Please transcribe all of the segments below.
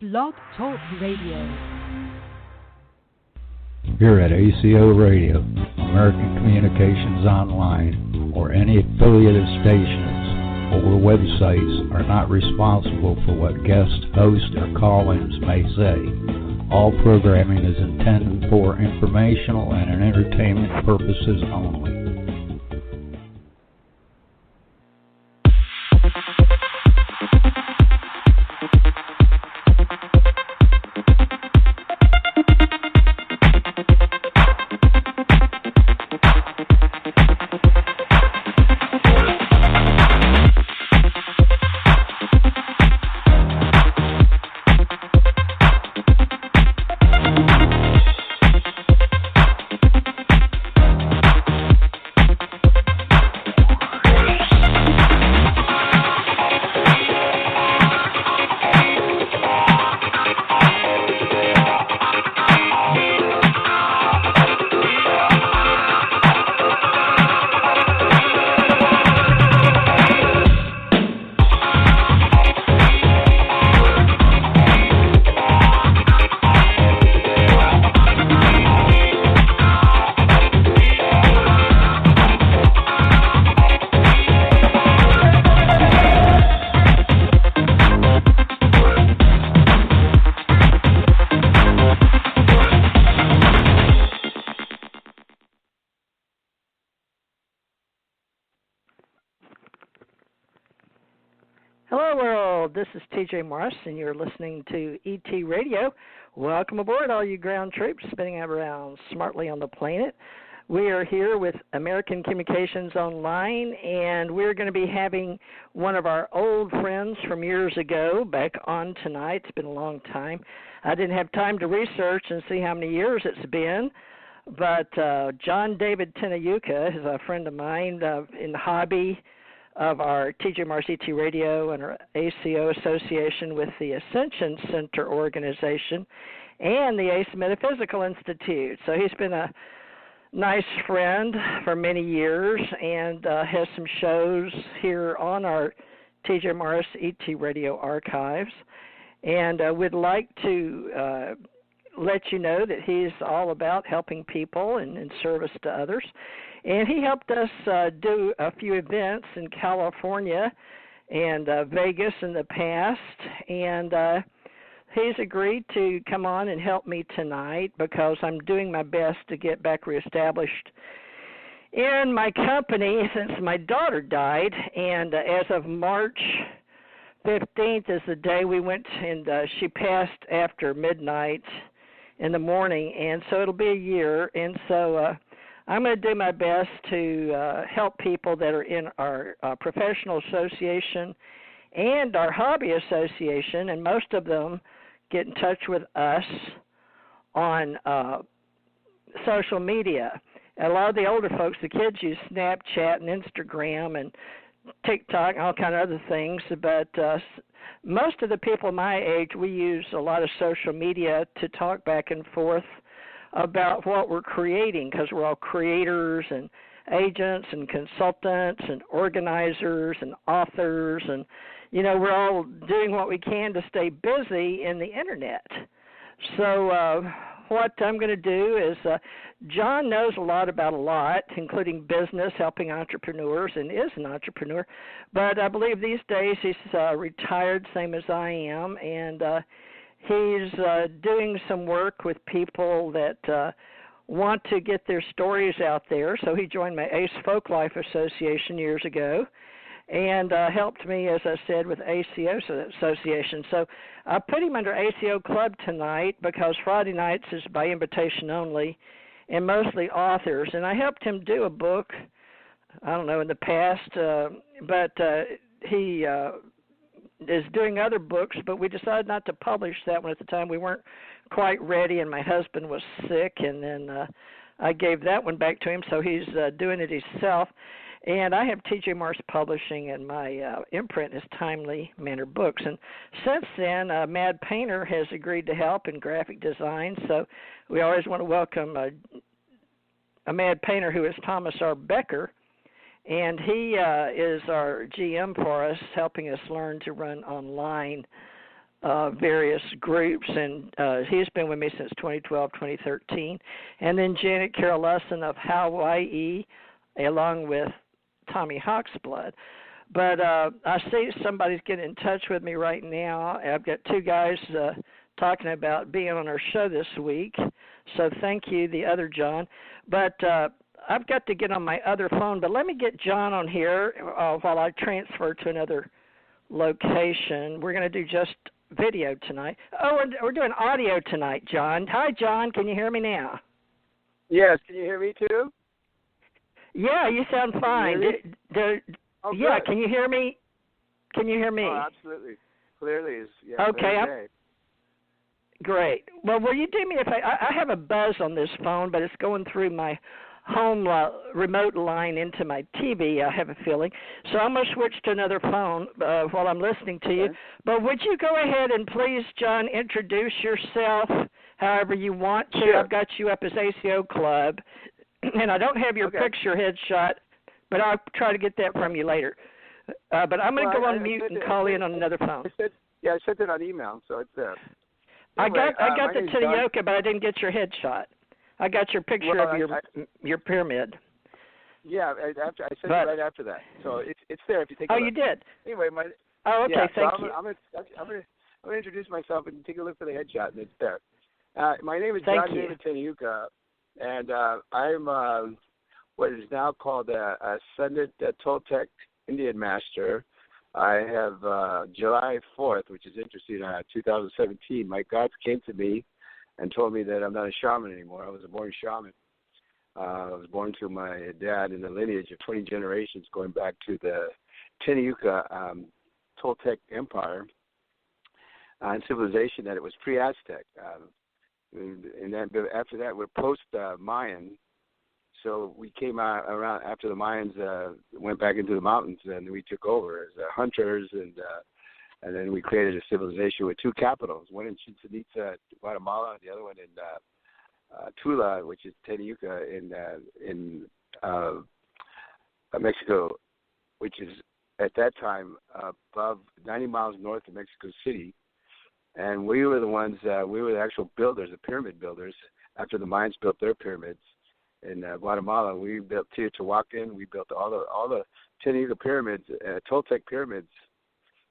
Blog Talk Radio. Here at ACO Radio, American Communications Online, or any affiliated stations or websites are not responsible for what guest hosts or call-ins may say. All programming is intended for informational and entertainment purposes only. This is TJ Morris, and you're listening to ET Radio. Welcome aboard, all you ground troops spinning around smartly on the planet. We are here with American Communications Online, and we're going to be having one of our old friends from years ago back on tonight. It's been a long time. I didn't have time to research and see how many years it's been, but John David Tenayuca is a friend of mine in the hobby of our TJ Morris ET Radio and our ACO association with the Ascension Center organization and the ACE Metaphysical Institute. So he's been a nice friend for many years and has some shows here on our TJ Morris ET Radio archives. And we'd like to let you know that he's all about helping people and in service to others. And he helped us do a few events in California and Vegas in the past. And he's agreed to come on and help me tonight because I'm doing my best to get back reestablished in my company since my daughter died. And as of March 15th is the day we went, and she passed after midnight in the morning. And so it'll be a year. And so I'm going to do my best to help people that are in our professional association and our hobby association, and most of them get in touch with us on social media. A lot of the older folks, the kids, use Snapchat and Instagram and TikTok and all kind of other things, but most of the people my age, we use a lot of social media to talk back and forth about what we're creating, because we're all creators and agents and consultants and organizers and authors, and we're all doing what we can to stay busy in the internet. So what I'm going to do is John knows a lot about a lot, including business, helping entrepreneurs, and is an entrepreneur, but I believe these days he's retired, same as I am, and he's doing some work with people that want to get their stories out there. So he joined my ACE Folklife Association years ago and helped me, as I said, with ACO Association. So I put him under ACO Club tonight because Friday nights is by invitation only and mostly authors. And I helped him do a book, I don't know, in the past, but he is doing other books, but we decided not to publish that one at the time. We weren't quite ready, and my husband was sick, and then I gave that one back to him, so he's doing it himself. And I have TJ Morris Publishing, and my imprint is Timely Manner Books. And since then, Mad Painter has agreed to help in graphic design, so we always want to welcome a Mad Painter who is Thomas R. Becker, and he is our GM for us, helping us learn to run online various groups, and he's been with me since 2012, 2013. And then Janet Carroll Lesson of Hawaii, along with Tommy Hawksblood. But I see somebody's getting in touch with me right now. I've got two guys talking about being on our show this week. So thank you, the other John. But I've got to get on my other phone. But let me get John on here while I transfer to another location. We're going to do just video tonight. Oh, we're doing audio tonight, John. Hi, John. Can you hear me now? Yes. Can you hear me too? Yeah, you sound fine. Oh, yeah, good. can you hear me? Can you hear me? Oh, absolutely. Clearly. Yeah, okay. Great. Well, will you do me a favor? I have a buzz on this phone, but it's going through my home remote line into my TV, I have a feeling. So I'm going to switch to another phone while I'm listening to you. But would you go ahead and please, John, introduce yourself however you want to? Sure. I've got you up as ACO Club, and I don't have your picture headshot, but I'll try to get that from you later. But I'm going to go on mute and call in on another phone. I sent it on email, so it's there. Anyway, I got the Tenayuca, John. but I didn't get your headshot. I got your picture of your pyramid. Yeah, I sent it right after that. So it's there if you take a look. Oh, you did? Anyway, thank you. I'm going to introduce myself and take a look for the headshot, and it's there. My name is Thank John you. David Tenayuca, and I'm what is now called a Ascended Toltec Indian Master. I have July 4th, which is interesting, 2017, my gods came to me and told me that I'm not a shaman anymore. I was a born shaman. I was born to my dad in the lineage of 20 generations going back to the Tenayuca Toltec Empire and civilization that it was pre-Aztec. And then after that, we're post-Mayan. So we came out around after the Mayans went back into the mountains, and we took over as hunters, and then we created a civilization with two capitals, one in Chichen Itza, Guatemala, and the other one in Tula, which is Tenayuca in Mexico, which is at that time above 90 miles north of Mexico City. And we were the ones, we were the actual builders, the pyramid builders, after the Mayans built their pyramids. In Guatemala, we built Teotihuacan. We built all the Tenayuca pyramids, Toltec pyramids.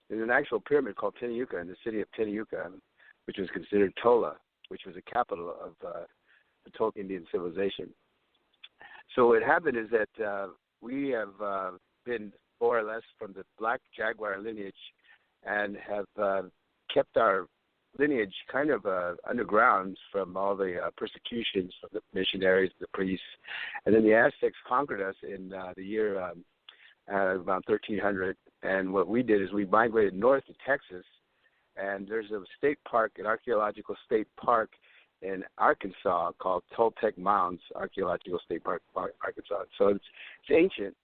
There's an actual pyramid called Tenayuca in the city of Tenayuca, which was considered Tola, which was the capital of the Toltec Indian civilization. So what happened is that we have been more or less from the Black Jaguar lineage and have kept our lineage kind of underground from all the persecutions from the missionaries, the priests. And then the Aztecs conquered us in the year about 1300. And what we did is we migrated north to Texas, and there's a state park, an archaeological state park in Arkansas called Toltec Mounds Archaeological State Park, Arkansas. So it's ancient.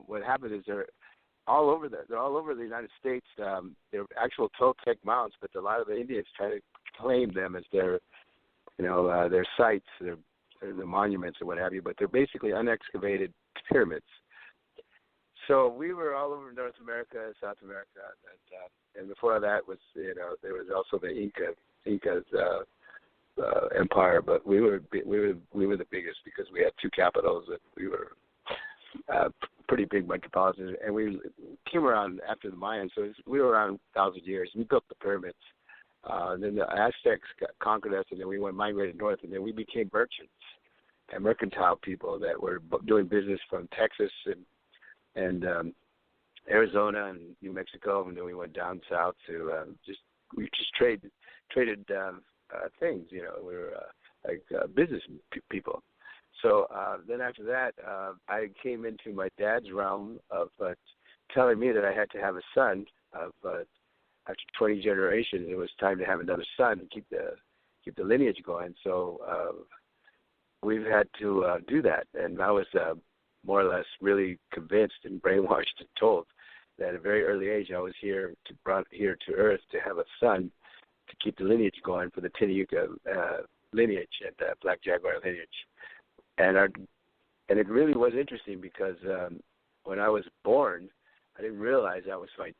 What happened is they're all over the United States. They're actual Toltec mounds, but a lot of the Indians try to claim them as their sites, their monuments or what have you. But they're basically unexcavated pyramids. So we were all over North America, South America, and before that was there was also the Inca's empire, but we were the biggest because we had two capitals and we were pretty big metropolitan, and we came around after the Mayans, so we were around 1,000 years. We built the pyramids. Then the Aztecs conquered us, and then we migrated north, and then we became merchants and mercantile people that were doing business from Texas and Arizona and New Mexico, and then we went down south to we traded things. We were like business people. So then after that, I came into my dad's realm of telling me that I had to have a son. After 20 generations, it was time to have another son and keep the lineage going. So we've had to do that, and I was more or less really convinced and brainwashed and told that at a very early age I was brought here to Earth to have a son to keep the lineage going for the Tenayuca lineage and the Black Jaguar lineage. And it really was interesting because when I was born, I didn't realize that was my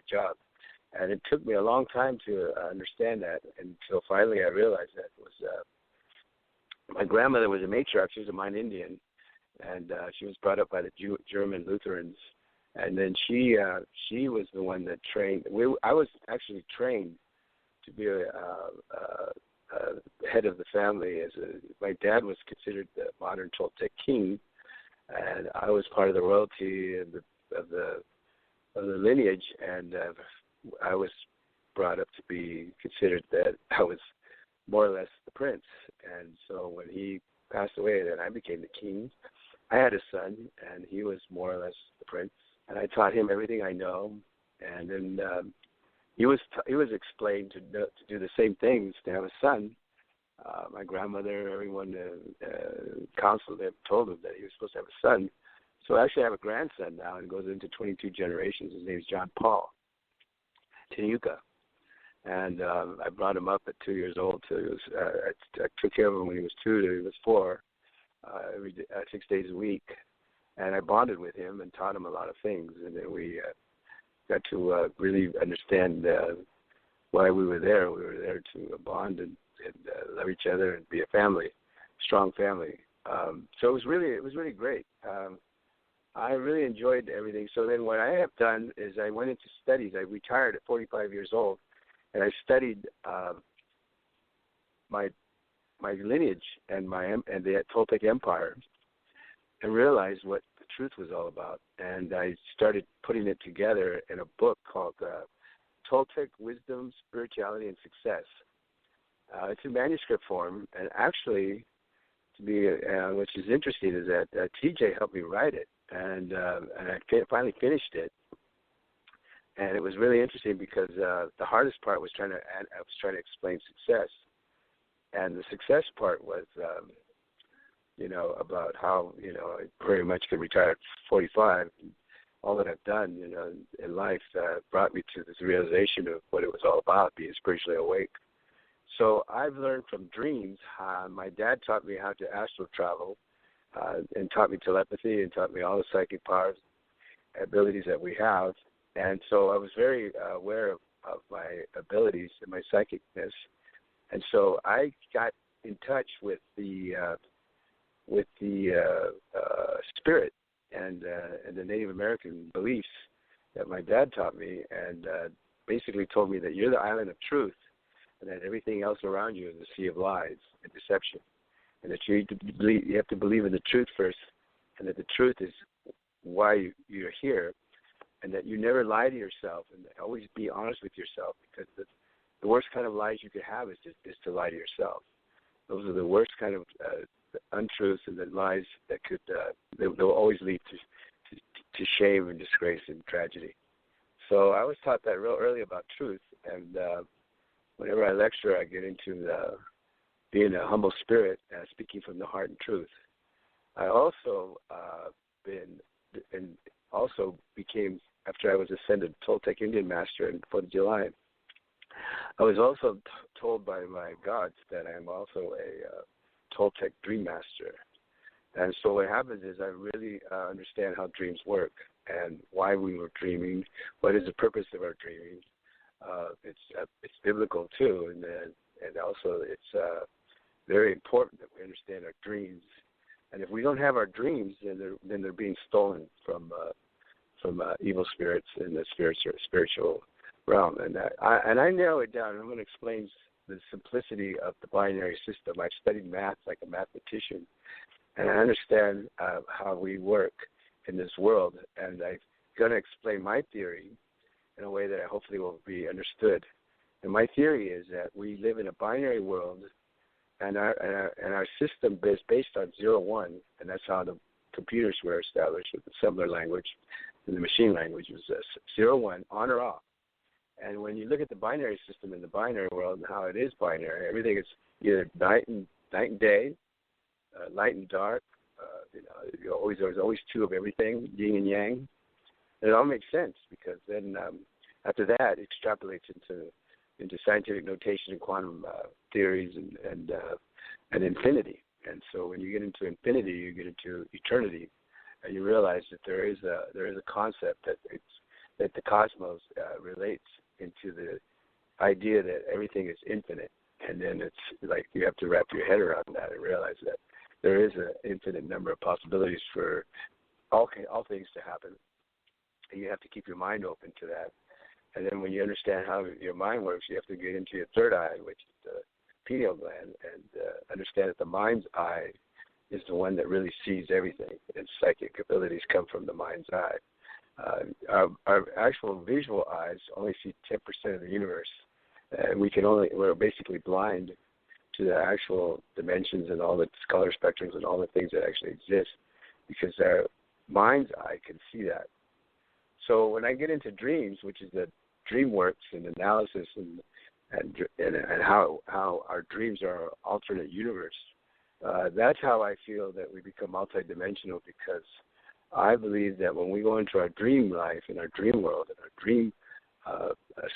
job. And it took me a long time to understand that until finally I realized that it was my grandmother was a matriarch. She was a Mayan Indian, and she was brought up by the German Lutherans. And then she was the one that trained. I was actually trained to be a head of the family. My dad was considered the modern Toltec king, and I was part of the royalty of the lineage, and I was brought up to be considered that I was more or less the prince. And so when he passed away, then I became the king. I had a son, and he was more or less the prince. And I taught him everything I know. And then he was explained to do the same things, to have a son. My grandmother, everyone counseled him, told him that he was supposed to have a son. So actually I have a grandson now, and it goes into 22 generations. His name is John Paul Tenayuca. And I brought him up at 2 years old. Till he was, I took care of him when he was 2 till he was 4, 6 days a week. And I bonded with him and taught him a lot of things. And then we got to really understand why we were there. We were there to bond and love each other and be a family, strong family. So it was really great. I really enjoyed everything. So then what I have done is I went into studies. I retired at 45 years old, and I studied my lineage and the Toltec Empire, and realized what the truth was all about. And I started putting it together in a book called Toltec Wisdom, Spirituality, and Success. It's in manuscript form, and actually, which is interesting, is that TJ helped me write it, and I finally finished it. And it was really interesting because the hardest part was trying to explain success, and the success part was, about how I pretty much could retire at 45. All that I've done, in life brought me to this realization of what it was all about, being spiritually awake. So I've learned from dreams. My dad taught me how to astral travel, and taught me telepathy, and taught me all the psychic powers, abilities that we have. And so I was very aware of my abilities and my psychicness. And so I got in touch with the spirit and the Native American beliefs that my dad taught me, and basically told me that you're the island of truth, and that everything else around you is a sea of lies and deception, and that you have to believe in the truth first, and that the truth is why you're here, and that you never lie to yourself, and always be honest with yourself, because the worst kind of lies you could have is to lie to yourself. Those are the worst kind of untruths and the lies that could they'll always lead to shame and disgrace and tragedy. So I was taught that real early about truth, and whenever I lecture, I get into being a humble spirit, speaking from the heart and truth. I also became, after I was ascended Toltec Indian Master in 4th of July, I was also told by my gods that I am also a Toltec Dream Master. And so what happens is I really understand how dreams work and why we were dreaming, what is the purpose of our dreaming. It's biblical too, and also it's very important that we understand our dreams. And if we don't have our dreams, then they're being stolen from evil spirits in the spiritual realm. And I narrow it down. I'm going to explain the simplicity of the binary system. I've studied math like a mathematician, and I understand how we work in this world. And I'm going to explain my theory in a way that hopefully will be understood. And my theory is that we live in a binary world, and our system is based on 0-1, and that's how the computers were established with the assembler language, and the machine language was 0-1, on or off. And when you look at the binary system in the binary world and how it is binary, everything is either night and day, light and dark. There's always two of everything, yin and yang. And it all makes sense, because then after that it extrapolates into scientific notation and quantum theories and infinity. And so when you get into infinity, you get into eternity, and you realize that there is a concept that the cosmos relates into the idea that everything is infinite. And then it's like you have to wrap your head around that and realize that there is an infinite number of possibilities for all things to happen. And you have to keep your mind open to that. And then when you understand how your mind works, you have to get into your third eye, which is the pineal gland, and understand that the mind's eye is the one that really sees everything, and psychic abilities come from the mind's eye. Our actual visual eyes only see 10% of the universe, and we're basically blind to the actual dimensions and all the color spectrums and all the things that actually exist, because our mind's eye can see that. So when I get into dreams, which is the dream works and analysis and how our dreams are an alternate universe, that's how I feel that we become multidimensional, because I believe that when we go into our dream life and our dream world and our dream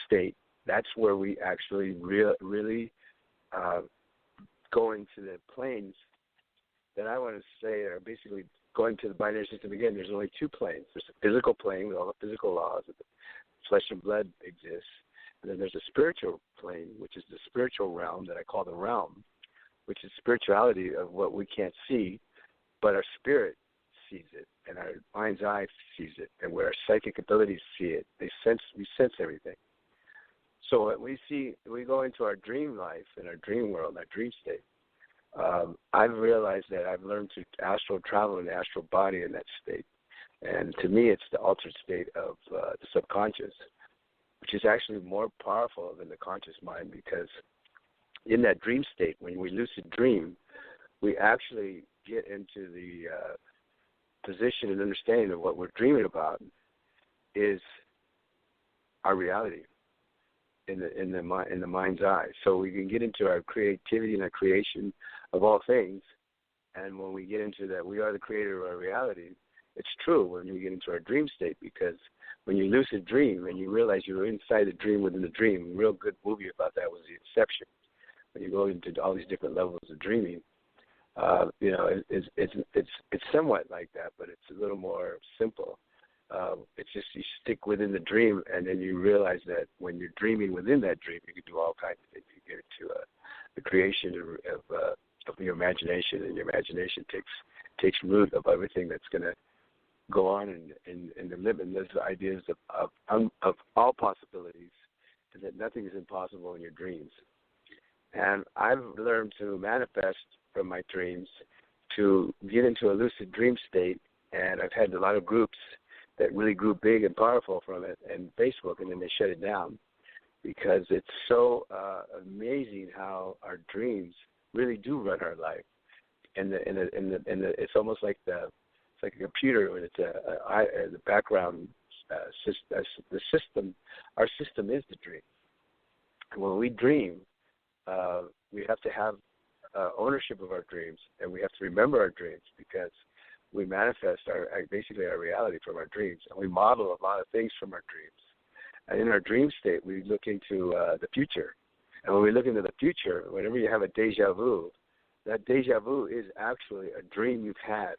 state, that's where we actually really go into the planes that I want to say are basically going to the binary system again. There's only two planes. There's the physical plane with all the physical laws that flesh and blood exists, and then there's a spiritual plane, which is the spiritual realm that I call the realm, which is spirituality of what we can't see, but our spirit sees it, and our mind's eye sees it, and where our psychic abilities see it, we sense everything. So when we go into our dream life and our dream world, our dream state, I've realized that I've learned to astral travel in the astral body in that state. And to me, it's the altered state of the subconscious, which is actually more powerful than the conscious mind, because in that dream state, when we lucid dream, we actually get into the position and understanding of what we're dreaming about is our reality in the mind's eye. So we can get into our creativity and our creation of all things, and when we get into that, we are the creator of our reality. It's true when we get into our dream state, because when you lucid dream and you realize you're inside the dream within the dream, a real good movie about that was The Inception. When you go into all these different levels of dreaming, it's somewhat like that, but it's a little more simple. It's just you stick within the dream, and then you realize that when you're dreaming within that dream, you can do all kinds of things. You get into the creation of your imagination, and your imagination takes root of everything that's going to go on in the limit. And there's ideas of all possibilities, and that nothing is impossible in your dreams. And I've learned to manifest from my dreams to get into a lucid dream state, and I've had a lot of groups that really grew big and powerful from it, and Facebook, and then they shut it down, because it's so amazing how our dreams really do run our life. And it's almost like it's like a computer when it's the background the system. Our system is the dream. And when we dream, we have to have ownership of our dreams, and we have to remember our dreams, because we manifest basically our reality from our dreams, and we model a lot of things from our dreams. And in our dream state, we look into the future. And when we look into the future, whenever you have a deja vu, that deja vu is actually a dream you've had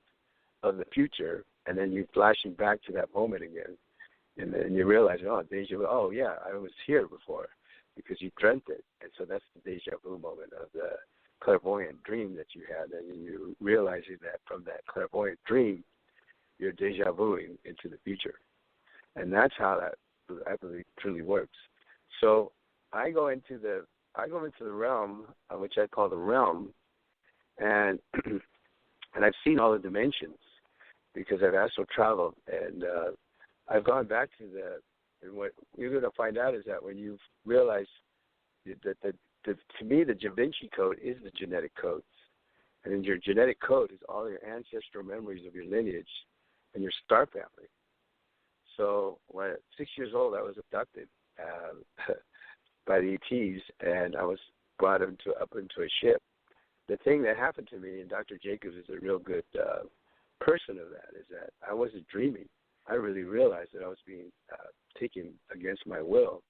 of the future, and then you're flashing back to that moment again. And then you realize, deja vu, yeah, I was here before, because you dreamt it. And so that's the deja vu moment of the clairvoyant dream that you had, and you realizing that from that clairvoyant dream, you're deja vuing into the future. And that's how that, I believe, truly works. So I go into the realm, which I call the realm, and and I've seen all the dimensions, because I've astral traveled, and I've gone back to and what you're going to find out is that when you realize that to me, the Da Vinci Code is the genetic codes. And in your genetic code is all your ancestral memories of your lineage and your star family. So when at 6 years old, I was abducted by the ETs, and I was brought up into a ship. The thing that happened to me, and Dr. Jacobs is a real good person of that, is that I wasn't dreaming. I really realized that I was being taken against my will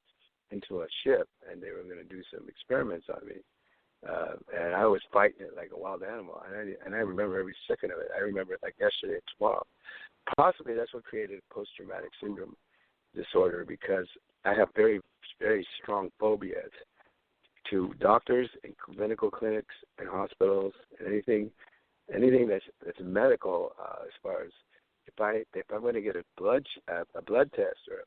into a ship, and they were going to do some experiments on me. And I was fighting it like a wild animal, and I remember every second of it. I remember it like yesterday and tomorrow. Possibly that's what created post-traumatic syndrome disorder, because I have very, very strong phobias to doctors and medical clinics and hospitals and anything that's medical, as far as if I'm going to get a blood test or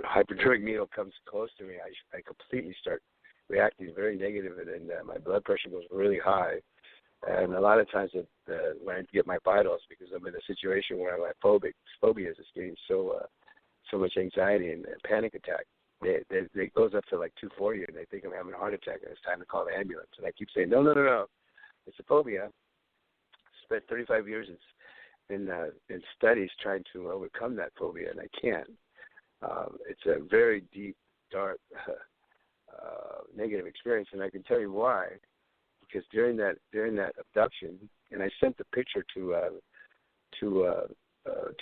hypodermic needle comes close to me, I completely start reacting very negative, and then my blood pressure goes really high. And a lot of times when I get my vitals, because I'm in a situation where my phobias is getting so much anxiety and panic attack, it goes up to like 240, and they think I'm having a heart attack, and it's time to call the ambulance. And I keep saying, no, it's a phobia. I spent 35 years in studies trying to overcome that phobia, and I can't. It's a very deep, dark, negative experience, and I can tell you why. Because during that abduction, and I sent the picture to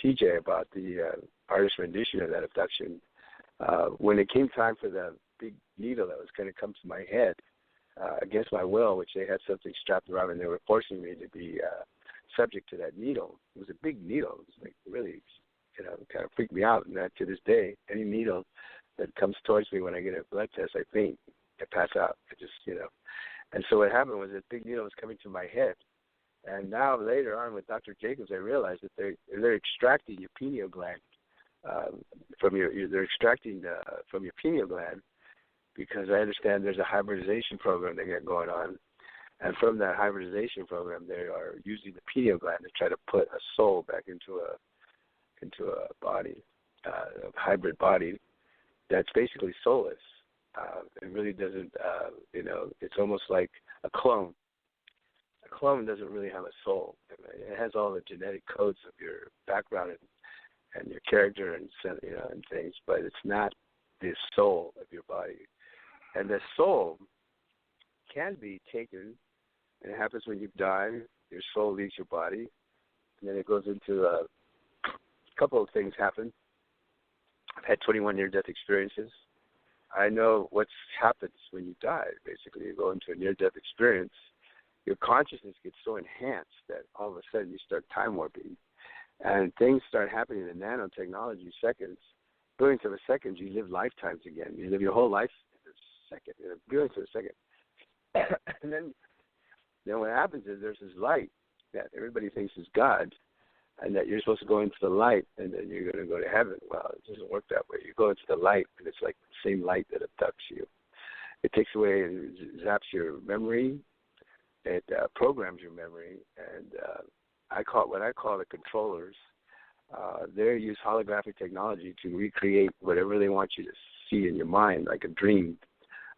TJ about the artist rendition of that abduction. When it came time for the big needle that was going to come to my head, against my will, which they had something strapped around, and they were forcing me to be subject to that needle. It was a big needle. It was like really, kind of freaked me out. And to this day, any needle that comes towards me when I get a blood test, I faint. I pass out. I just, And so what happened was this big needle was coming to my head. And now later on with Dr. Jacobs, I realized that they're extracting your pineal gland they're extracting from your pineal gland, because I understand there's a hybridization program they got going on. And from that hybridization program, they are using the pineal gland to try to put a soul back into a body, a hybrid body that's basically soulless. It really doesn't, it's almost like a clone. A clone doesn't really have a soul. It has all the genetic codes of your background and your character and things, but it's not the soul of your body. And the soul can be taken, and it happens when you die. Your soul leaves your body, and then it goes into a couple of things happen. I've had 21 near-death experiences. I know what happens when you die. Basically, you go into a near-death experience. Your consciousness gets so enhanced that all of a sudden you start time warping, and things start happening in nanotechnology seconds. Billions of a second, you live lifetimes again. You live your whole life in a second, billions of a second. And then what happens is there's this light that everybody thinks is God, and that you're supposed to go into the light, and then you're going to go to heaven. Well, it doesn't work that way. You go into the light, and it's like the same light that abducts you. It takes away and zaps your memory. It programs your memory, and I call the controllers. They use holographic technology to recreate whatever they want you to see in your mind, like a dream.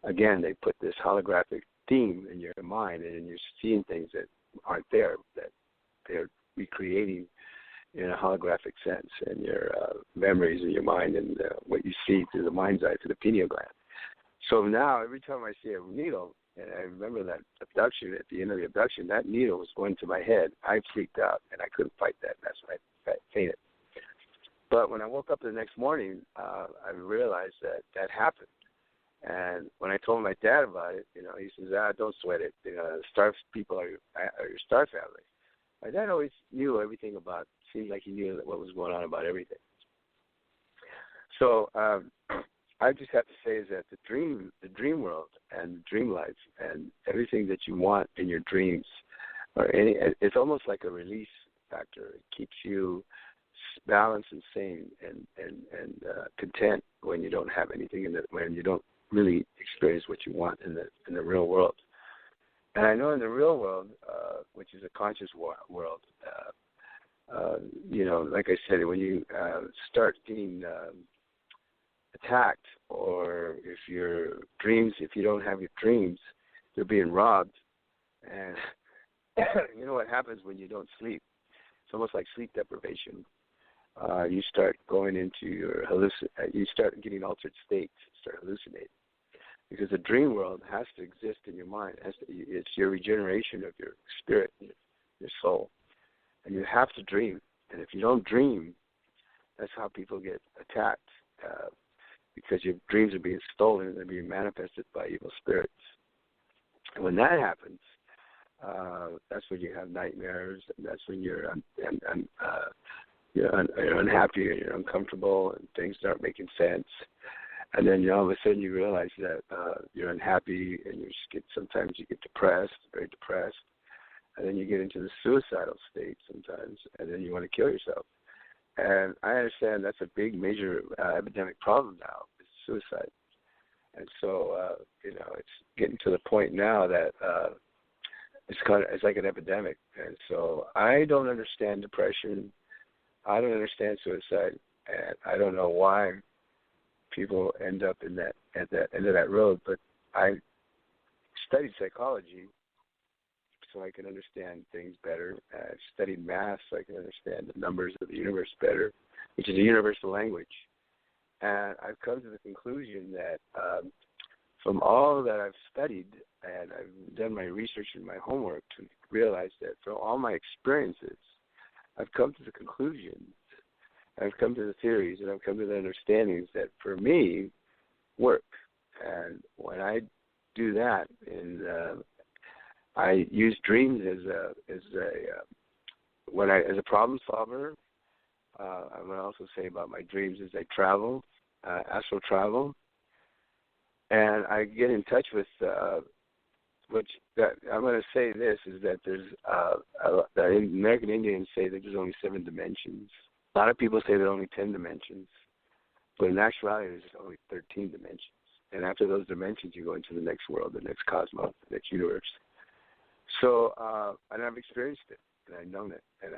Again, they put this holographic theme in your mind, and you're seeing things that aren't there, that they're recreating in a holographic sense, in your memories in your mind, and what you see through the mind's eye, through the pineal gland. So now, every time I see a needle, and I remember that abduction, at the end of the abduction, that needle was going to my head. I freaked out, and I couldn't fight that. That's when I fainted. But when I woke up the next morning, I realized that happened. And when I told my dad about it, he says, don't sweat it. Star people are your star family. My dad always knew everything about, seemed like he knew what was going on about everything. So I just have to say is that the dream world and the dream life and everything that you want in your dreams, it's almost like a release factor. It keeps you balanced and sane and content when you don't have anything when you don't really experience what you want in the real world. And I know in the real world, which is a conscious world, like I said, when you start getting attacked, or if you don't have your dreams, they're being robbed. And you know what happens when you don't sleep? It's almost like sleep deprivation. You start going into you start getting altered states, start hallucinating. Because the dream world has to exist in your mind. It's your regeneration of your spirit, your soul. And you have to dream. And if you don't dream, that's how people get attacked. Because your dreams are being stolen and they're being manifested by evil spirits. And when that happens, that's when you have nightmares, and that's when you're you're unhappy and you're uncomfortable and things aren't making sense. And then all of a sudden you realize that you're unhappy and sometimes you get depressed, very depressed. And then you get into the suicidal state sometimes, and then you want to kill yourself. And I understand that's a big, major epidemic problem now, is suicide. And so, it's getting to the point now that it's like an epidemic. And so I don't understand depression. I don't understand suicide, and I don't know why people end up at the end of that road. But I studied psychology so I can understand things better. I've studied math so I can understand the numbers of the universe better, which is a universal language. And I've come to the conclusion that from all that I've studied, and I've done my research and my homework to realize that from all my experiences, I've come to the conclusions, I've come to the theories, and I've come to the understandings that for me work. And when I do that, I use dreams as a problem solver. I'm going to also say about my dreams as I travel, astral travel, and I get in touch with. I'm going to say this is that there's the American Indians say that there's only 7 dimensions. A lot of people say there are only 10 dimensions, but in actuality there's only 13 dimensions. And after those dimensions, you go into the next world, the next cosmos, the next universe. So, and I've experienced it, and I've known it, and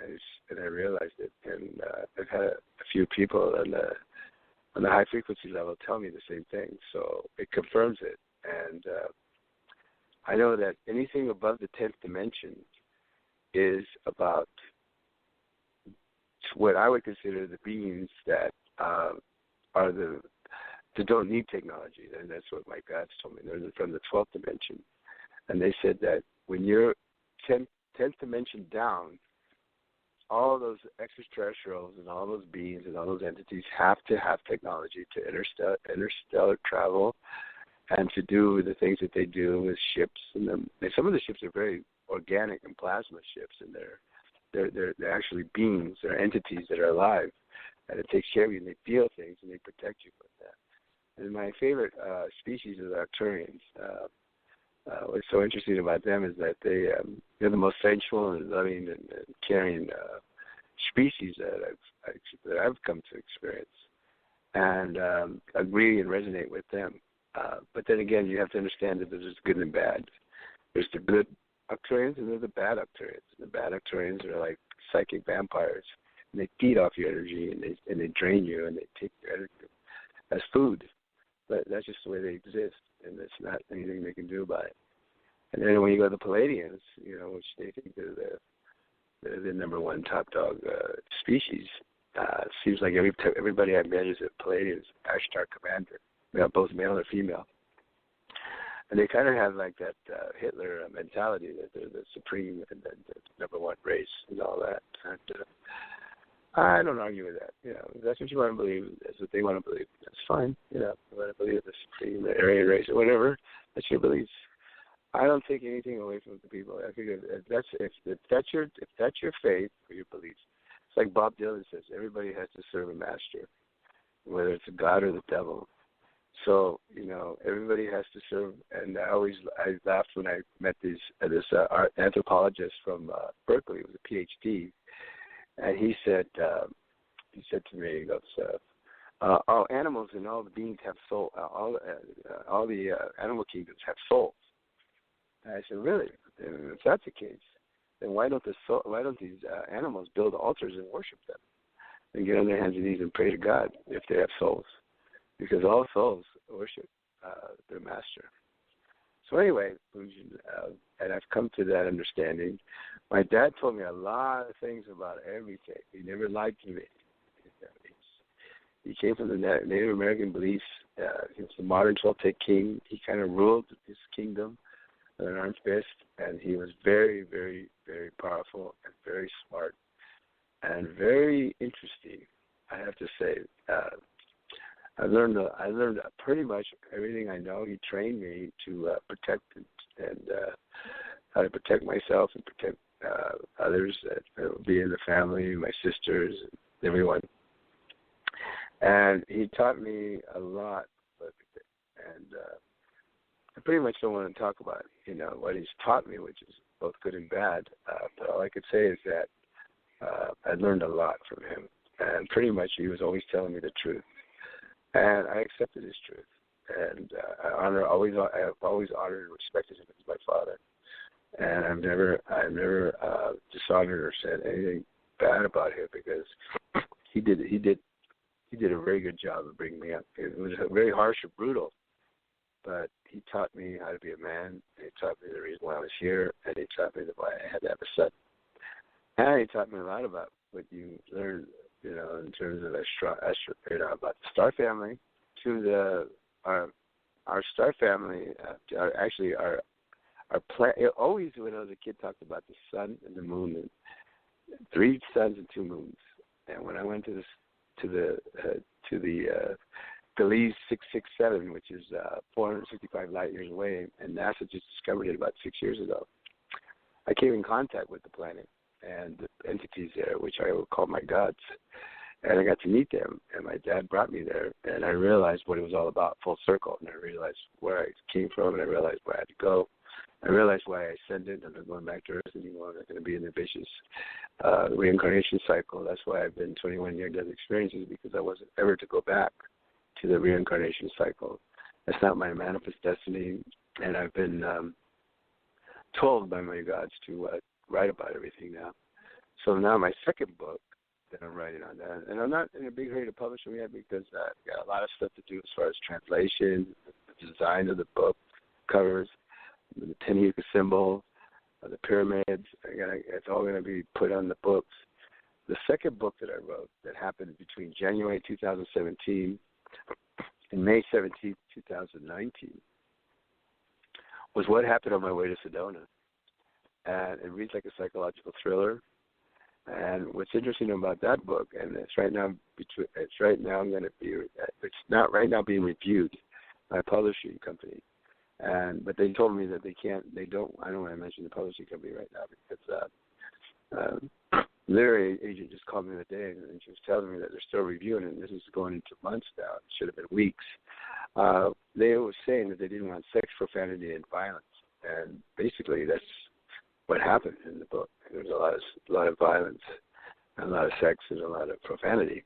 I realized it, and I've had a few people on the high frequency level tell me the same thing. So it confirms it, and I know that anything above the 10th dimension is about what I would consider the beings that that don't need technology, and that's what my guides told me. They're from the 12th dimension, and they said that when you're 10th dimension down, all those extraterrestrials and all those beings and all those entities have to have technology to interstellar travel and to do the things that they do with ships. And some of the ships are very organic and plasma ships, and they're actually beings, they're entities that are alive, and it takes care of you, and they feel things, and they protect you from that. And my favorite species is Arcturians. What's so interesting about them is that they're the most sensual and loving and caring species that I've come to experience, and agree and resonate with them. But then again, you have to understand that there's good and bad. There's the good Arcturians and there's the bad Arcturians. The bad Arcturians are like psychic vampires, and they feed off your energy, and they drain you, and they take your energy as food. But that's just the way they exist, and there's not anything they can do about it. And then when you go to the Palladians, which they think they're the number one top dog species, it seems like everybody I've met is a Palladian, Ashtar commander, both male or female. And they kind of have like that Hitler mentality that they're the supreme and the number one race and all that. And I don't argue with that. If that's what you want to believe, that's what they want to believe. That's fine. They want to believe the supreme, the Aryan race, or whatever. That's your beliefs. I don't take anything away from the people. I figure if that's your faith or your beliefs, it's like Bob Dylan says, everybody has to serve a master, whether it's a god or the devil. So everybody has to serve. And I laughed when I met this anthropologist from Berkeley. It was a PhD. And he said to me, he goes, all animals and all the beings have soul. All the animal kingdoms have souls. And I said, really? And if that's the case, then why don't these animals build altars and worship them, and get on their hands and knees and pray to God if they have souls? Because all souls worship their master. So anyway, and I've come to that understanding. My dad told me a lot of things about everything. He never lied to me. He came from the Native American beliefs. He was the modern Toltec king. He kind of ruled his kingdom with an armed fist, and he was very, very, very powerful and very smart and very interesting, I have to say. I learned pretty much everything I know. He trained me to protect and how to protect myself and protect others that will be in the family, my sisters, everyone. And he taught me a lot of everything. And I pretty much don't want to talk about, what he's taught me, which is both good and bad. But all I could say is that I learned a lot from him. And pretty much he was always telling me the truth. And I accepted his truth. And I have always honored and respected him as my father. And I've never dishonored or said anything bad about him, because he did a very good job of bringing me up. It was very harsh and brutal, but he taught me how to be a man. He taught me the reason why I was here, and he taught me why I had to have a son. And he taught me a lot about what you learn, in terms of about the star family, to our star family. Our plan. Always, when I was a kid, talked about the sun and the moon, and 3 suns and 2 moons. And when I went to the Belize 667, which is 465 light years away, and NASA just discovered it about 6 years ago, I came in contact with the planet and the entities there, which I would call my gods. And I got to meet them, and my dad brought me there, and I realized what it was all about, full circle, and I realized where I came from, and I realized where I had to go. I realized why I ascended. I'm not going back to Earth anymore. I'm not going to be in the vicious reincarnation cycle. That's why I've been 21 near-death experiences, because I wasn't ever to go back to the reincarnation cycle. That's not my manifest destiny, and I've been told by my gods to write about everything now. So now my second book that I'm writing on that, and I'm not in a big hurry to publish them yet, because I've got a lot of stuff to do as far as translation, the design of the book, covers, the Tenayuca symbol, the pyramids. It's all going to be put on the books. The second book that I wrote that happened between January 2017 and May 17, 2019 was what happened on my way to Sedona. And it reads like a psychological thriller. And what's interesting about that book, and it's not right now being reviewed by a publishing company. But they told me that I don't want to mention the publishing company right now, because their agent just called me the day, and she was telling me that they're still reviewing it, and this is going into months now. It should have been weeks. They were saying that they didn't want sex, profanity, and violence. And basically that's what happened in the book. There was a lot of violence, and a lot of sex, and a lot of profanity.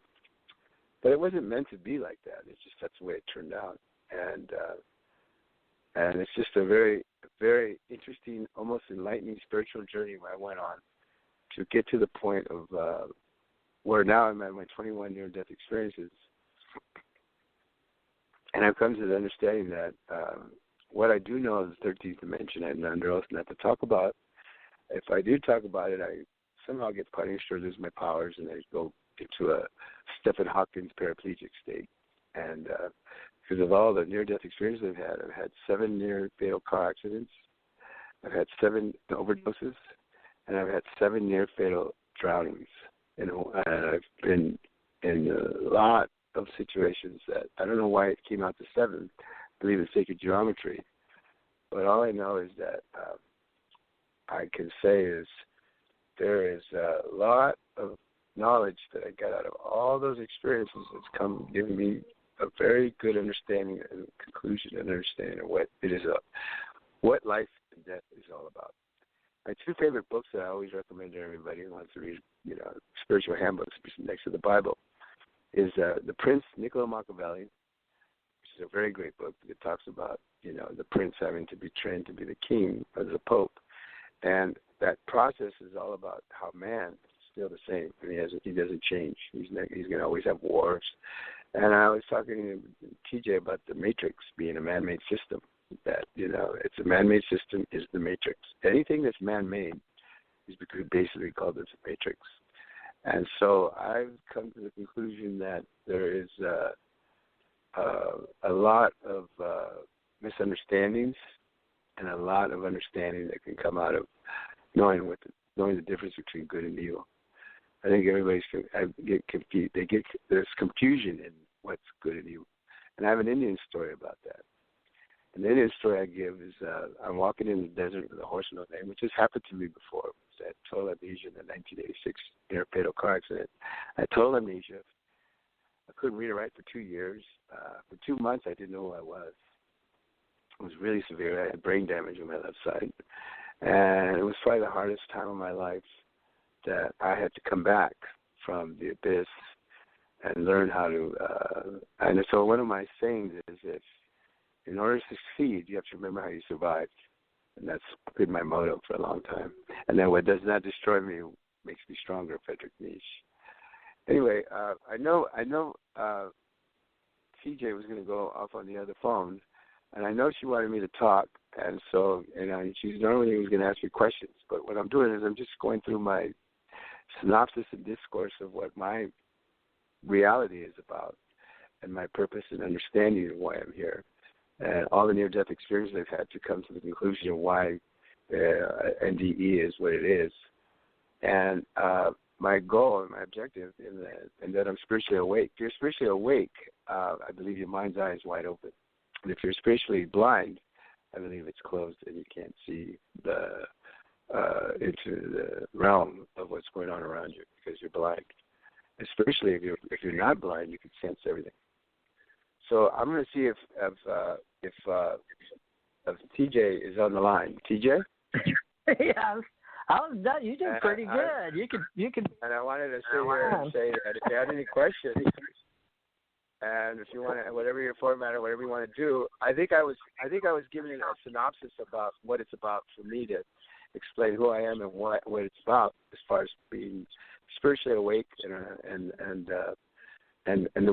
But it wasn't meant to be like that. It's just that's the way it turned out. And it's just a very, very interesting, almost enlightening spiritual journey I went on to get to the point of where now I'm at my 21 near-death experiences. And I've come to the understanding that what I do know is the 13th dimension. I'm under oath not to talk about. If I do talk about it, I somehow get punished or lose my powers, and I go into a Stephen Hawking paraplegic state. And because of all the near-death experiences I've had 7 near-fatal car accidents, I've had 7 overdoses, and I've had 7 near-fatal drownings. And I've been in a lot of situations that I don't know why it came out to 7. I believe in sacred geometry. But all I know is that I can say is there is a lot of knowledge that I got out of all those experiences that's given me a very good understanding and conclusion and understanding of what it is, what life and death is all about. My 2 favorite books that I always recommend to everybody who wants to read, spiritual handbooks next to the Bible, is The Prince, Niccolo Machiavelli, which is a very great book that talks about, the prince having to be trained to be the king or the pope. And that process is all about how man is still the same. And he doesn't change. He's going to always have wars. And I was talking to TJ about the Matrix being a man-made system. That, it's a man-made system is the Matrix. Anything that's man-made is basically called the Matrix. And so I've come to the conclusion that there is a lot of misunderstandings and a lot of understanding that can come out of knowing the difference between good and evil. I think get confused. There's confusion in what's good and evil. And I have an Indian story about that. And the Indian story I give is I'm walking in the desert with a horse no name, which has happened to me before. It was at total amnesia in the 1986 fatal car accident. I had total amnesia. I couldn't read or write for 2 years. For 2 months, I didn't know who I was. It was really severe. I had brain damage on my left side. And it was probably the hardest time of my life that I had to come back from the abyss and learn how to, and so one of my sayings is if in order to succeed, you have to remember how you survived. And that's been my motto for a long time. And then what does not destroy me makes me stronger, Frederick Nietzsche. Anyway, I know TJ was going to go off on the other phone, and I know she wanted me to talk, and so, she normally was going to ask me questions, but what I'm doing is I'm just going through my synopsis and discourse of what my reality is about and my purpose and understanding of why I'm here. And all the near-death experiences I've had to come to the conclusion of why NDE is what it is. And my goal and my objective in that I'm spiritually awake. If you're spiritually awake, I believe your mind's eye is wide open. And if you're spiritually blind, I believe it's closed and you can't see into the realm of what's going on around you because you're blind. And spiritually, if you're not blind, you can sense everything. So I'm going to see if TJ is on the line. TJ? Yes. I was done. You did pretty good. You could. And I wanted to sit here and say that if you had any questions, and if you want to, whatever your format or whatever you want to do, I think I was giving a synopsis about what it's about for me to explain who I am and what it's about as far as being spiritually awake and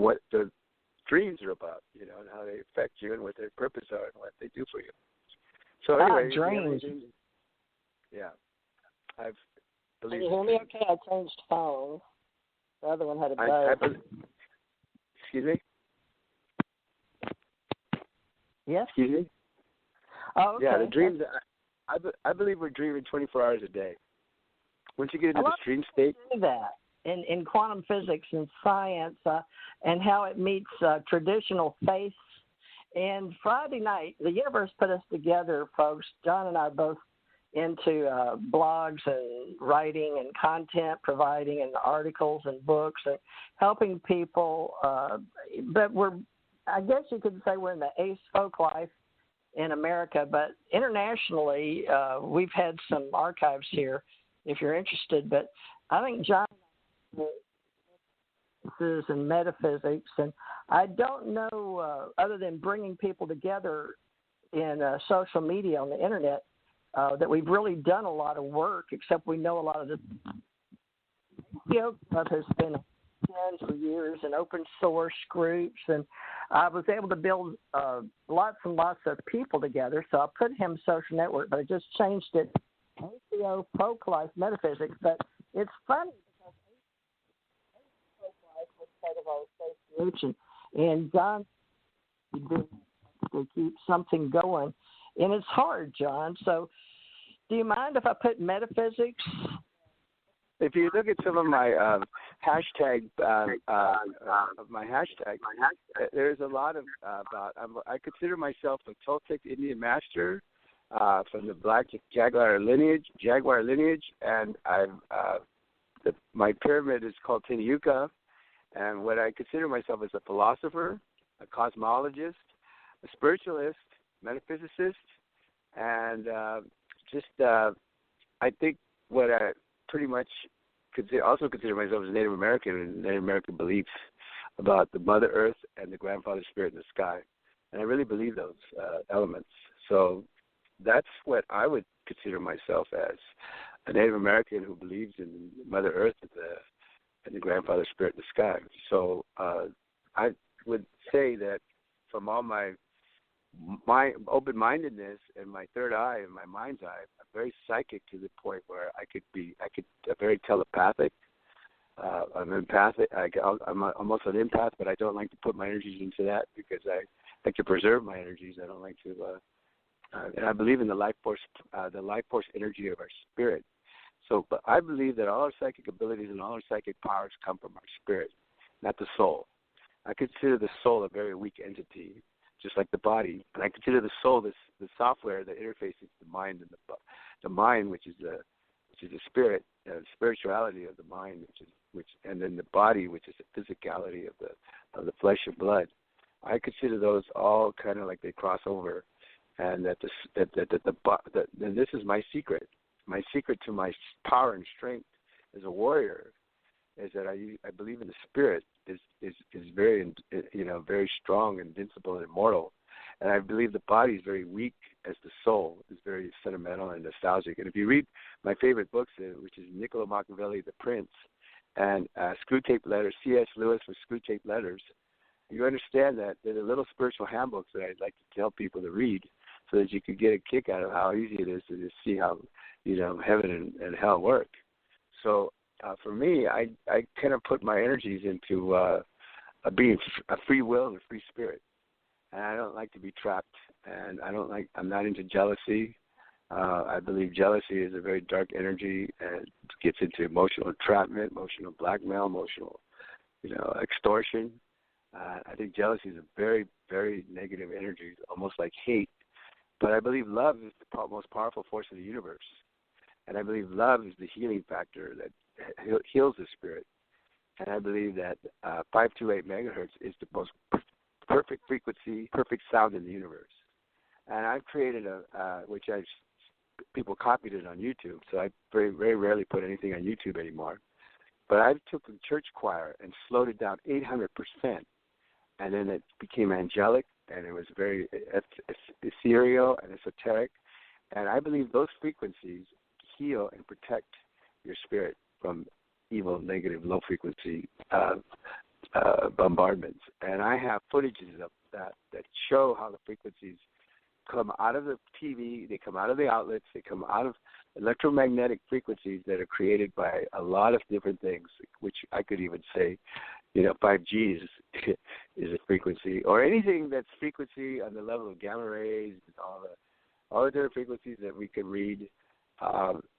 what the dreams are about, and how they affect you and what their purpose are and what they do for you. So anyway, dreams. Yeah. Can you hear me okay? I changed phones. The other one had a buzz. Excuse me? Yes? Excuse me? Oh, okay. Yeah, the dreams, I believe we're dreaming 24 hours a day. Once you get into the dream state. That in quantum physics and science and how it meets traditional faiths. And Friday night, the universe put us together, folks. John and I are both into blogs and writing and content providing and articles and books and helping people. But I guess you could say we're in the ace folk life in America, but internationally, we've had some archives here if you're interested. But I think John and metaphysics, and I don't know, other than bringing people together in social media on the internet, that we've really done a lot of work, except we know a lot of the ACO club has been for years and open source groups, and I was able to build lots and lots of people together, so I put him social network, but I just changed it ACO Folk Life Metaphysics. But it's funny because ACO Folk Life was part of our association, and John to keep something going. And it's hard, John. So do you mind if I put metaphysics? If you look at some of my there's a lot of about. I consider myself a Toltec Indian master from the Black Jaguar lineage, and my pyramid is called Tenayuca. And what I consider myself is a philosopher, a cosmologist, a spiritualist, metaphysicist, and I think what I pretty much also consider myself as Native American and Native American beliefs about the Mother Earth and the Grandfather Spirit in the sky. And I really believe those elements. So that's what I would consider myself as, a Native American who believes in Mother Earth and the Grandfather Spirit in the sky. So I would say that from all my open-mindedness and my third eye and my mind's eye, I'm very psychic to the point where I could very telepathic. I'm empathic. I'm almost an empath, but I don't like to put my energies into that because I like to preserve my energies. I don't like to, and I believe in the life force energy of our spirit. So, but I believe that all our psychic abilities and all our psychic powers come from our spirit, not the soul. I consider the soul a very weak entity, just like the body. And I consider the soul the software that interfaces the mind and the mind, which is the spirit, spirituality of the mind, and then the body, which is the physicality of the flesh and blood. I consider those all kind of like they cross over, and that this is my secret. My secret to my power and strength as a warrior is that I believe in the spirit is very very strong, invincible, and immortal, and I believe the body is very weak as the soul is very sentimental and nostalgic. And if you read my favorite books, which is Niccolo Machiavelli, The Prince, and Screwtape Letters, C.S. Lewis with Screwtape Letters, you understand that there are little spiritual handbooks that I'd like to tell people to read so that you could get a kick out of how easy it is to just see how, heaven and hell work. So for me, I kind of put my energies into being a free will and a free spirit. And I don't like to be trapped. And I'm not into jealousy. I believe jealousy is a very dark energy and gets into emotional entrapment, emotional blackmail, emotional, extortion. I think jealousy is a very, very negative energy, almost like hate. But I believe love is the most powerful force of the universe. And I believe love is the healing factor that heals the spirit. And I believe that 528 megahertz is the most perfect frequency, perfect sound in the universe. And I've created people copied it on YouTube, so I very, very rarely put anything on YouTube anymore. But I took the church choir and slowed it down 800%, and then it became angelic, and it was very ethereal and esoteric. And I believe those frequencies heal and protect your spirit from evil, negative, low-frequency bombardments. And I have footages of that show how the frequencies come out of the TV, they come out of the outlets, they come out of electromagnetic frequencies that are created by a lot of different things, which I could even say, 5G is a frequency, or anything that's frequency on the level of gamma rays, all the different frequencies that we can read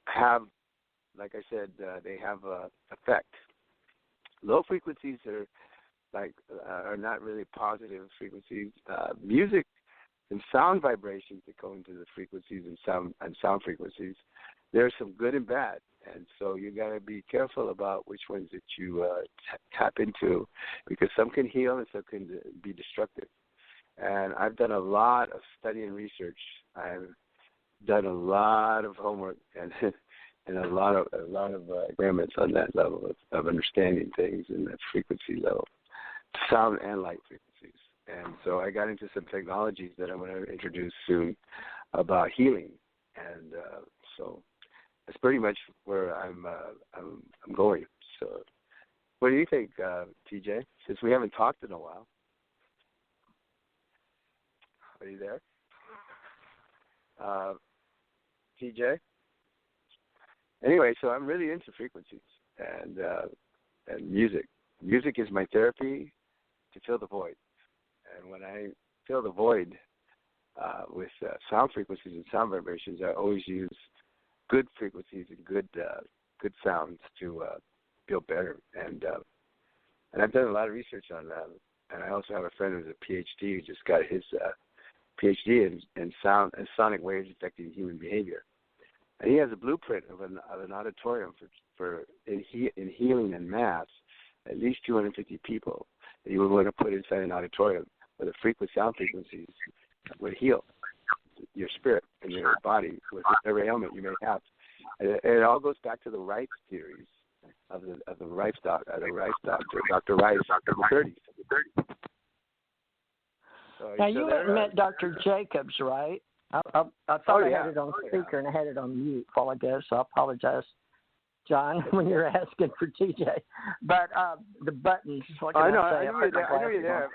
have, like I said, they have effect. Low frequencies are not really positive frequencies. Music and sound vibrations that go into the frequencies and sound frequencies, there's some good and bad, and so you got to be careful about which ones that you tap into, because some can heal and some can be destructive. And I've done a lot of study and research. I've done a lot of homework and a lot of experiments on that level of understanding things in that frequency level, sound and light frequencies. And so I got into some technologies that I'm going to introduce soon about healing, and so that's pretty much where I'm going. So, what do you think, TJ? Since we haven't talked in a while, are you there, TJ? Anyway, so I'm really into frequencies and music. Music is my therapy to fill the void. And when I fill the void with sound frequencies and sound vibrations, I always use good frequencies and good sounds to feel better. And I've done a lot of research on that. And I also have a friend who's a PhD who just got his PhD in sound and sonic waves affecting human behavior. And he has a blueprint of an auditorium for in healing en masse, at least 250 people that you would want to put inside an auditorium where the sound frequencies would heal your spirit and your body with whatever ailment you may have. And it all goes back to the Rice theories of the Rice doctor, Dr. Rice, in the 30s. So now, you hadn't met Dr. Jacobs, right? I thought I had it on speaker and I had it on mute while ago, so I apologize, John, when you're asking for TJ. But the buttons, what can I say? I know you're there.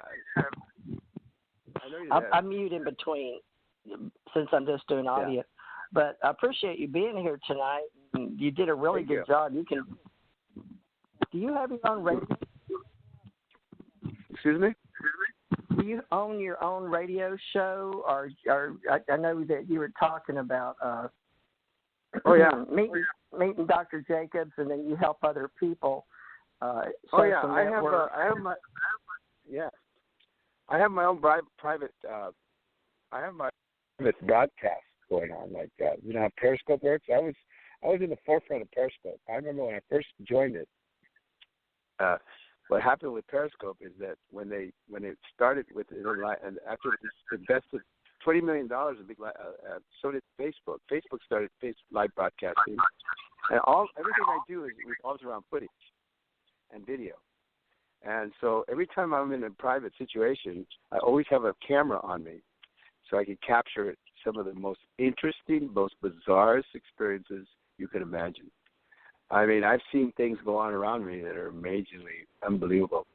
I mute in between since I'm just doing audio. Yeah. But I appreciate you being here tonight. You did a really good job. Do you have your own radio? Excuse me? Do you own your own radio show, or I know that you were talking about meeting Dr. Jacobs, and then you help other people. I I have my own private. I have my private broadcast going on. Like you know how Periscope works. I was in the forefront of Periscope. I remember when I first joined it. What happened with Periscope is that when it started with it, and after it invested $20 million, so did Facebook. Facebook started live broadcasting, and everything I do revolves around footage and video. And so every time I'm in a private situation, I always have a camera on me, so I can capture some of the most interesting, most bizarre experiences you can imagine. I mean, I've seen things go on around me that are majorly unbelievable.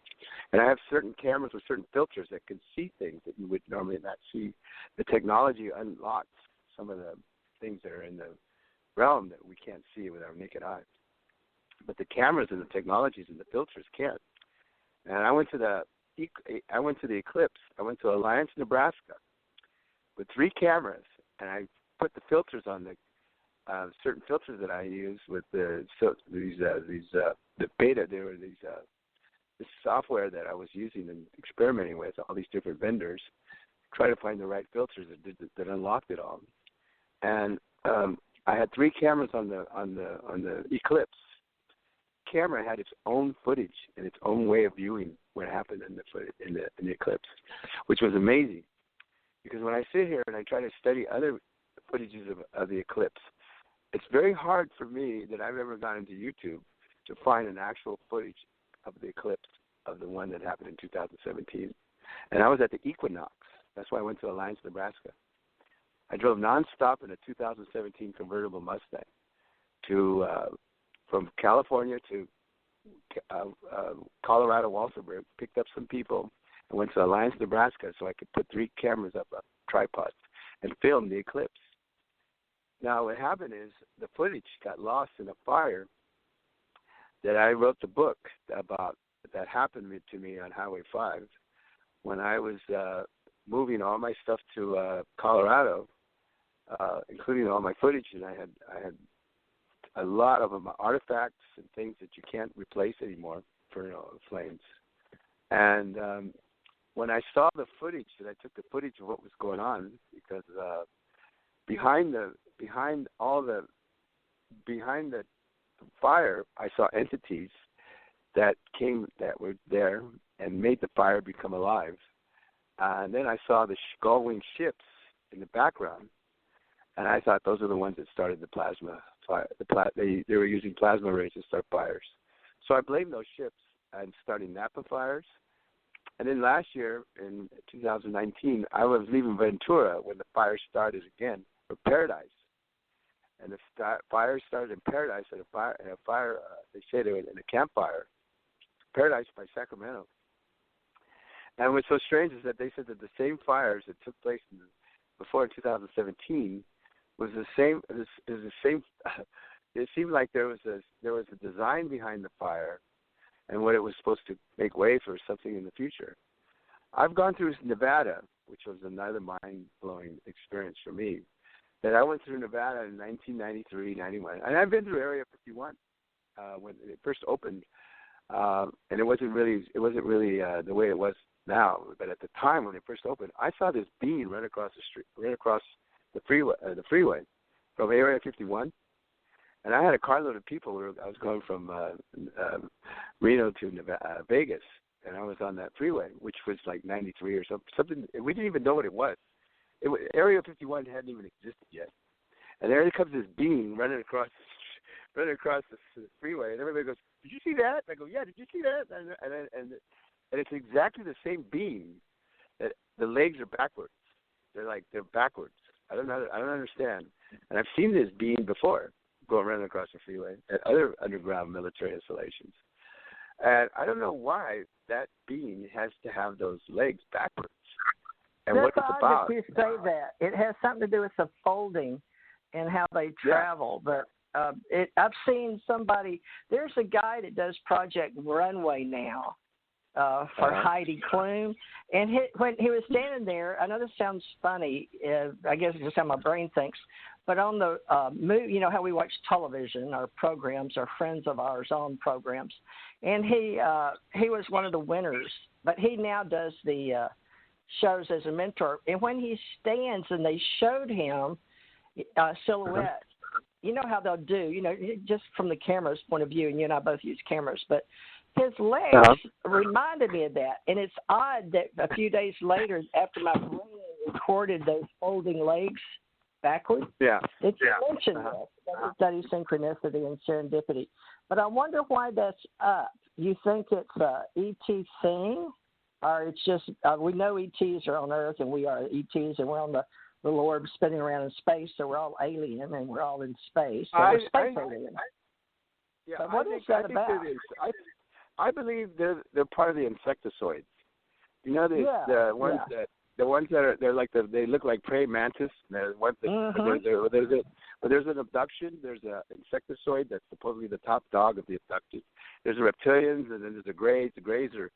And I have certain cameras with certain filters that can see things that you would normally not see. The technology unlocks some of the things that are in the realm that we can't see with our naked eye. But the cameras and the technologies and the filters can't. And I went to the eclipse. I went to Alliance, Nebraska, with 3 cameras, and I put the filters on the certain filters that I use with the beta. There were this software that I was using and experimenting with all these different vendors, try to find the right filters that unlocked it all. And I had 3 cameras on the eclipse. Camera had its own footage and its own way of viewing what happened in the eclipse, which was amazing. Because when I sit here and I try to study other footages of the eclipse, it's very hard for me that I've ever gone into YouTube to find an actual footage of the eclipse of the one that happened in 2017. And I was at the equinox. That's why I went to Alliance, Nebraska. I drove nonstop in a 2017 convertible Mustang from California to Colorado, Walsenburg, picked up some people, and went to Alliance, Nebraska so I could put 3 cameras up on tripods and film the eclipse. Now, what happened is the footage got lost in a fire that I wrote the book about that happened to me on Highway 5 when I was moving all my stuff to Colorado, including all my footage, and I had a lot of my artifacts and things that you can't replace anymore for flames. And when I saw the footage, and I took the footage of what was going on, because behind the fire, I saw entities that were there and made the fire become alive. And then I saw the gull-winged ships in the background, and I thought those are the ones that started the plasma fire. They were using plasma rays to start fires. So I blamed those ships and starting Napa fires. And then last year, in 2019, I was leaving Ventura when the fire started again for Paradise. And the fire started in Paradise at a fire they say they were in a campfire, Paradise by Sacramento. And what's so strange is that they said that the same fires that took place before in 2017 was the same. It seemed like there was a design behind the fire, and what it was supposed to make way for something in the future. I've gone through Nevada, which was another mind-blowing experience for me. That I went through Nevada in 1993, 91, and I've been through Area 51 when it first opened, and it wasn't really the way it was now. But at the time when it first opened, I saw this being right across the street, right across the freeway from Area 51, and I had a carload of people. I was going from Reno to Vegas, and I was on that freeway, which was like 93 or something. We didn't even know what it was. Area 51 hadn't even existed yet, and there comes this being running across the freeway, and everybody goes, "Did you see that?" And I go, "Yeah, did you see that?" And it's exactly the same being. That the legs are backwards. They're backwards. I don't understand. And I've seen this being before, going running across the freeway at other underground military installations, and I don't know why that being has to have those legs backwards. And that's what it's about. That you say that. It has something to do with the folding and how they travel. Yeah. But I've seen somebody. There's a guy that does Project Runway now for Heidi Klum, and when he was standing there, I know this sounds funny. I guess it's just how my brain thinks. But on the movie, you know how we watch television, our programs, our friends of ours own programs, and he was one of the winners. But he now does the shows as a mentor. And when he stands and they showed him silhouette, you know how they'll do, just from the camera's point of view, and you and I both use cameras, but his legs reminded me of that. And it's odd that a few days later, after my brain recorded those folding legs backwards, it's mentioned that study synchronicity and serendipity. But I wonder why that's up. You think it's a ET thing, or it's just we know ETs are on Earth and we are ETs and we're on the little orb spinning around in space, so we're all alien and we're all in space. So we're space aliens. But what is that about? I believe they're part of the insectoids. You know, the ones that are they look like praying mantis. There's an abduction. There's an insectoid that's supposedly the top dog of the abducted. There's the reptilians, and then there's the Greys. The Greys are.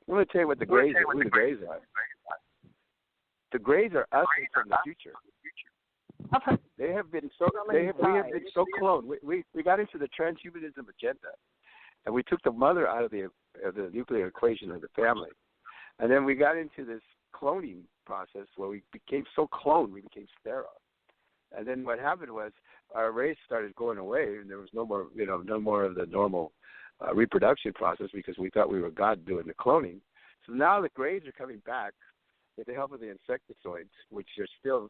I'm going to tell you what the Greys are. Who the Greys are. The Greys are us from the future. We have been so cloned. We got into the transhumanism agenda, and we took the mother out of the nuclear equation of the family, and then we got into this cloning process where we became so cloned we became sterile. And then what happened was our race started going away, and there was no more of the normal reproduction process because we thought we were God doing the cloning. So now the Greys are coming back with the help of the insectoids, which are still,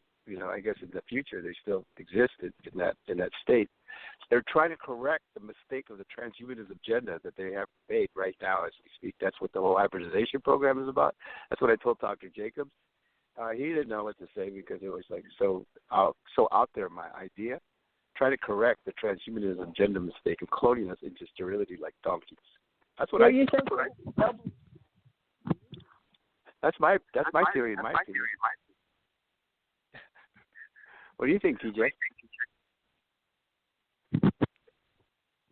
I guess in the future they still exist in that state. They're trying to correct the mistake of the transhumanism agenda that they have made right now as we speak. That's what the whole hybridization program is about. That's what I told Dr. Jacobs. He didn't know what to say because it was like so out there, my idea. Trying to correct the transhumanism agenda mistake of cloning us into sterility like donkeys. That's what I think. That's my theory. What do you think, TJ?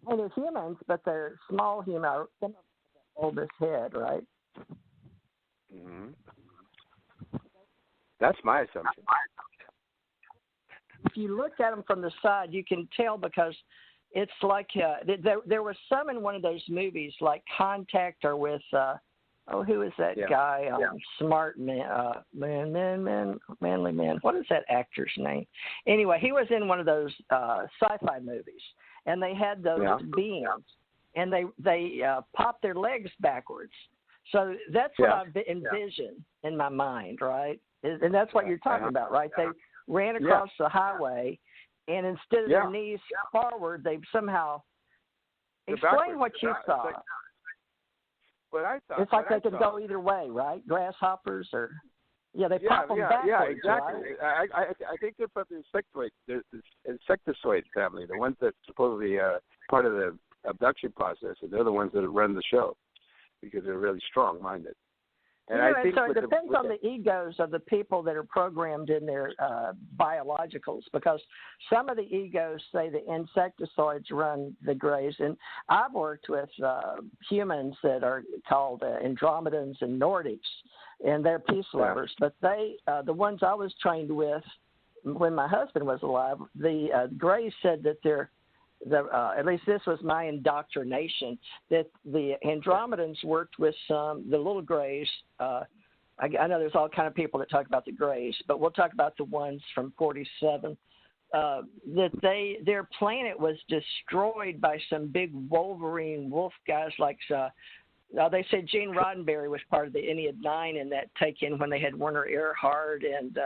Well, they're humans, but they're small humans. Some of them hold this head, right? Mm-hmm. That's my assumption. If you look at them from the side, you can tell because it's like there was some in one of those movies, like Contact, or with who is that guy? Smart Manly Man. What is that actor's name? Anyway, he was in one of those sci-fi movies, and they had those beings, and they popped their legs backwards. So that's what I've envisioned in my mind, right? And that's what you're talking about, right? They ran across the highway, and instead of their knees forward, they somehow explain what you saw. What I thought. It's like they could go either way, right? Grasshoppers, or they pop them backwards. Yeah, exactly. Right? I think they're from the insectoid family, the ones that supposedly part of the abduction process, and they're the ones that run the show because they're really strong-minded. And I think so it depends on the egos of the people that are programmed in their biologicals, because some of the egos say the insectoids run the Greys. And I've worked with humans that are called Andromedans and Nordics, and they're peace lovers. But they, the ones I was trained with when my husband was alive, the Greys said that they're, at least this was my indoctrination, that the Andromedans worked with the little Greys. I know there's all kind of people that talk about the Greys, but we'll talk about the ones from 47. That their planet was destroyed by some big Wolverine wolf guys like. They said Gene Roddenberry was part of the Ennead 9 in that take-in when they had Werner Erhard and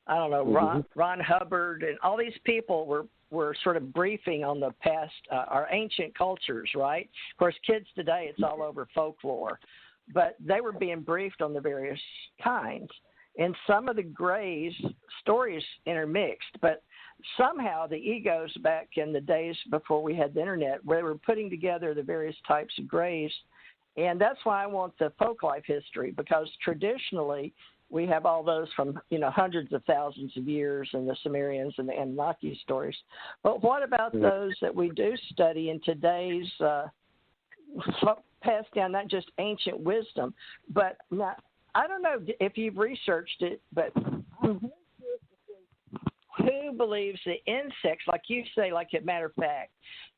I don't know, Ron Hubbard, and all these people were sort of briefing on the past, our ancient cultures, right? Of course, kids today, it's all over folklore. But they were being briefed on the various kinds. And some of the Greys' stories intermixed, but somehow the egos back in the days before we had the internet, where they were putting together the various types of Greys. And that's why I want the folk life history, because traditionally we have all those from, hundreds of thousands of years, and the Sumerians and the Anunnaki stories. But what about those that we do study in today's passed down, not just ancient wisdom, but now, I don't know if you've researched it, but who believes the insects, like you say, like a matter of fact,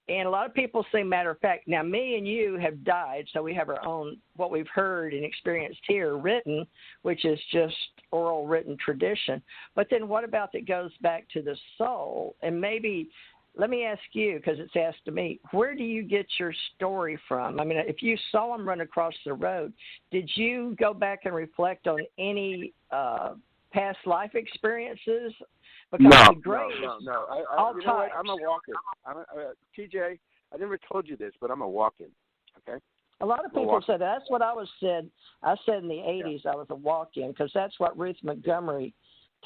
And a lot of people say matter of fact. Now, me and you have died, so we have our own, what we've heard and experienced here, written, which is just oral written tradition. But then what about that goes back to the soul? And maybe, let me ask you, because it's asked to me, where do you get your story from? I mean, if you saw them run across the road, did you go back and reflect on any past life experiences? Because No. All you know what? types. I'm a walk-in. TJ, I never told you this, but I'm a walk-in. Okay. A lot of people said that's what I said. I said in the 80s I was a walk-in because that's what Ruth Montgomery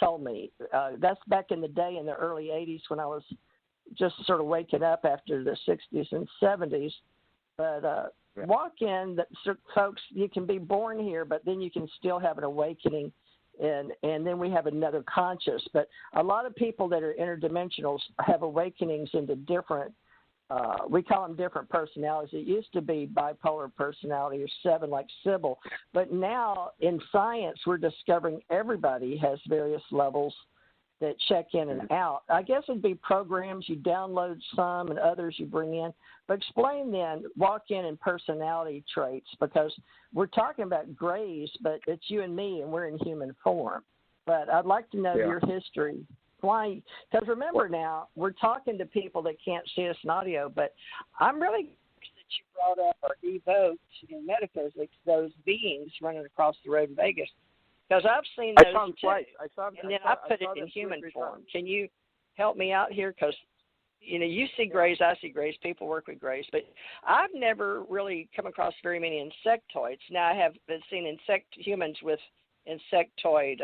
told me. That's back in the day in the early 80s when I was just sort of waking up after the 60s and 70s. But walk-in, that folks, you can be born here, but then you can still have an awakening. And then we have another conscious. But a lot of people that are interdimensionals have awakenings into different, we call them different personalities. It used to be bipolar personality or 7 like Sybil. But now in science, we're discovering everybody has various levels that check in and out. I guess it'd be programs. You download some and others you bring in. But explain then walk-in and personality traits, because we're talking about grays, but it's you and me, and we're in human form. But I'd like to know your history. Why? Because remember now, we're talking to people that can't see us in audio, but I'm really glad that you brought up or evoked in metaphysics those beings running across the road in Vegas. Because I've seen those I saw them twice. And then I put it in human form. Can you help me out here? Because, you know, you see grays, I see grays. People work with grays. But I've never really come across very many insectoids. Now, I have been seen humans with insectoid,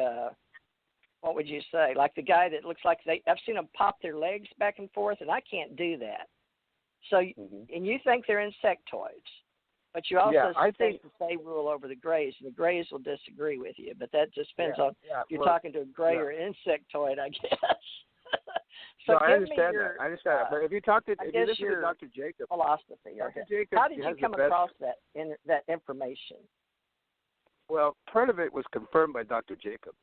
what would you say? Like the guy that looks like I've seen them pop their legs back and forth, and I can't do that. So, and you think they're insectoids. But you also think that they rule over the grays, and the grays will disagree with you. But that just depends on if you're talking to a gray or insectoid, I guess. So I understand that. I understand that. But if you listen to Dr. Jacob, philosophy. Dr. Jacob, how did you come across that information? Well, part of it was confirmed by Dr. Jacob.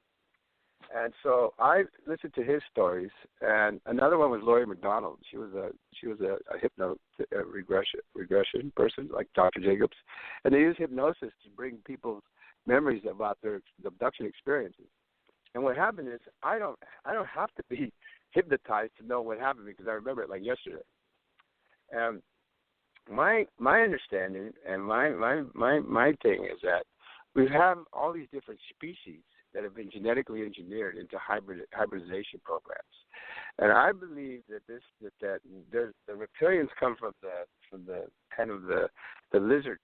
And so I listened to his stories, and another one was Laurie McDonald. She was a regression person like Dr. Jacobs, and they use hypnosis to bring people's memories about their abduction experiences. And what happened is I don't have to be hypnotized to know what happened because I remember it like yesterday. And my understanding and my thing is that we have all these different species that have been genetically engineered into hybridization programs, and I believe that the reptilians come from the kind of the lizard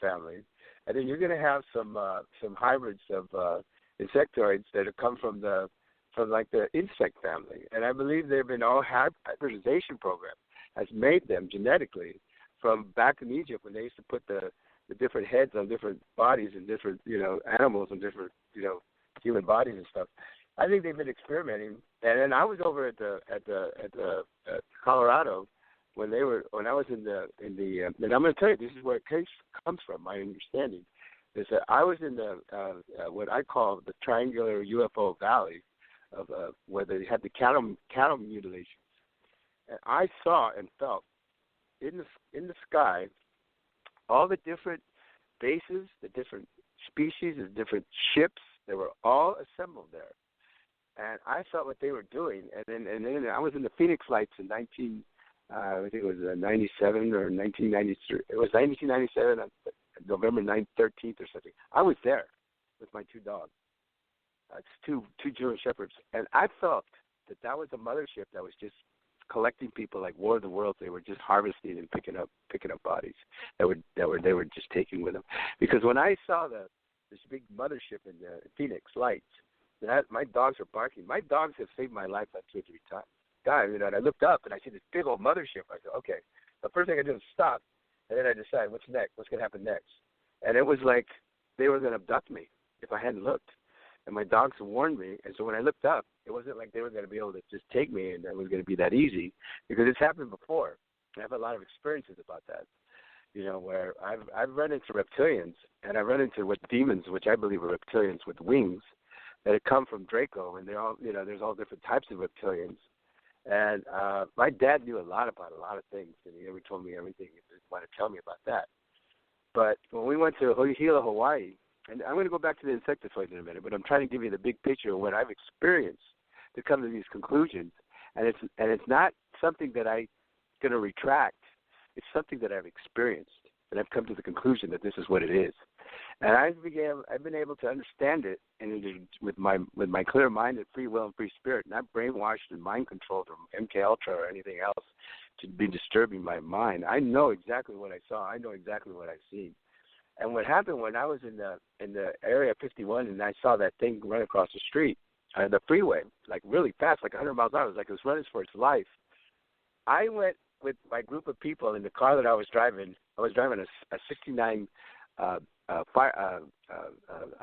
family, and then you're going to have some hybrids of insectoids that have come from the insect family, and I believe there have been all hybridization program has made them genetically from back in Egypt when they used to put the different heads on different bodies and different, animals and different, human bodies and stuff. I think they've been experimenting. And then I was over at Colorado when I was in the and I'm going to tell you, this is where it comes from. My understanding is that I was in the what I call the triangular UFO valley of where they had the cattle mutilations, and I saw and felt in the sky all the different bases, the different species, the different ships, they were all assembled there. And I felt what they were doing. And then I was in the Phoenix Lights in I think it was 97 or 1993. It was 1997, November 13th or something. I was there with my 2 dogs. It's two German Shepherds. And I felt that was a mothership that was just collecting people like War of the Worlds. They were just harvesting and picking up bodies that they were just taking with them. Because when I saw this big mothership in the Phoenix Lights, my dogs are barking. My dogs have saved my life like 2 or 3 times. And I looked up and I see this big old mothership. I said, okay. The first thing I did was stop, and then I decided what's next, what's going to happen next. And it was like they were going to abduct me if I hadn't looked. And my dogs warned me, and so when I looked up, it wasn't like they were going to be able to just take me and it was going to be that easy, because it's happened before. I have a lot of experiences about that, where I've run into reptilians, and I run into what demons, which I believe are reptilians with wings, that have come from Draco, and they're all, there's all different types of reptilians. And my dad knew a lot about a lot of things, and he never told me everything. He didn't want to tell me about that. But when we went to Hilo, Hawaii, and I'm going to go back to the insectoids in a minute, but I'm trying to give you the big picture of what I've experienced to come to these conclusions. And it's not something that I'm going to retract. It's something that I've experienced, and I've come to the conclusion that this is what it is. And I've been able to understand it, and with my clear mind and free will and free spirit, not brainwashed and mind controlled or MK Ultra or anything else to be disturbing my mind. I know exactly what I saw. I know exactly what I've seen. And what happened when I was in the area 51 and I saw that thing run across the street, the freeway, like really fast, like 100 miles an hour, it was like it was running for its life. I went with my group of people in the car that I was driving. I was driving a 69 a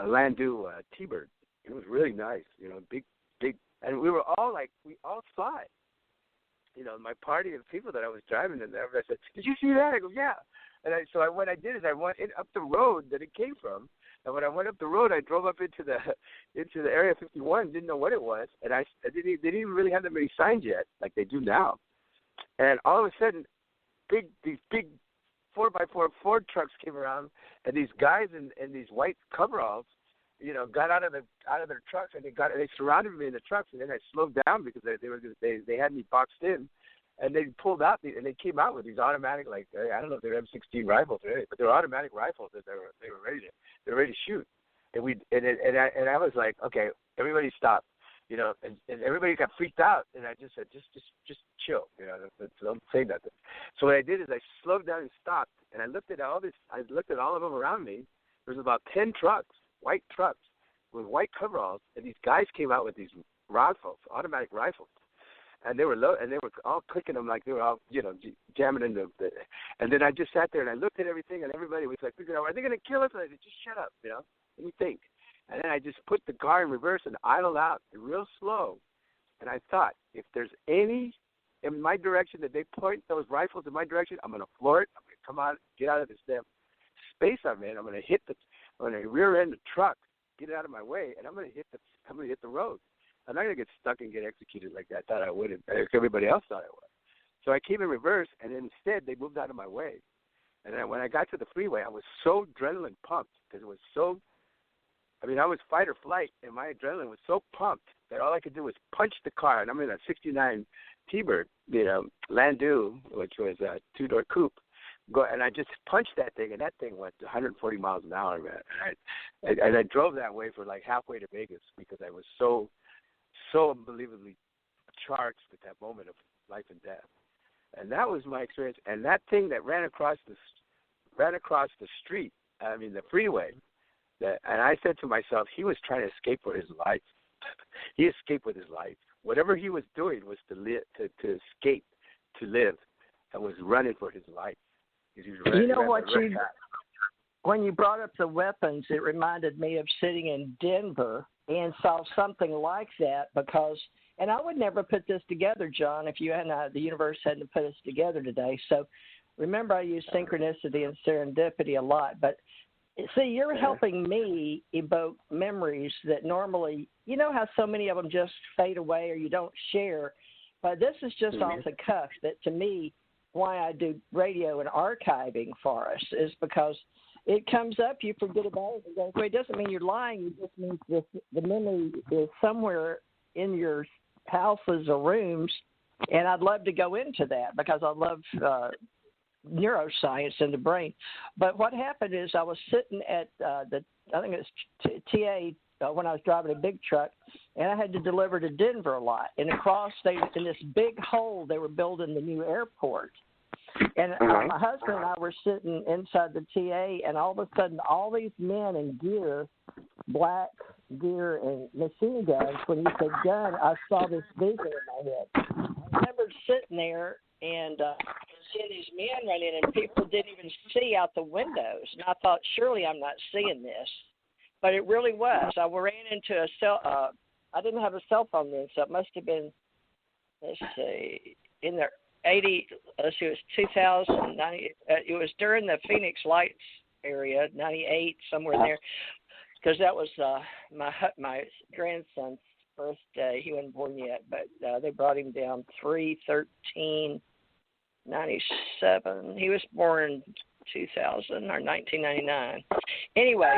Landau T-Bird. It was really nice, big, and we all saw it. My party of people that I was driving in there, I said, "Did you see that?" I go, "Yeah." And what I did is I went up the road that it came from, and when I went up the road, I drove up into the area 51, didn't know what it was, and they didn't even really have that many signs yet, like they do now. And all of a sudden, these big 4x4 Ford trucks came around, and these guys in these white coveralls, got out of their trucks, and they surrounded me in the trucks, and then I slowed down because they had me boxed in, and they pulled out and they came out with these automatic, like, I don't know if they're M16 rifles or anything, but they're automatic rifles that they were ready to shoot, and I was like, okay, everybody stop. And everybody got freaked out, and I just said, just chill, don't say nothing. So what I did is I slowed down and stopped, and I looked at all of them around me. There was about 10 trucks, white trucks, with white coveralls, and these guys came out with these rifles, automatic rifles, and they were all clicking them like they were all, jamming into the. And then I just sat there and I looked at everything, and everybody was like, are they going to kill us? And I said, just shut up, let me think. And then I just put the car in reverse and idled out real slow. And I thought, if there's any in my direction that they point those rifles in my direction, I'm going to floor it. I'm going to come out, get out of this damn space I'm in. I'm going to rear end the truck, get it out of my way, and I'm going to hit the road. I'm not going to get stuck and get executed like that. I thought I would, like everybody else thought I would. So I came in reverse, and instead they moved out of my way. And then when I got to the freeway, I was so adrenaline pumped because it was so. I was fight or flight, and my adrenaline was so pumped that all I could do was punch the car. And I'm in a 69 T-Bird, Landau, which was a two-door coupe. And I just punched that thing, and that thing went 140 miles an hour, man. And I drove that way for like halfway to Vegas because I was so unbelievably charged with that moment of life and death. And that was my experience. And that thing that ran across the street, the freeway. And I said to myself, he was trying to escape for his life. He escaped with his life. Whatever he was doing was to escape, to live, and was running for his life. When you brought up the weapons, it reminded me of sitting in Denver and saw something like that and I would never put this together, John, if the universe hadn't put us together today. So remember, I use synchronicity and serendipity a lot, but see, you're helping me evoke memories that normally, how so many of them just fade away or you don't share. But this is just off the cuff. That to me, why I do radio and archiving for us is because it comes up, you forget about it. It doesn't mean you're lying. It just means the memory is somewhere in your houses or rooms. And I'd love to go into that because I love neuroscience in the brain. But what happened is I was sitting at I think it was TA when I was driving a big truck, and I had to deliver to Denver a lot. And in this big hole, they were building the new airport. And my husband and I were sitting inside the TA, and all of a sudden, all these men in gear, black gear and machine guns, when you said gun, I saw this vision in my head. I remember sitting there and seeing these men run in, and people didn't even see out the windows. And I thought, surely I'm not seeing this. But it really was. I ran into I didn't have a cell phone then, so it must have been, in the 80, it was 2090. It was during the Phoenix Lights area, 98, somewhere in there, because that was my grandson's birthday. He wasn't born yet, but they brought him down 3/13/97. He was born 2000 or 1999. Anyway,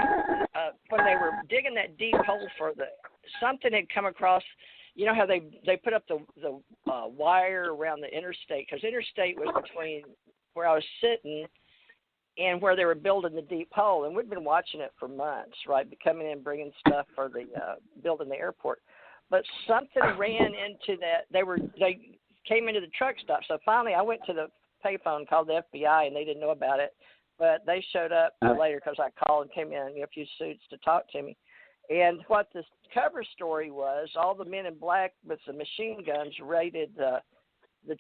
when they were digging that deep hole something had come across. You know how they put up the wire around the interstate, because interstate was between where I was sitting and where they were building the deep hole, and we'd been watching it for months, right? Coming in, bringing stuff for the building the airport, but something ran into that. They came into the truck stop, so finally I went to the payphone, called the FBI, and they didn't know about it, but they showed up later because I called and came in a few suits to talk to me. And what the cover story was, all the men in black with the machine guns raided the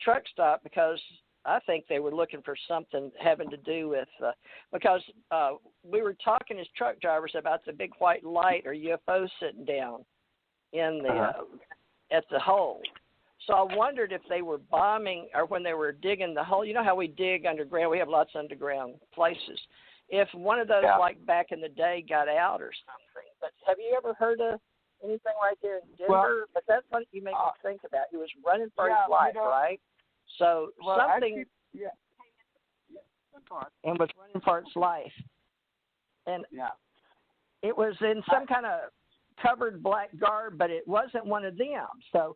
truck stop because I think they were looking for something having to do with because we were talking as truck drivers about the big white light or UFO sitting down in the at the hole. So I wondered if they were bombing or when they were digging the hole. You know how we dig underground? We have lots of underground places. If one of those, like back in the day, got out or something. But have you ever heard of anything right there in Denver? Well, but that's what you make me think about. He was running for his life, right? So something and was running for its life. And it was in some kind of covered black garb, but it wasn't one of them. So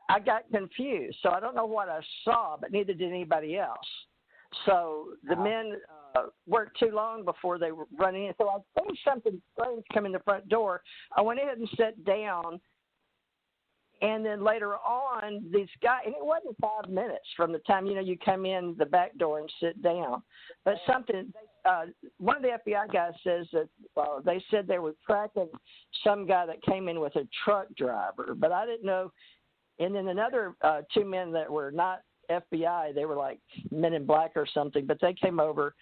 I got confused. So I don't know what I saw, but neither did anybody else. So the men weren't too long before they were running in. So I think something strange come in the front door. I went ahead and sat down. And then later on, these guys, and it wasn't 5 minutes from the time, you come in the back door and sit down. But one of the FBI guys says that they said they were tracking some guy that came in with a truck driver. But I didn't know. And then another two men that were not FBI, they were like men in black or something, but they came over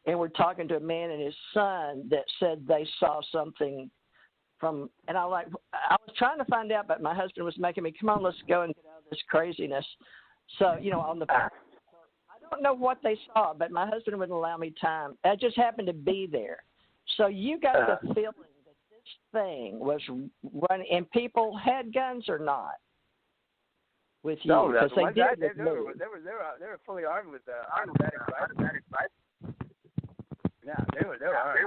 and were talking to a man and his son that said they saw something and I was trying to find out, but my husband was making me, come on, let's go and get out of this craziness. So, on the phone. I don't know what they saw, but my husband wouldn't allow me time. I just happened to be there. So you got the feeling that this thing was running, and people had guns or not with you? No, because they did. They were fully armed with automatic rifles. Yeah, they were armed.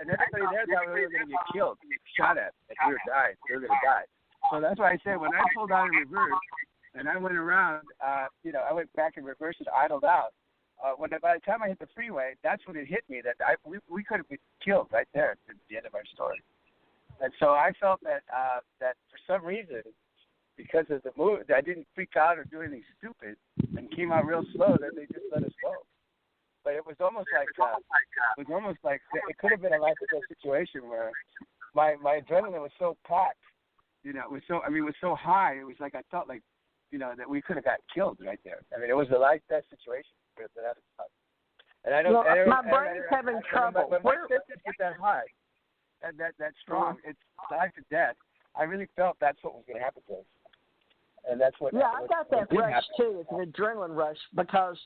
And everybody there thought we were going to get killed, shot at, and we were going to die. So that's why I said when I pulled out in reverse and I went around, I went back in reverse and idled out. By the time I hit the freeway, that's when it hit me that we could have been killed right there at the end of our story. And so I felt that for some reason, because of the move, I didn't freak out or do anything stupid and came out real slow, that they just let us go. But it was almost like it could have been a life or death situation where my adrenaline was so packed, it was so high. It was like I felt like, that we could have got killed right there. I mean, it was a life or death situation. And I don't. My brain's having trouble. But my senses get that high and that strong. It's life or death. I really felt that's what was going to happen to us, and that's what. Yeah, I got that rush too. It's an adrenaline rush because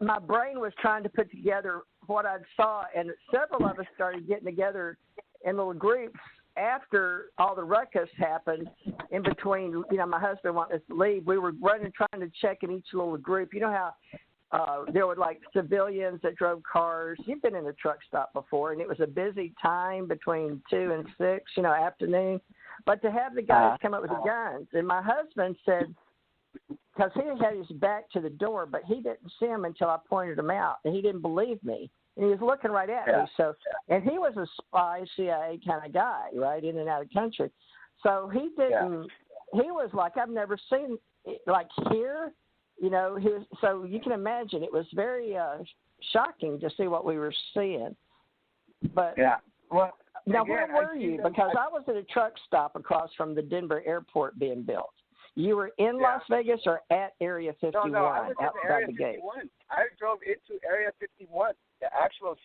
my brain was trying to put together what I saw, and several of us started getting together in little groups after all the ruckus happened. In between, my husband wanted us to leave. We were running, trying to check in each little group. You know how there were like civilians that drove cars. You've been in a truck stop before, and it was a busy time between 2 and 6, afternoon. But to have the guys come up with the guns, and my husband said, because he had his back to the door, but he didn't see him until I pointed him out, and he didn't believe me. And he was looking right at me. So, and he was a spy, CIA kind of guy, right, in and out of the country. So he didn't. He was like, I've never seen like here, so you can imagine it was very shocking to see what we were seeing. But well, now where were you? Because I was at a truck stop across from the Denver airport being built. You were in Las Vegas or at Area 51 No, I was outside in the gate? 51. I drove into Area 51, the actual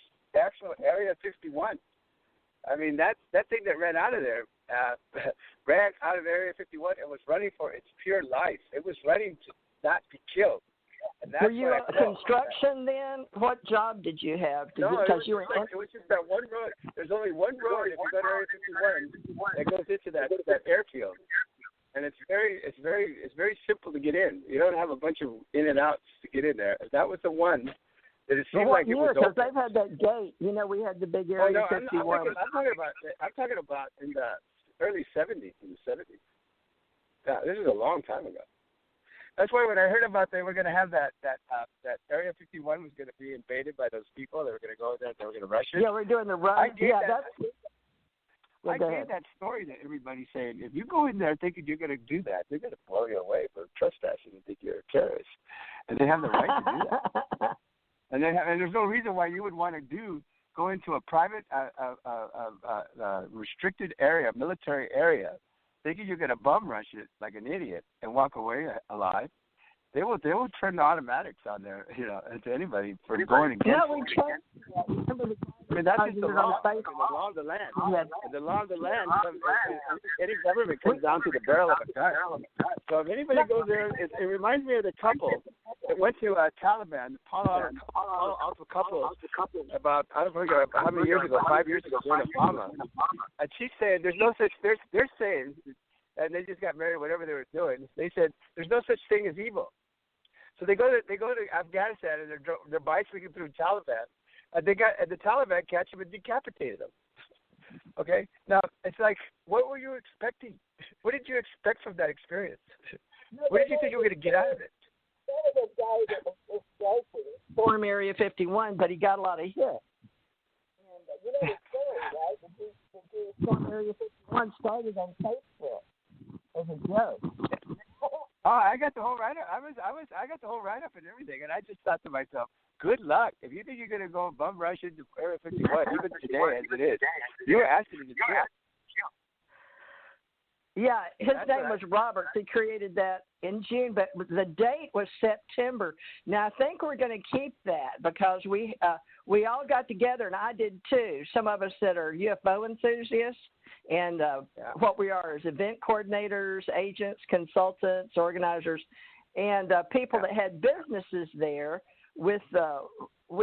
Area 51. I mean, that thing that ran out of there ran out of Area 51 and was running for its pure life. It was running to not be killed. And that's were you in construction then? What job did you have? It was just that one road. There's only one road if you go to Area 51 that goes into that airfield. and it's very simple to get in. You don't have a bunch of in and outs to get in there. That was the one that it seemed like it was open. Because they've had that gate. You know, we had the big Area 51. I'm talking about in the early 70s, in the 70s. Yeah, this is a long time ago. That's why when I heard about they were going to have that Area 51 was going to be invaded by those people, they were going to go there, they were going to rush it. Yeah, we're doing the run. I gave that story to everybody saying, if you go in there thinking you're going to do that, they're going to blow you away for trespassing and think you're a terrorist. And they have the right to do that. And there's no reason why you would want to go into a private, restricted area, military area, thinking you're going to bum rush it like an idiot and walk away alive. They will turn the automatics on there, to anybody for going against. Yeah, we changed that. I mean, that's just the law of the land. And the law of the land, any government comes down to the barrel of a gun. So if anybody goes there, it reminds me of the couple that went to Taliban, the Palo Alto couple, about, I don't know how many years ago, 5 years ago, during Obama. And she's saying they're saying, and they just got married, whatever they were doing, they said there's no such thing as evil. So they go to Afghanistan and they're bicycling through Taliban. The Taliban catch them and decapitated them. Okay, now it's like, what were you expecting? What did you expect from that experience? What did you think you were going to get out of it? That was a guy that was form Area 51, but he got a lot of hits. And you know the story, right? The form Area 51 started on Facebook as a joke. Oh, I got the whole write-up. I got the whole write-up and everything, and I just thought to myself, good luck. If you think you're going to go bum rush into Area 51, even today as it is, you're asking me to kill. Yeah, his name was Robert. He created that in June, but the date was September. Now, I think we're going to keep that because we all got together, and I did too. Some of us that are UFO enthusiasts, and what we are is event coordinators, agents, consultants, organizers, and people that had businesses there. We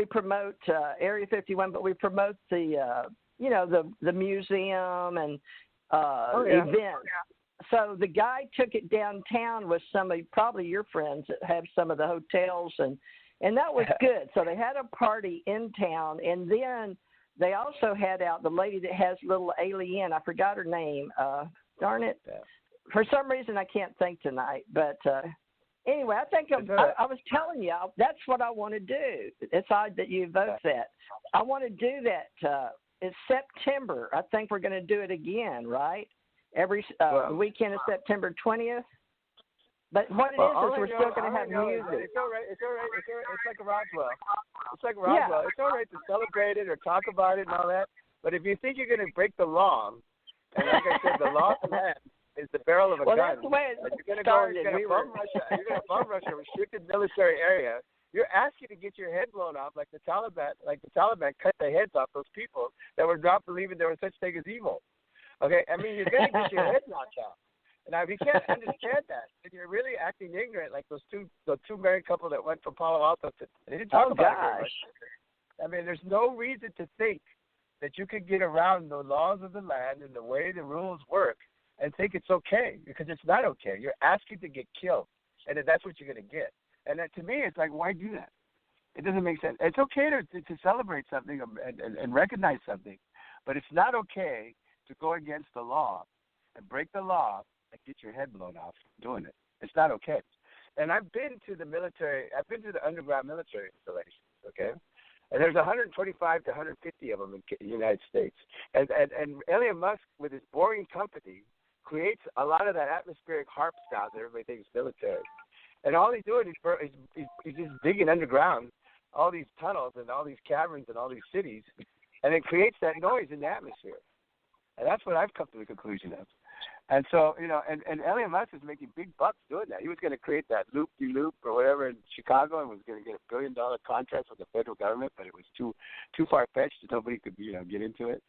promote Area 51, but we promote the museum and events. So the guy took it downtown with probably your friends that have some of the hotels, and that was good. So they had a party in town, and then they also had out the lady that has little alien. I forgot her name. Darn it. For some reason, I can't think tonight. But anyway, I think I was telling you, that's what I want to do. It's odd that you vote that. I want to do that. It's September. I think we're going to do it again, right? Every weekend of September 20th. But what it is we're still going to have music. It's all right. It's like a Roswell. It's like Roswell. Yeah. It's all right to celebrate it or talk about it and all that. But if you think you're going to break the law, and like I said, the law of the land is the barrel of a gun. That's the way it started. You're going to bum rush a restricted military area. You're asking to get your head blown off like the Taliban cut the heads off those people that were not believing there was such thing as evil. Okay, I mean, you're going to get your head knocked out. Now, if you can't understand that, if you're really acting ignorant, like the two married couple that went from Palo Alto, they didn't talk about it very much. I mean, there's no reason to think that you could get around the laws of the land and the way the rules work and think it's okay, because it's not okay. You're asking to get killed, and that's what you're going to get. And to me, it's like, why do that? It doesn't make sense. It's okay to celebrate something and recognize something, but it's not okay to go against the law and break the law and get your head blown off doing it. It's not okay. And I've been to the military. I've been to the underground military installations, okay? And there's 125 to 150 of them in the United States. And Elon Musk, with his boring company, creates a lot of that atmospheric HARP style that everybody thinks is military. And all he's doing is he's just digging underground all these tunnels and all these caverns and all these cities, and it creates that noise in the atmosphere. And that's what I've come to the conclusion of. And so, and Elon Musk is making big bucks doing that. He was going to create that loop-de-loop or whatever in Chicago and was going to get $1 billion contract with the federal government, but it was too far-fetched that nobody could, get into it.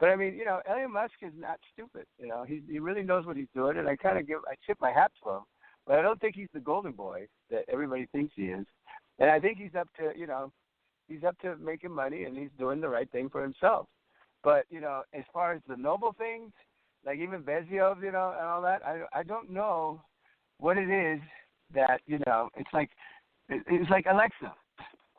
But, I mean, Elon Musk is not stupid. He really knows what he's doing, and I tip my hat to him. But I don't think he's the golden boy that everybody thinks he is. And I think he's up to making money, and he's doing the right thing for himself. But, as far as the noble things, like even Bezos, and all that. I don't know what it is that, it's like Alexa,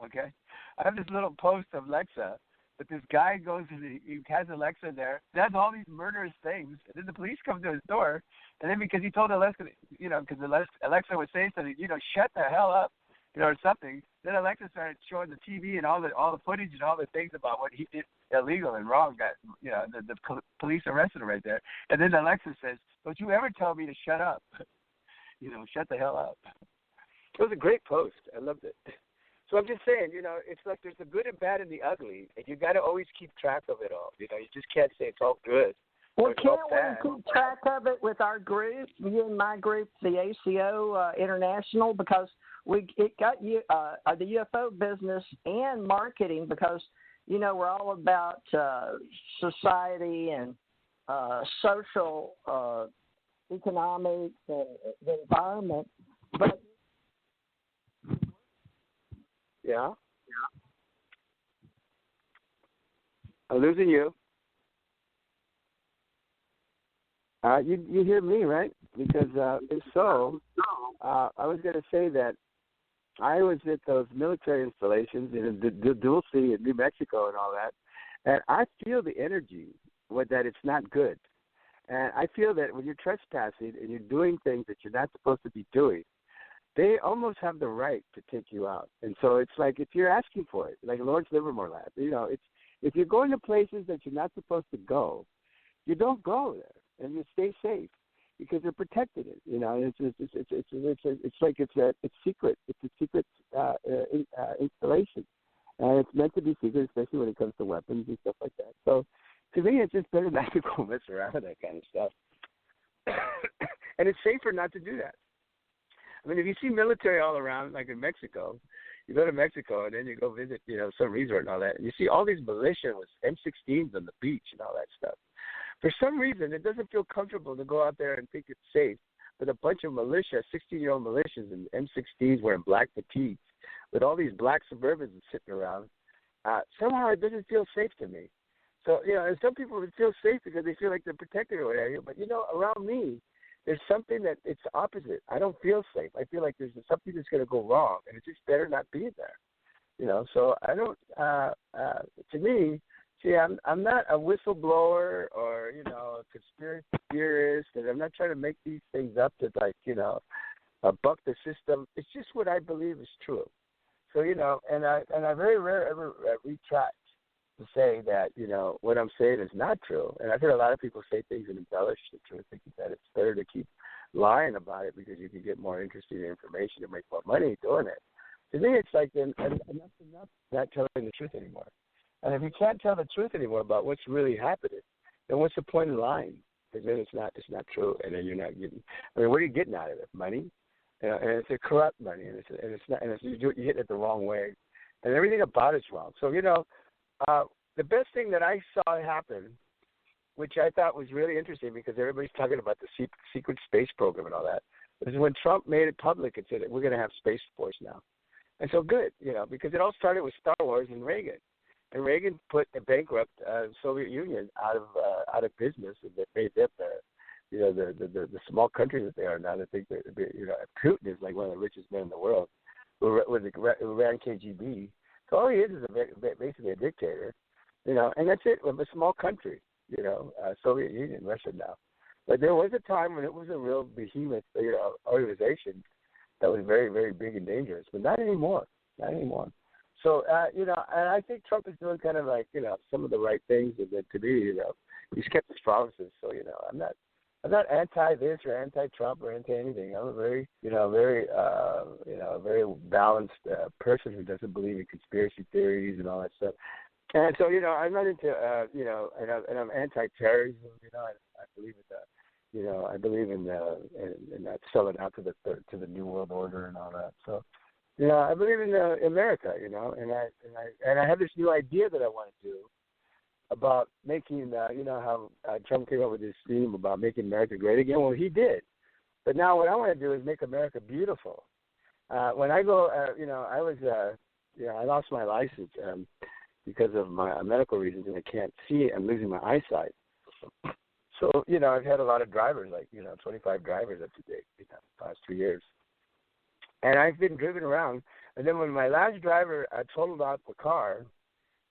okay? I have this little post of Alexa, but this guy goes and he has Alexa there, does all these murderous things, and then the police come to his door, and then because he told Alexa, because Alexa was saying something, shut the hell up, or something, then Alexa started showing the TV and all the footage and all the things about what he did illegal and wrong that, the police arrested him right there. And then Alexa says, don't you ever tell me to shut up. Shut the hell up. It was a great post. I loved it. So I'm just saying, it's like there's the good and bad and the ugly, and you got to always keep track of it all. You just can't say it's all good. Well, can't we keep track of it with our group, you and my group, the ACO International, because it got the UFO business and marketing, because, we're all about society and social, economics, and the environment, but yeah. I'm losing you. You hear me, right? Because if so, I was going to say that I was at those military installations in the Dual City in New Mexico and all that, and I feel the energy that it's not good. And I feel that when you're trespassing and you're doing things that you're not supposed to be doing, they almost have the right to take you out. And so it's like if you're asking for it, like Lawrence Livermore Lab, it's if you're going to places that you're not supposed to go, you don't go there, and you stay safe because they're protecting it. It's like it's secret. It's a secret installation, and it's meant to be secret, especially when it comes to weapons and stuff like that. So to me, it's just better not to go mess around with that kind of stuff, and it's safer not to do that. I mean, if you see military all around, like in Mexico, you go to Mexico and then you go visit, some resort and all that, and you see all these militia with M16s on the beach and all that stuff. For some reason, it doesn't feel comfortable to go out there and think it's safe with a bunch of militia, 16-year-old militias in M16s wearing black fatigues with all these black Suburbans sitting around. Somehow it doesn't feel safe to me. So, and some people would feel safe because they feel like they're protected or whatever, but, around me, there's something that it's opposite. I don't feel safe. I feel like there's something that's going to go wrong, and it's just better not being there. So I don't. To me, I'm not a whistleblower or a conspiracy theorist, and I'm not trying to make these things up to buck the system. It's just what I believe is true. So and I very rarely ever retract to say that, what I'm saying is not true. And I've heard a lot of people say things and embellish the truth, thinking that it's better to keep lying about it because you can get more interesting information and make more money doing it. To me, it's like enough's enough not telling the truth anymore. And if you can't tell the truth anymore about what's really happening, then what's the point of lying? Because then it's not true, and then you're not getting. I mean, what are you getting out of it? Money, and it's a corrupt money, and you're hitting it the wrong way, and everything about it's wrong. So the best thing that I saw happen, which I thought was really interesting because everybody's talking about the secret space program and all that, was when Trump made it public and said that we're going to have Space Force now. And so good, because it all started with Star Wars and Reagan. And Reagan put a bankrupt Soviet Union out of business, and that made them the small country that they are now. They think that Putin is like one of the richest men in the world, who ran KGB. So all he is basically a dictator, and that's it. We're a small country, Soviet Union, Russia now. But there was a time when it was a real behemoth, organization that was very, very big and dangerous. But not anymore. Not anymore. So, and I think Trump is doing kind of like, some of the right things. And then to me, he's kept his promises. So, I'm not anti this or anti Trump or anti anything. I'm a very, very balanced person who doesn't believe in conspiracy theories and all that stuff. And so, I'm not into, and I'm anti-terrorism. I believe in I believe in not selling out to the New World Order and all that. So. I believe in America, and I have this new idea that I want to do about making, how Trump came up with this theme about making America great again. Well, he did, but now what I want to do is make America beautiful. When I go, I was, I lost my license because of my medical reasons, and I can't see. I'm losing my eyesight. So, I've had a lot of drivers, 25 drivers up to date, the past 2 years. And I've been driven around. And then when my last driver totaled out the car,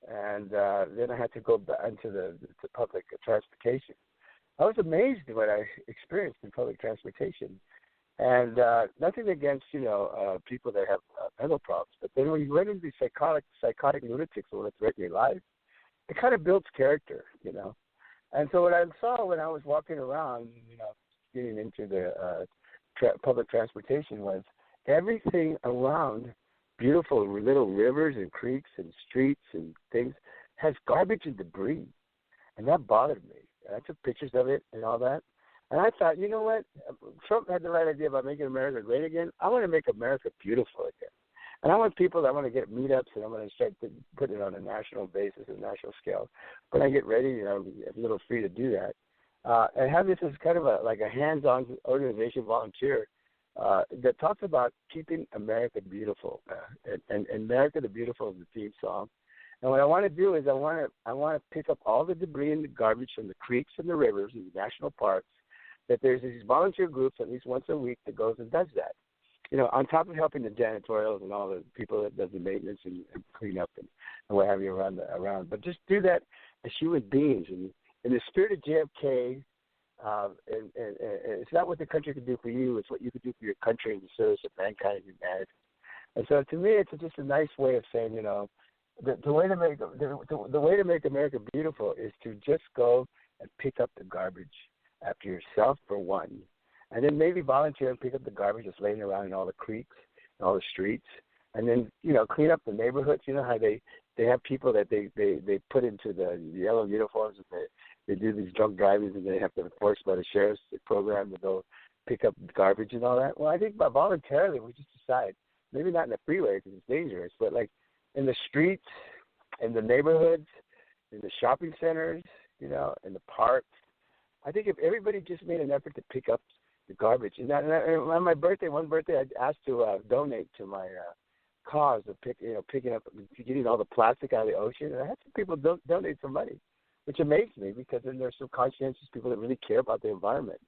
and then I had to go back into the public transportation, I was amazed at what I experienced in public transportation. And nothing against, people that have mental problems. But then when you run into these psychotic lunatics who want to threaten your life, it kind of builds character, And so what I saw when I was walking around, getting into the public transportation was everything around, beautiful little rivers and creeks and streets and things, has garbage and debris. And that bothered me. And I took pictures of it and all that. And I thought, you know what? Trump had the right idea about making America great again. I want to make America beautiful again. And I want people, I want to get meetups, and I'm going to start putting it on a national basis, a national scale. When I get ready, I'm a little free to do that. And have this as kind of a hands-on organization volunteer that talks about keeping America beautiful. And America the Beautiful is the theme song. And what I want to do is I want to pick up all the debris and the garbage from the creeks and the rivers and the national parks, that there's these volunteer groups at least once a week that goes and does that. On top of helping the janitorials and all the people that does the maintenance and clean up and what have you around. But just do that as human beings. And in the spirit of JFK, and it's not what the country can do for you, it's what you can do for your country and the service of mankind and humanity. And so to me, it's just a nice way of saying, the way to make America beautiful is to just go and pick up the garbage after yourself, for one. And then maybe volunteer and pick up the garbage that's laying around in all the creeks and all the streets. And then, clean up the neighborhoods. You know how they have people that they put into the yellow uniforms, and they do these drunk drivings, and they have to be forced by the sheriff's program to go pick up garbage and all that. Well, I think voluntarily we just decide, maybe not in the freeway because it's dangerous, but in the streets, in the neighborhoods, in the shopping centers, in the parks. I think if everybody just made an effort to pick up the garbage. And on my birthday, I asked to donate to my cause of picking up, getting all the plastic out of the ocean. And I had some people donate some money, which amazed me, because then there's some conscientious people that really care about the environment.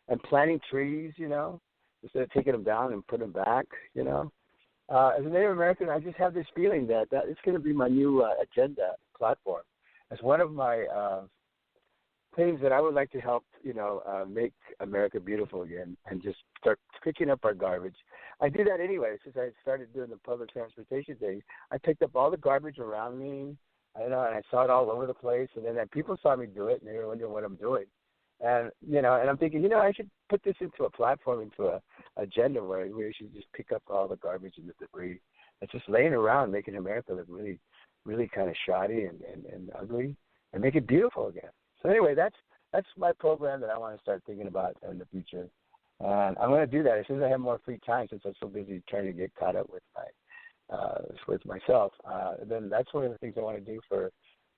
And planting trees, instead of taking them down and putting them back, As a Native American, I just have this feeling that it's going to be my new agenda platform. As one of my things that I would like to help, make America beautiful again, and just start picking up our garbage. I do that anyway. Since I started doing the public transportation thing, I picked up all the garbage around me, and I saw it all over the place. And then people saw me do it, and they were wondering what I'm doing. And and I'm thinking, I should put this into a platform, into a agenda where we should just pick up all the garbage and the debris that's just laying around, making America look really, really kind of shoddy and ugly, and make it beautiful again. So anyway, that's my program that I want to start thinking about in the future. And I'm going to do that as soon as I have more free time, since I'm so busy trying to get caught up with with myself. Then that's one of the things I want to do for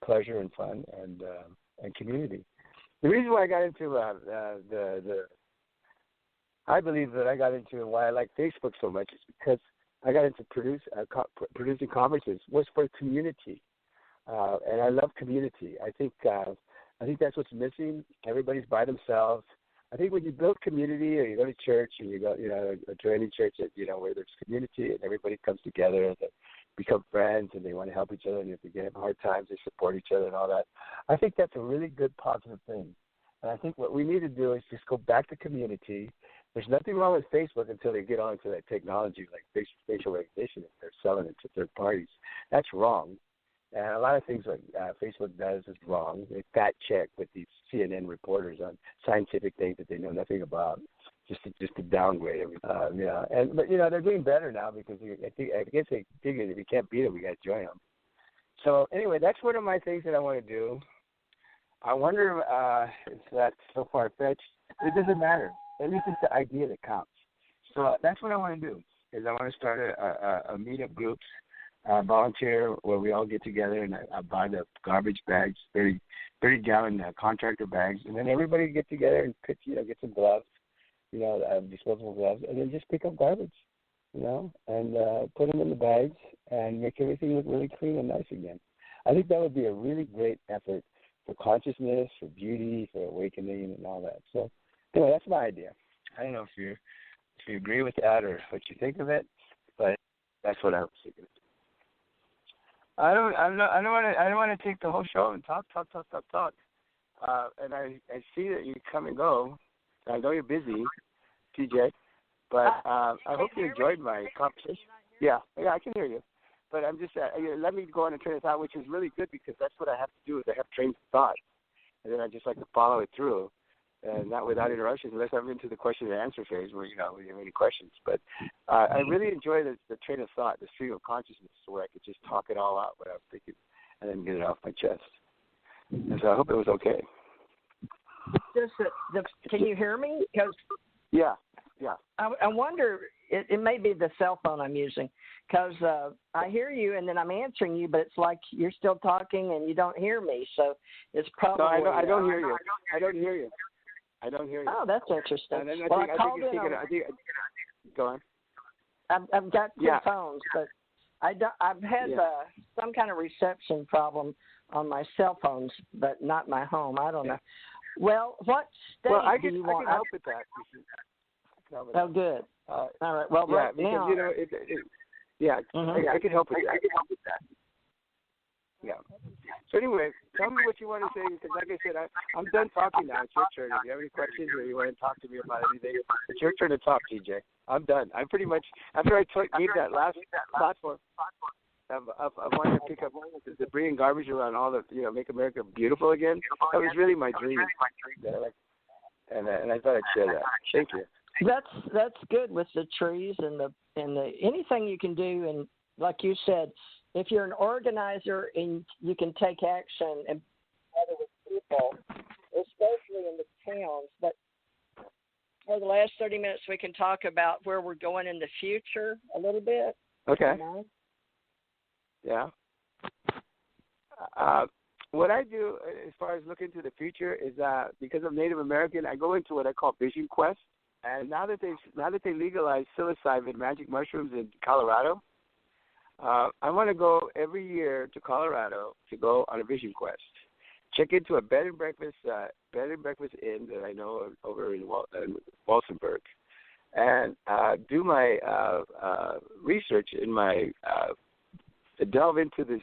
pleasure and fun and community. The reason why I got into I believe that I got into why I like Facebook so much is because I got into producing conferences was for community, and I love community. I think that's what's missing. Everybody's by themselves. I think when you build community, or you go to church and you go, to any church that where there's community and everybody comes together and they become friends and they want to help each other, and if they have hard times, they support each other and all that. I think that's a really good positive thing. And I think what we need to do is just go back to community. There's nothing wrong with Facebook until they get onto that technology like facial recognition, if they're selling it to third parties. That's wrong. And a lot of things like Facebook does is wrong. They fact check with these CNN reporters on scientific things that they know nothing about, just to downgrade everything. But they're doing better now, because I guess they figured if you can't beat them, we got to join them. So anyway, that's one of my things that I want to do. I wonder if that's so far-fetched. It doesn't matter. At least it's the idea that counts. So that's what I want to do, is I want to start a meetup groups, volunteer, where we all get together, and I buy the garbage bags, 30-gallon contractor bags, and then everybody get together and get some gloves, disposable gloves, and then just pick up garbage, and put them in the bags and make everything look really clean and nice again. I think that would be a really great effort consciousness, for beauty, for awakening, and all that. So, anyway, that's my idea. I don't know if you agree with that or what you think of it, but that's what I was thinking. I don't want to take the whole show and talk. And I see that you come and go. I know you're busy, TJ, but I hope you enjoyed my conversation. Yeah, I can hear you. But I'm just let me go on a train of thought, which is really good because that's what I have to do. Is I have trains of thought, and then I just like to follow it through, and not without interruptions, unless I'm into the question and answer phase where you have any questions. But I really enjoy the train of thought, the stream of consciousness, where I could just talk it all out what I was thinking, and then get it off my chest. And so I hope it was okay. Can you hear me? Because yeah. I wonder, it may be the cell phone I'm using, because I hear you and then I'm answering you, but it's like you're still talking and you don't hear me. So it's probably. No, I don't hear you. I don't hear you. Oh, that's interesting. And then Well, I think go on. I've got two phones, but I've had some kind of reception problem on my cell phones, but not my home. I don't know. Well, what state do you want? I can help with that. Oh, good. All right. Well, right now. I can help with that. Yeah. So anyway, tell me what you want to say, because like I said, I'm done talking now. It's your turn. If you have any questions or you want to talk to me about anything, it's your turn to talk, TJ. I'm done. I'm pretty much, after I gave that last platform, I wanted to pick up the bringing garbage around all the, make America beautiful again. That was really my dream. And I thought I'd share that. Thank you. That's good with the trees and the anything you can do, and like you said, if you're an organizer and you can take action and together with people, especially in the towns. But for the last 30 minutes, we can talk about where we're going in the future a little bit. Okay. Yeah. What I do as far as looking to the future is because I'm Native American, I go into what I call vision quest. And now that they legalized psilocybin, magic mushrooms in Colorado, I want to go every year to Colorado to go on a vision quest. Check into a bed and breakfast inn that I know over in Walsenburg, and do my research in my to delve into this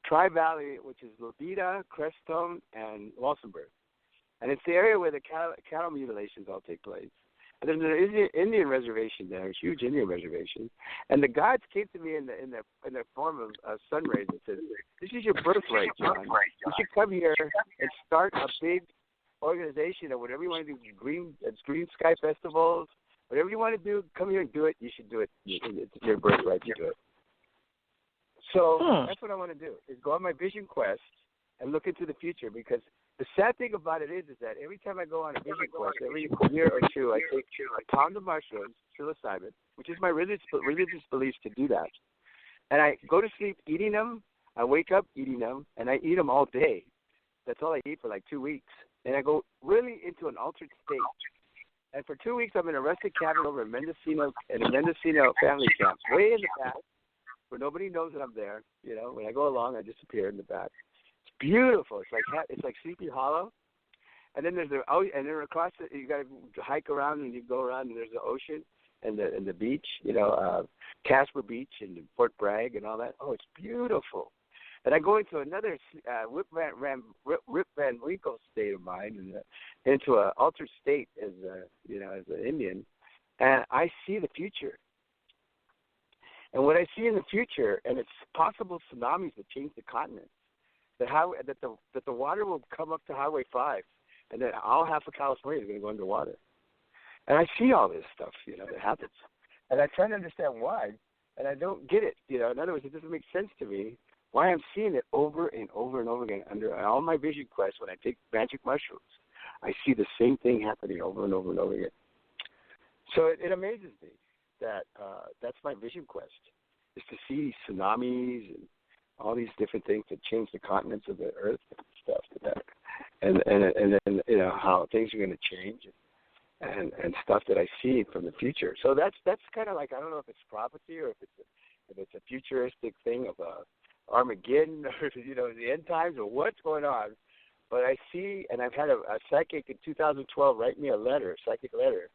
Tri-Valley, which is Lobita, Crestone, and Walsenburg, and it's the area where the cattle mutilations all take place. And there's an Indian reservation there, a huge Indian reservation, and the gods came to me in the form of sun rays and said, "This is your birthright, John. You should come here and start a big organization or whatever you want to do. Green Sky festivals, whatever you want to do. Come here and do it. You should do it. It's your birthright to do it." So that's what I want to do: is go on my vision quest and look into the future, because the sad thing about it is that every time I go on a vision quest, every year or two, I take a pound of mushrooms, psilocybin, which is my religious beliefs to do that. And I go to sleep eating them, I wake up eating them, and I eat them all day. That's all I eat for like 2 weeks. And I go really into an altered state. And for 2 weeks, I'm in a rustic cabin over in Mendocino family camp, way in the back, where nobody knows that I'm there. When I go along, I disappear in the back. Beautiful. It's like Sleepy Hollow, and then across it you got to hike around and you go around and there's the ocean and the beach, Casper Beach and Fort Bragg and all that. Oh, it's beautiful. And I go into another Rip Van Winkle state of mind, and into an altered state as an Indian, and I see the future. And what I see in the future, and it's possible tsunamis that change the continent. That the water will come up to Highway 5, and then all half of California is going to go underwater. And I see all this stuff, that happens. And I try to understand why, and I don't get it. In other words, it doesn't make sense to me why I'm seeing it over and over and over again. Under all my vision quests, when I take magic mushrooms, I see the same thing happening over and over and over again. So it amazes me that that's my vision quest, is to see tsunamis and all these different things that change the continents of the earth and stuff, and then how things are going to change, and stuff that I see from the future. So that's kind of like, I don't know if it's prophecy or if it's a futuristic thing of Armageddon or the end times or what's going on, But I see, and I've had a psychic in 2012 write me a psychic letter,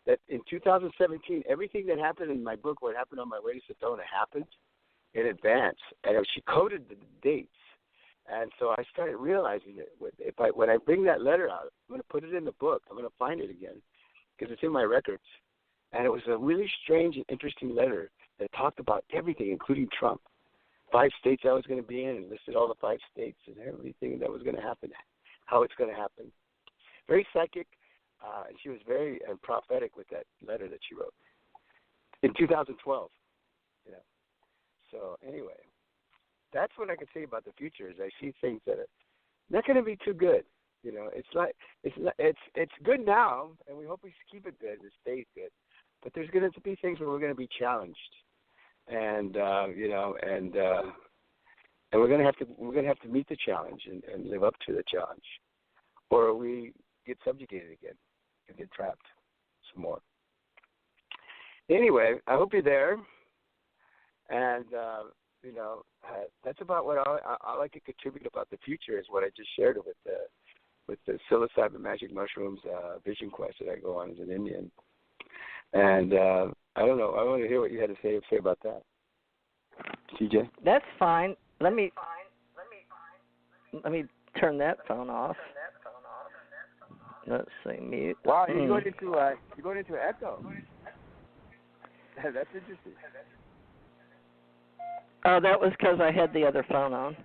that in 2017, everything that happened in my book, what happened on my way to Sedona, happened in advance. And she coded the dates. And so I started realizing it. When I bring that letter out, I'm going to put it in the book. I'm going to find it again because it's in my records. And it was a really strange and interesting letter that talked about everything, including Trump. 5 states I was going to be in, and listed all the 5 states and everything that was going to happen, how it's going to happen. Very psychic, and she was very prophetic with that letter that she wrote in 2012. You know. So anyway, that's what I can say about the future. Is I see things that are not going to be too good. You know, it's good now, and we hope we keep it good, it stays good. But there's going to be things where we're going to be challenged. And and we're gonna have to meet the challenge and live up to the challenge, or we get subjugated again and get trapped some more. Anyway, I hope you're there, and that's about what I like to contribute about the future. Is what I just shared with the psilocybin magic mushrooms vision quest that I go on as an Indian, and I don't know. I want to hear what you had to say about that, TJ. That's fine. Let me turn that phone off. Let's see, mute. Wow, you're going into echo. That's interesting. Oh, that was because I had the other phone on.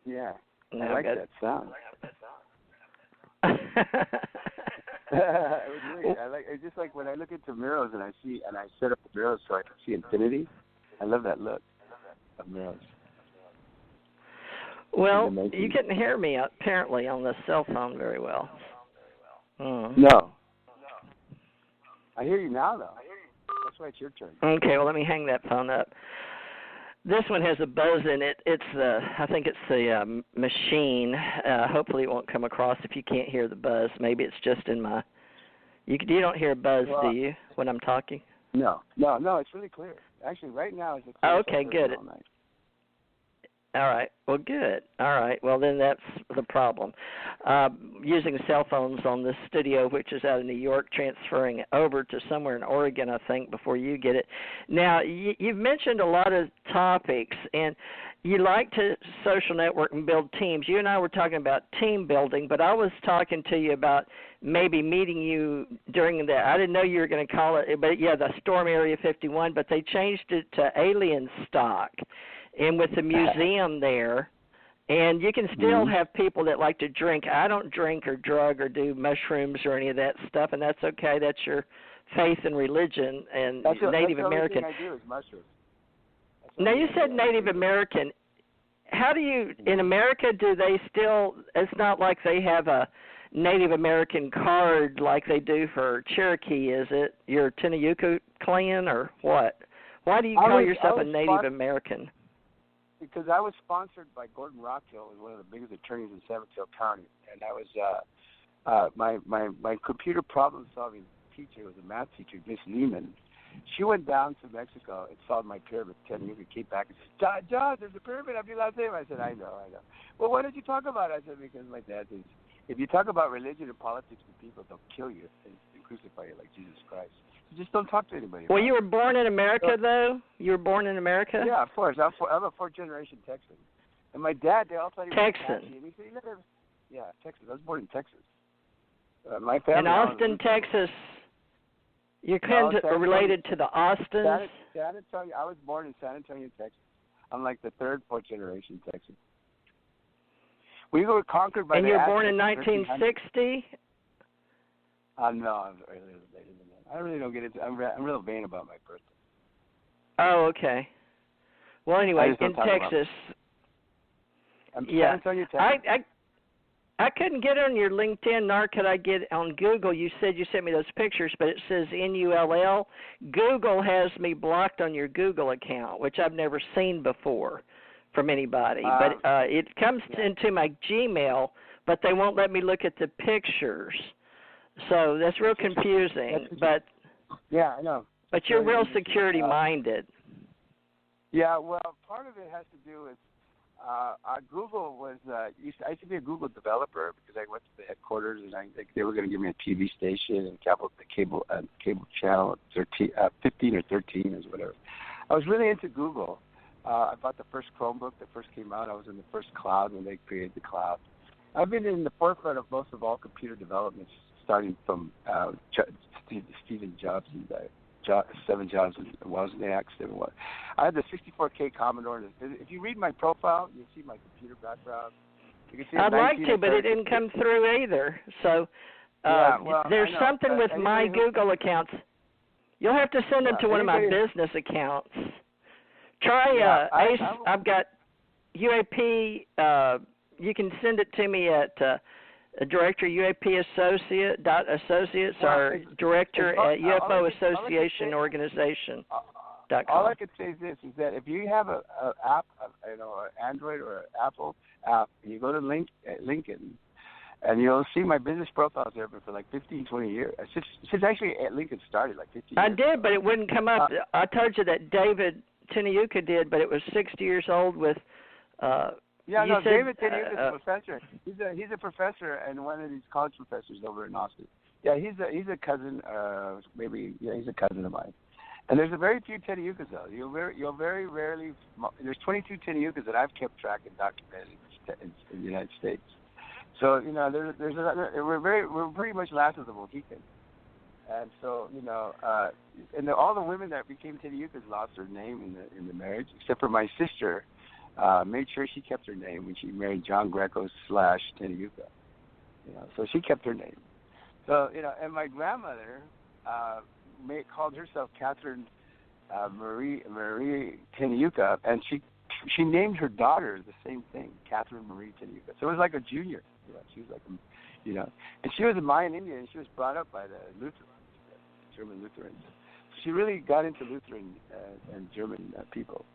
Yeah, No, I like that sound. It's just like when I look into mirrors and I set up the mirrors so I can see infinity. I love that look of mirrors. Well, you couldn't hear me apparently on the cell phone very well. No. I hear you now though. That's why it's your turn. Okay, well let me hang that phone up. This one has a buzz in it. I think it's the machine. Hopefully it won't come across if you can't hear the buzz. Maybe it's just in my. You don't hear a buzz, do you, when I'm talking? No. It's really clear. Actually, right now is the clearest. Okay, good. All night. All right. Well, good. All right. Well, then that's the problem. Using cell phones on this studio, which is out of New York, transferring it over to somewhere in Oregon, I think, before you get it. Now, you've mentioned a lot of topics, and you like to social network and build teams. You and I were talking about team building, but I was talking to you about maybe meeting you during the, I didn't know you were going to call it, but yeah, the Storm Area 51, but they changed it to Alien Stock. And with the museum there, and you can still have people that like to drink. I don't drink or drug or do mushrooms or any of that stuff, and that's okay. That's your faith and religion and Native American. That's the only thing I do is mushrooms. Now, you said Native American. How do you, in America, do they still, it's not like they have a Native American card like they do for Cherokee, is it? Your Tenayuca clan or what? Why do you call yourself a Native American? Because I was sponsored by Gordon Rockhill, who was one of the biggest attorneys in San Mateo County, and I was my computer problem solving teacher was a math teacher, Miss Lehman. She went down to Mexico and solved my pyramid 10 years and came back and said, John, there's a pyramid of your last name. I said, I know. Well, why don't you talk about it? I said, because my dad says, if you talk about religion and politics to people, they'll kill you and crucify you like Jesus Christ. So just don't talk to anybody. Well, you were born in America, though? You were born in America? Yeah, of course. I'm a fourth-generation Texan. And my dad, they all thought he was Texan. and he said, yeah, Texas. I was born in Texas. My family. In Austin, Texas. You're kind of related to the Austins? San Antonio. I was born in San Antonio, Texas. I'm like the third, fourth-generation Texan. We were conquered by. And you were born in 1960? No, I'm later than that. I really don't get into. I'm real vain about my birthday. Oh, okay. Well, anyway, in Texas. San Antonio, Texas. I couldn't get on your LinkedIn, nor could I get on Google. You said you sent me those pictures, but it says NULL. Google has me blocked on your Google account, which I've never seen before from anybody. But it comes into my Gmail, but they won't let me look at the pictures. So that's real confusing. But yeah, I know. But you're real security-minded. Yeah, well, part of it has to do with Google was. I used to be a Google developer because I went to the headquarters and they were going to give me a TV station and cable channel 15 or 13 or whatever. I was really into Google. I bought the first Chromebook that first came out. I was in the first cloud when they created the cloud. I've been in the forefront of most of all computer developments, starting from Stephen Jobs and Seven Jobs and Wozniak. I had the 64K Commodore. If you read my profile, you see my computer background. You can see I'd like to, but it didn't come through either. So there's something with my Google accounts. You'll have to send them to one of my business accounts. Try I've got UAP. You can send it to me at Director UAP Associates or Director at UFO Association Organization.com. All I could say is this: is that if you have an app, an Android or an Apple app, and you go to Lincoln, and you'll see my business profiles there for like 15, 20 years. Since actually Lincoln started, like 15 years. I did, but it wouldn't come up. I told you that David Tenayuca did, but it was 60 years old with. David Tenayuca is a professor. He's a professor and one of these college professors over in Austin. Yeah, he's a cousin. He's a cousin of mine. And there's a very few Tenayucas though. You'll very rarely. There's 22 Tenayucas that I've kept track and documented in the United States. So we're pretty much last of the Mohicans. And so all the women that became Tenayucas lost their name in the marriage, except for my sister. Made sure she kept her name when she married John Greco / Tenayuca. So she kept her name. So and my grandmother called herself Catherine Marie Tenayuca, and she named her daughter the same thing, Catherine Marie Tenayuca. So it was like a junior. She was like and she was a Mayan Indian, and she was brought up by the Lutherans, the German Lutherans. So she really got into Lutheran and German people.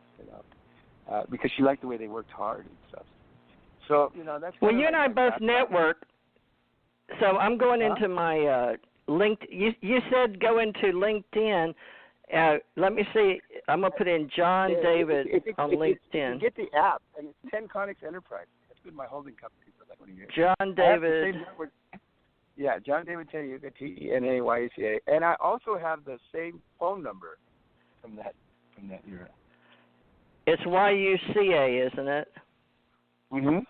Because she liked the way they worked hard and stuff. So, that's... Well, you and I both network, so I'm going into my LinkedIn. You said go into LinkedIn. Let me see. I'm going to put in John David on LinkedIn. You get the app, and it's Tenayuca Enterprise. That's good, my holding company. For that one here. John David... Yeah, John David Tenayuca, Tenayuca. And I also have the same phone number from that era. It's YUCA, isn't it? Mm-hmm.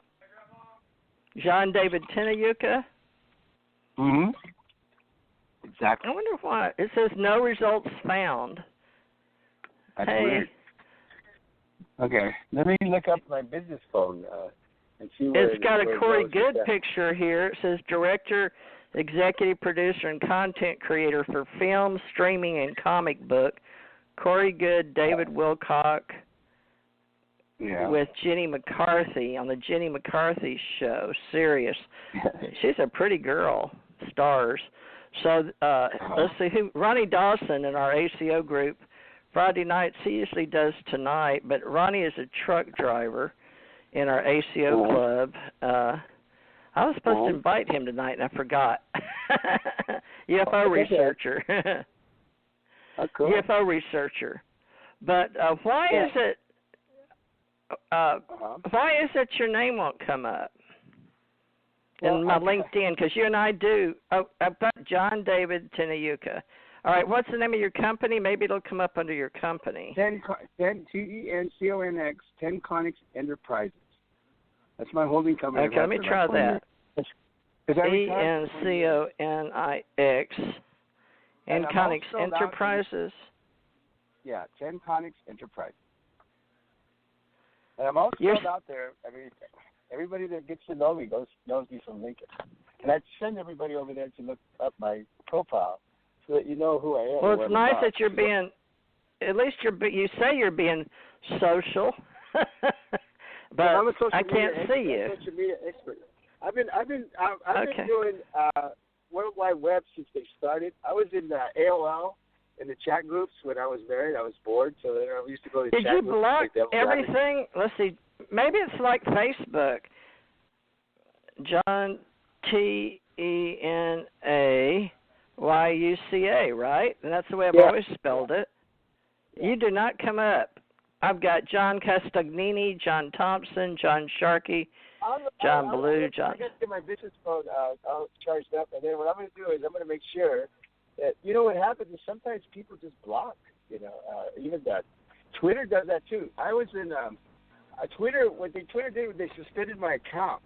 John David Tenayuca? Mm-hmm. Exactly. I wonder why. It says no results found. That's weird. Okay. Let me look up my business phone and see where it's got a Corey Good picture here. It says Director, Executive Producer, and Content Creator for Film, Streaming, and Comic Book. Corey Good, David Wilcock. Yeah. With Jenny McCarthy on the Jenny McCarthy show, Sirius. She's a pretty girl, stars. So let's see who. Ronnie Dawson in our ACO group. Friday nights he usually does tonight, but Ronnie is a truck driver in our ACO club. I was supposed to invite him tonight and I forgot. UFO researcher. Cool. UFO researcher. But why is it? Why is it your name won't come up in my LinkedIn? Because you and I do. Oh, I've got John David Tenayuca. All right, what's the name of your company? Maybe it'll come up under your company. TENCONX, Tenayuca Enterprises. That's my holding company. Okay, let me try that. TENCONX, Tenayuca Enterprises. Yeah, Tenayuca Enterprises. And I'm also out there. I mean, everybody that gets to know me knows me from Lincoln. And I send everybody over there to look up my profile so that you know who I am. Well, it's nice that you're being, at least you say you're being social, but I'm a I can't see you. I'm a social media expert. I've been doing World Wide Web since they started. I was in AOL. In the chat groups when I was married, I was bored, so then I used to go to chat groups. Did you block everything? Let's see. Maybe it's like Facebook. John Tenayuca, right? And that's the way I've always spelled it. You do not come up. I've got John Castagnini, John Thompson, John Sharkey, John Ballou, John. I got to get my business phone all charged up, and then what I'm going to do is I'm going to make sure that, what happens is sometimes people just block, even that. Twitter does that too. I was in Twitter. What Twitter did was they suspended my account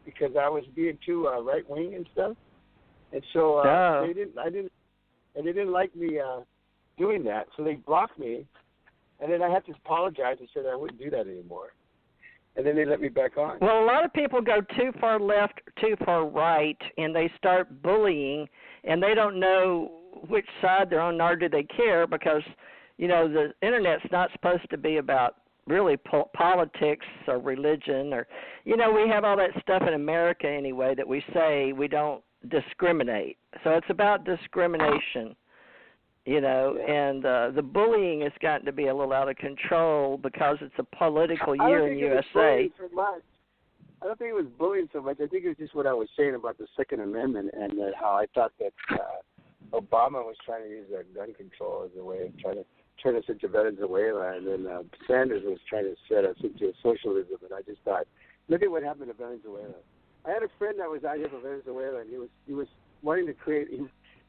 because I was being too right wing and stuff, and so they didn't like me doing that, so they blocked me, and then I had to apologize and said I wouldn't do that anymore, and then they let me back on. Well, a lot of people go too far left, too far right, and they start bullying, and they don't know which side they're on, nor do they care, because the Internet's not supposed to be about really politics or religion or, we have all that stuff in America anyway that we say we don't discriminate. So it's about discrimination, and the bullying has gotten to be a little out of control because it's a political year in USA. I don't think it was bullying so much. I think it was just what I was saying about the Second Amendment and how I thought that Obama was trying to use gun control as a way of trying to turn us into Venezuela, and then Sanders was trying to set us into socialism, and I just thought, look at what happened to Venezuela. I had a friend that was out here from Venezuela, and he was wanting to create.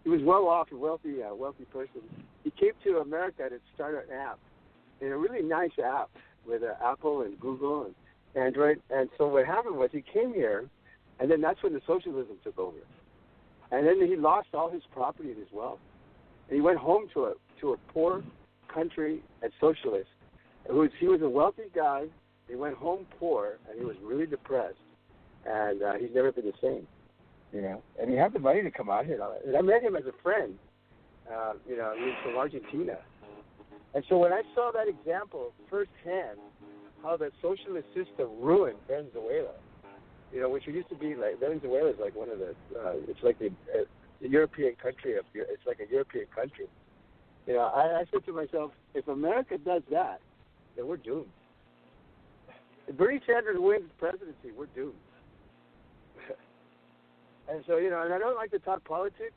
He was well off, a wealthy person. He came to America to start an app, and a really nice app with Apple and Google and Android. And so what happened was he came here, and then that's when the socialism took over. And then he lost all his property and his wealth. And he went home to a poor country and socialist. He was a wealthy guy. He went home poor, and he was really depressed. And he's never been the same, And he had the money to come out here. And I met him as a friend. He was from Argentina. And so when I saw that example firsthand, how the socialist system ruined Venezuela, which used to be like, Venezuela is like one of the, it's like the European country it's like a European country. I said to myself, if America does that, then we're doomed. If Bernie Sanders wins the presidency, we're doomed. And so, and I don't like to talk politics,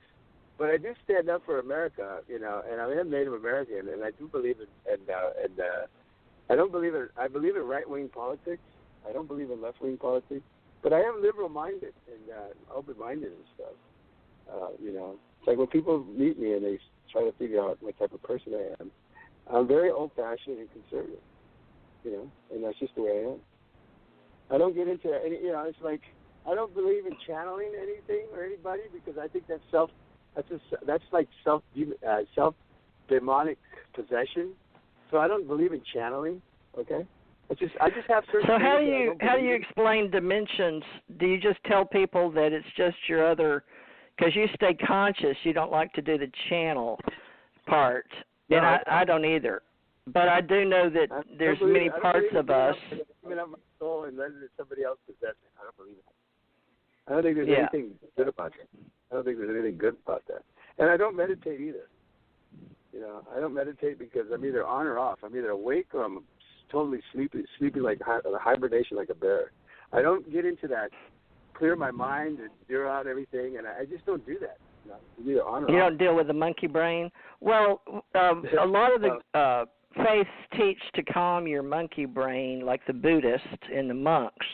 but I do stand up for America, and I am Native American, and I do believe I believe in right-wing politics. I don't believe in left-wing politics, but I am liberal-minded and open-minded and stuff. It's like when people meet me and they try to figure out what type of person I am, I'm very old-fashioned and conservative, and that's just the way I am. I don't get into any, it's like I don't believe in channeling anything or anybody because I think that's self demonic possession. So I don't believe in channeling. Okay, I just have certain. So how do you explain dimensions? Do you just tell people that it's just your other? Because you stay conscious, you don't like to do the channel part, and I don't either. But I do know that there's many parts of us. Giving up my soul and letting somebody else possess it. I don't believe it. I don't think there's anything good about that. I don't think there's anything good about that. And I don't meditate either. I don't meditate because I'm either on or off. I'm either awake or I'm totally sleepy like hibernation like a bear. I don't get into that, clear my mind and zero out everything, and I just don't do that. I'm either on or off. You don't deal with the monkey brain? Well, a lot of the faiths teach to calm your monkey brain like the Buddhists and the monks,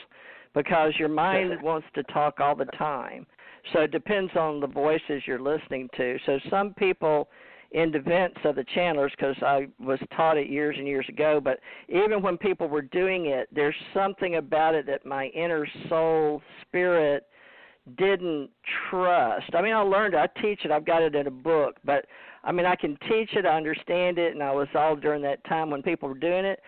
because your mind wants to talk all the time. So it depends on the voices you're listening to. So some people in defense of the channelers, because I was taught it years and years ago, but even when people were doing it, there's something about it that my inner soul spirit didn't trust. I mean, I learned it. I teach it. I've got it in a book. But, I mean, I can teach it. I understand it. And I was all during that time when people were doing it.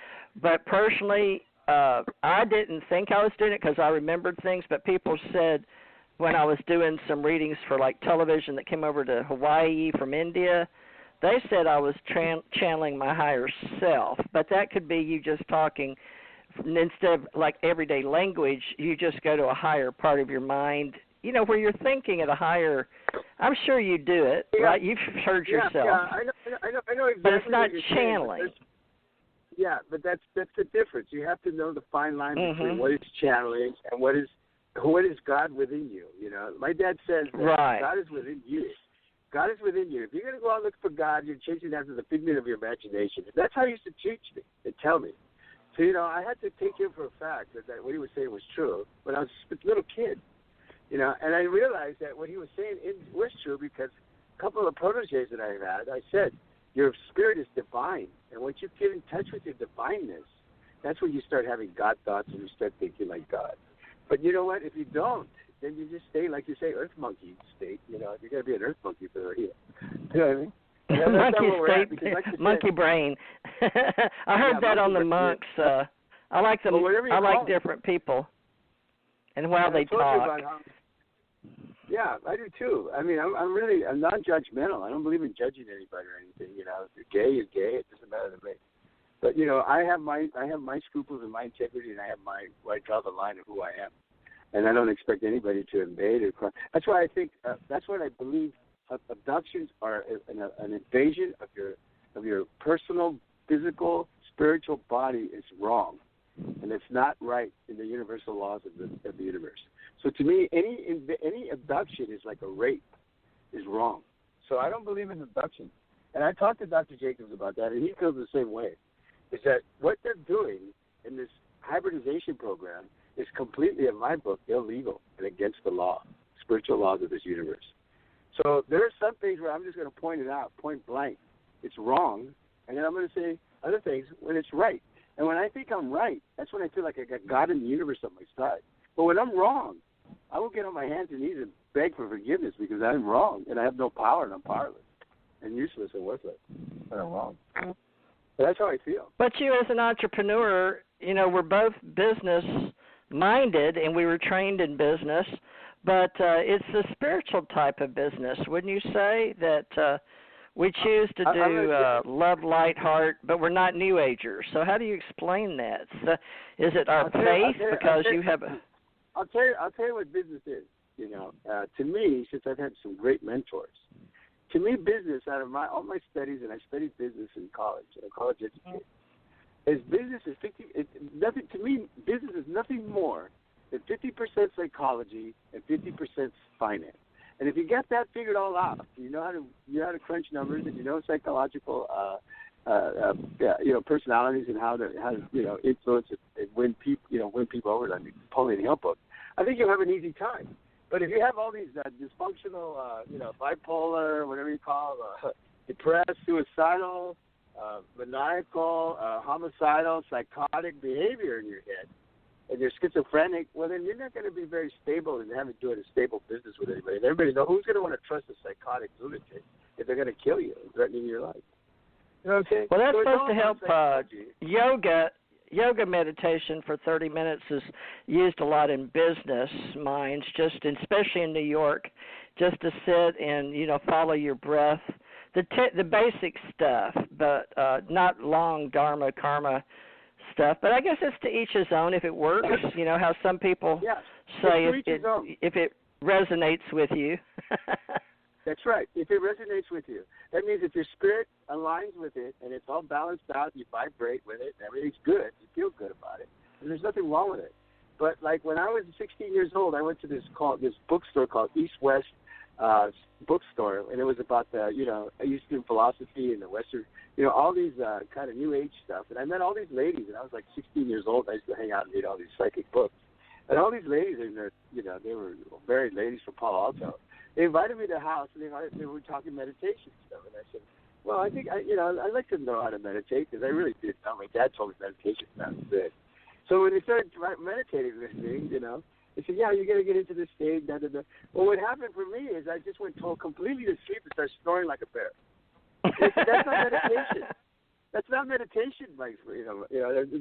But personally, I didn't think I was doing it because I remembered things. But people said when I was doing some readings for, like, television that came over to Hawaii from India, they said I was channeling my higher self. But that could be you just talking. Instead of, like, everyday language, you just go to a higher part of your mind, where you're thinking at a higher, I'm sure you do it, right? You've heard yourself. Yeah, I know exactly. But it's not channeling. But that's the difference. You have to know the fine line between what is channeling and what is God within you. My dad says that God is within you. God is within you. If you're going to go out and look for God, you're chasing after the figment of your imagination. That's how he used to teach me and tell me. So, I had to take him for a fact that what he was saying was true when I was a little kid. And I realized that what he was saying was true because a couple of proteges that I had, I said, your spirit is divine. And once you get in touch with your divineness, that's when you start having God thoughts and you start thinking like God. But you know what? If you don't, then you just stay, like you say, earth monkey state. You're going to be an earth monkey for the real. You know what I mean? Monkey state, like monkey brain. I heard that on the monks. I like them. I like different people and how they talk. Yeah, I do too. I mean, I'm non-judgmental. I don't believe in judging anybody or anything. If you're gay, you're gay. It doesn't matter to me. But I have my scruples and my integrity, and I have where I draw the line of who I am, and I don't expect anybody to invade or cross. That's why I think that's what I believe. Abductions are an invasion of your personal, physical, spiritual body is wrong, and it's not right in the universal laws of the universe. So to me, any abduction is like a rape, is wrong. So I don't believe in abduction, and I talked to Dr. Jacobs about that, and he feels the same way. Is that what they're doing in this hybridization program is completely, in my book, illegal and against the law, spiritual laws of this universe. So there are some things where I'm just going to point it out, point blank. It's wrong, and then I'm going to say other things when it's right. And when I think I'm right, that's when I feel like I got God in the universe on my side. But when I'm wrong, I will get on my hands and knees and beg for forgiveness because I'm wrong, and I have no power, and I'm powerless and useless and worthless. But I'm wrong. But that's how I feel. But you as an entrepreneur, we're both business-minded, and we were trained in business. But it's a spiritual type of business, wouldn't you say? That we choose to do love, light, heart, but we're not New Agers. So how do you explain that? So, is it our faith because you have a... I'll tell you what business is. To me, since I've had some great mentors, to me, business out of all my studies, and I studied business in college, college education, is business is nothing to me. Business is nothing more than 50% psychology and 50% finance. And if you get that figured all out, you know how to crunch numbers, and psychological, personalities and how to influence and win people over like Napoleon Hill book. I think you'll have an easy time. But if you have all these dysfunctional, bipolar, whatever you call, depressed, suicidal, maniacal, homicidal, psychotic behavior in your head, and you're schizophrenic, well, then you're not going to be very stable and having doing a stable business with anybody. And everybody knows who's going to want to trust a psychotic lunatic if they're going to kill you and threatening your life. You know what I'm saying? Well, that's supposed to help yoga meditation for 30 minutes is used a lot in business minds, especially in New York, just to sit and, follow your breath. The basic stuff, but not long dharma, karma stuff. But I guess it's to each his own if it works. How some people say if it resonates with you. That's right. If it resonates with you. That means if your spirit aligns with it and it's all balanced out, you vibrate with it, and everything's good, you feel good about it, and there's nothing wrong with it. But like when I was 16 years old, I went to this bookstore called East West Bookstore, and it was about the Eastern philosophy and the Western, all these kind of New Age stuff. And I met all these ladies, and I was like 16 years old. I used to hang out and read all these psychic books, and all these ladies in there, they were married ladies from Palo Alto. They invited me to their house, and they were talking meditation stuff. And I said, well, I think I'd like to know how to meditate because I really did. My dad told me meditation sounds good. So when they started meditating with me, they said, yeah, you're going to get into this state. Da, da, da. Well, what happened for me is I just went completely to sleep and started snoring like a bear. They said, that's not meditation. That's not meditation, Mike. They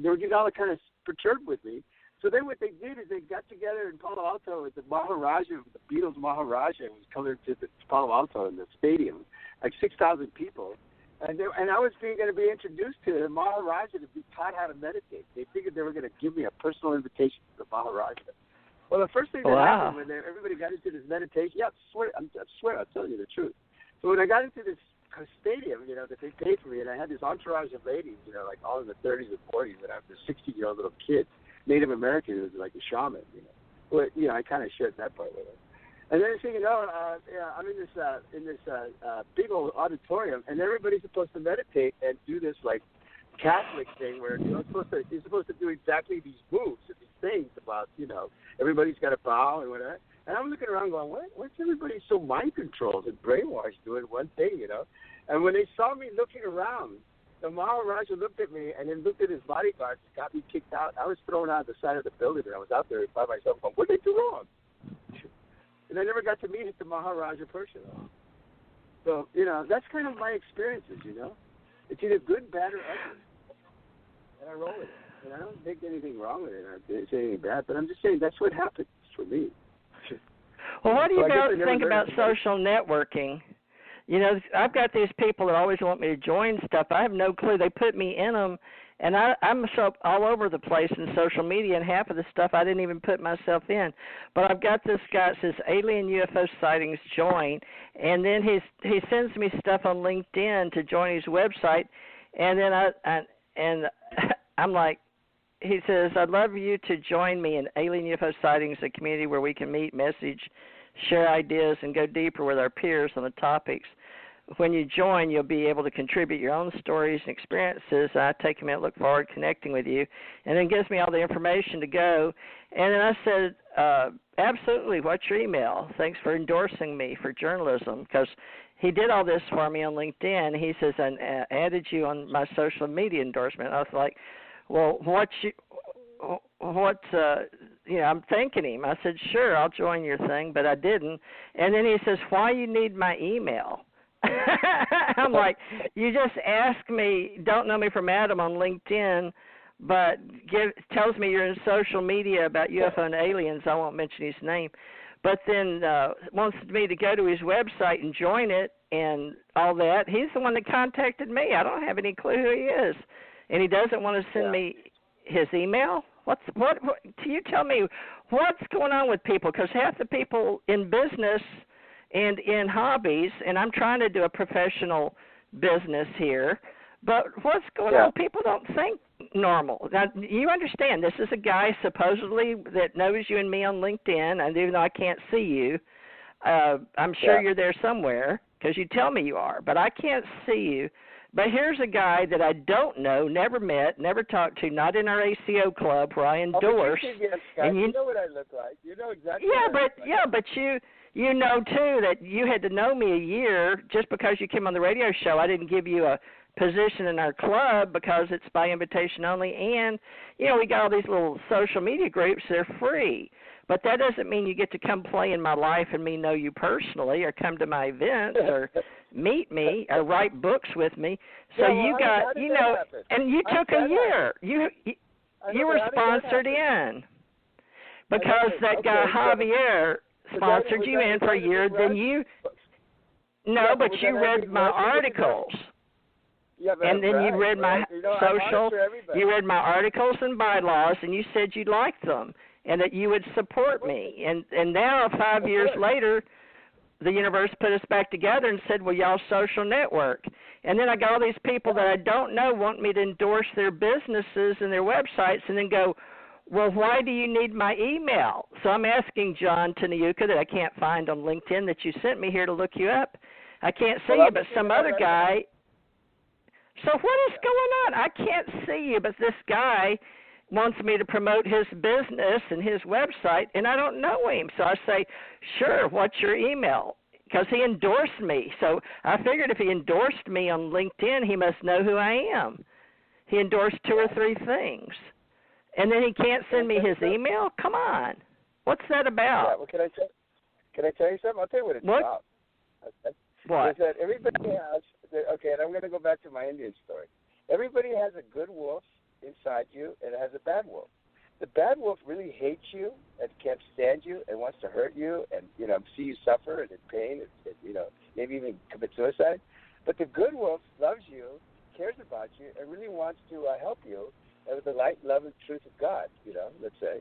were getting all kind of perturbed with me. So then what they did is they got together in Palo Alto at the Maharaja, the Beatles Maharaja was coming to the Palo Alto in the stadium, like 6,000 people. And I was going to be introduced to the Maharaja to be taught how to meditate. They figured they were going to give me a personal invitation to the Maharaja. Well, the first thing that happened when everybody got into this meditation, I swear, I'm telling you the truth. So when I got into this stadium, that they paid for me, and I had this entourage of ladies, like all in the 30s and 40s, and I was this 16-year-old little kid, Native American who was like a shaman, But, I kind of shared that part with them. And then so, I'm in this big old auditorium, and everybody's supposed to meditate and do this like Catholic thing where you're supposed to do exactly these moves and these things about everybody's got to bow and whatever. And I'm looking around going, what's everybody so mind controlled and brainwashed doing one thing, And when they saw me looking around, the Maharaja looked at me and then looked at his bodyguards and got me kicked out. I was thrown out the side of the building, and I was out there by myself going, what did I do wrong? And I never got to meet the Maharaja personally. So, that's kind of my experiences, It's either good, bad, or ugly. And I roll with it. And I don't think anything wrong with it. I didn't say anything bad, but I'm just saying that's what happens for me. Well, what do you think about social networking? I've got these people that always want me to join stuff. I have no clue. They put me in them, and I'm all over the place in social media, and half of the stuff I didn't even put myself in. But I've got this guy that says alien UFO sightings join, and then he sends me stuff on LinkedIn to join his website, and then I'm like, he says, I'd love you to join me in Alien UFO Sightings, a community where we can meet, message, share ideas, and go deeper with our peers on the topics. When you join, you'll be able to contribute your own stories and experiences. I take a minute, look forward to connecting with you, and then gives me all the information to go. And then I said, absolutely, what's your email? Thanks for endorsing me for journalism, because he did all this for me on LinkedIn. He says, I added you on my social media endorsement. I was like, well, I'm thanking him. I said, sure, I'll join your thing, but I didn't. And then he says, why you need my email? I'm like, you just ask me, don't know me from Adam on LinkedIn, but tells me you're in social media about UFO and aliens. I won't mention his name. But then wants me to go to his website and join it and all that. He's the one that contacted me. I don't have any clue who he is. And he doesn't want to send me his email? What? Can you tell me what's going on with people? Because half the people in business and in hobbies, and I'm trying to do a professional business here, but what's going on? People don't think normal. Now, you understand, this is a guy supposedly that knows you and me on LinkedIn, and even though I can't see you, I'm sure you're there somewhere because you tell me you are, but I can't see you. But here's a guy that I don't know, never met, never talked to, not in our ACO club where I endorse. And you know what I look like. You know exactly. But you know too that you had to know me a year just because you came on the radio show. I didn't give you a position in our club because it's by invitation only, and we got all these little social media groups. They're free. But that doesn't mean you get to come play in my life and me know you personally or come to my events or meet me or write books with me. So and you took a year. You were sponsored in because that guy Javier sponsored you in for a year. Then you read my articles. And then you read my social, you read my articles and bylaws, and you said you liked them and that you would support me. And now, 5 years later, the universe put us back together and said, well, y'all social network. And then I got all these people that I don't know want me to endorse their businesses and their websites and then go, well, why do you need my email? So I'm asking John Tenayuca that I can't find on LinkedIn that you sent me here to look you up. I can't see you, but some other guy. So what is going on? I can't see you, but this guy wants me to promote his business and his website, and I don't know him. So I say, sure, what's your email? Because he endorsed me. So I figured if he endorsed me on LinkedIn, he must know who I am. He endorsed 2 or 3 things. And then he can't send me his email? Come on. What's that about? Yeah, well, can I tell you something? I'll tell you what it's about. What? Is that everybody has, and I'm going to go back to my Indian story. Everybody has a good wolf inside you, and it has a bad wolf. The bad wolf really hates you and can't stand you and wants to hurt you and, see you suffer and in pain and maybe even commit suicide. But the good wolf loves you, cares about you, and really wants to help you with the light, love, and truth of God, let's say.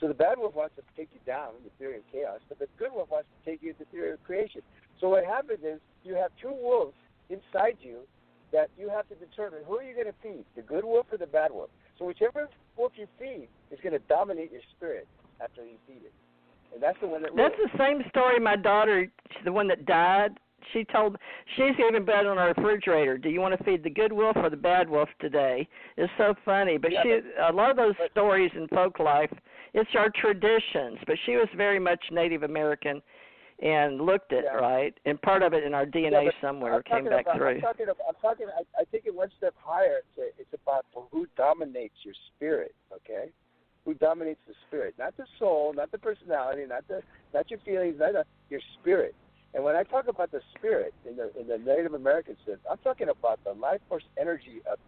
So the bad wolf wants to take you down in the theory of chaos, but the good wolf wants to take you to the theory of creation. So what happens is you have 2 wolves inside you that you have to determine who are you going to feed, the good wolf or the bad wolf. So whichever wolf you feed is going to dominate your spirit after you feed it. And that's the one that That's rules. the same story my daughter, the one that died, she's even put on our refrigerator. Do you want to feed the good wolf or the bad wolf today? It's so funny. But a lot of those stories in folk life, it's our traditions. But she was very much Native American and looked at right, and part of it in our DNA somewhere came back through. I take it one step higher. It's about who dominates your spirit, okay? Who dominates the spirit, not the soul, not the personality, not your feelings, your spirit. And when I talk about the spirit in the Native American sense, I'm talking about the life force energy of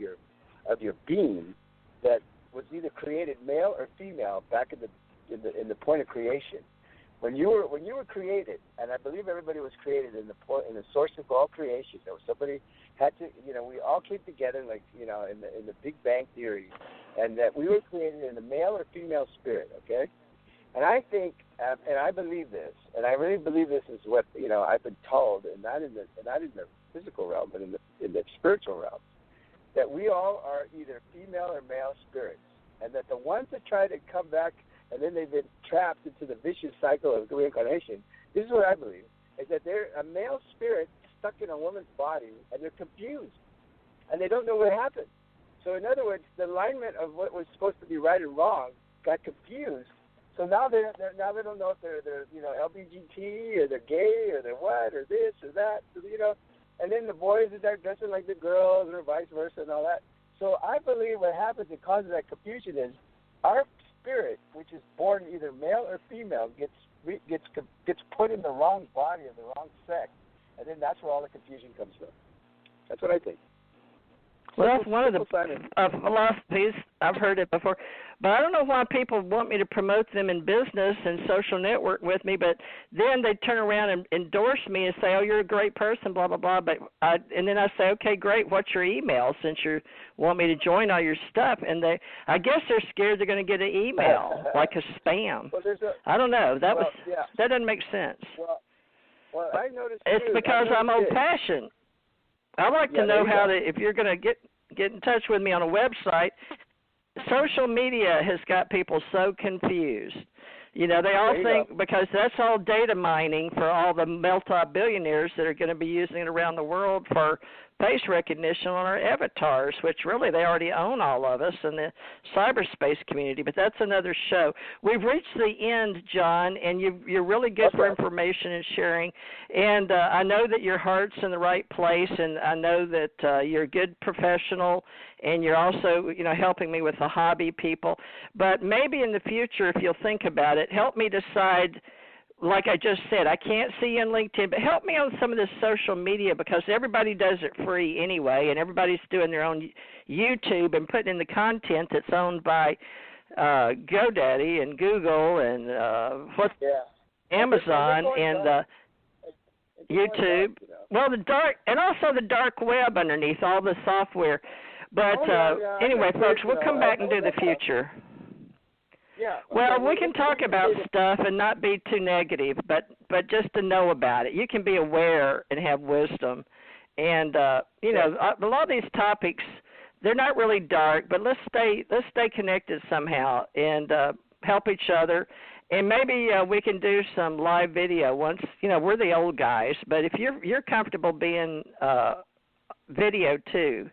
your being that was either created male or female back in the point of creation. When you were created, and I believe everybody was created in the source of all creation. There was somebody had to, we all came together like, in the Big Bang Theory, and that we were created in the male or female spirit, okay? And I think, and I believe this, and I really believe this is what, I've been told, and not in the physical realm, but in the spiritual realm, that we all are either female or male spirits, and that the ones that try to come back and then they've been trapped into the vicious cycle of reincarnation, this is what I believe, is that they're a male spirit stuck in a woman's body, and they're confused, and they don't know what happened. So in other words, the alignment of what was supposed to be right and wrong got confused. So now they don't know if they're LBGT or they're gay or they're what or this or that, and then the boys are dressing like the girls or vice versa and all that. So I believe what happens that causes that confusion is our spirit, which is born either male or female, gets put in the wrong body of the wrong sex, and then that's where all the confusion comes from. That's what I think. Well, that's one of the philosophies. I've heard it before. But I don't know why people want me to promote them in business and social network with me, but then they turn around and endorse me and say, oh, you're a great person, blah, blah, blah. And then I say, okay, great, what's your email since you want me to join all your stuff? And I guess they're scared they're going to get an email, like a spam. Well, I don't know. That doesn't make sense. Well, I noticed it's because I'm old-fashioned. I like to know how to, if you're going to get in touch with me on a website, social media has got people so confused. They all think because that's all data mining for all the multi-billionaires that are going to be using it around the world for face recognition on our avatars, which really they already own all of us in the cyberspace community, but that's another show. We've reached the end, John, and you're really good for information and sharing, and I know that your heart's in the right place, and I know that you're a good professional, and you're also, helping me with the hobby people, but maybe in the future, if you'll think about it, help me decide. Like I just said, I can't see you on LinkedIn, but help me on some of this social media because everybody does it free anyway, and everybody's doing their own YouTube and putting in the content that's owned by GoDaddy and Google and Amazon and YouTube. Well, also the dark web underneath all the software. But anyway, folks, we'll come back and do the future. Yeah. Well, we can talk about stuff and not be too negative, but just to know about it. You can be aware and have wisdom. And a lot of these topics, they're not really dark, but let's stay connected somehow and help each other. And maybe we can do some live video once. We're the old guys, but if you're comfortable being video too,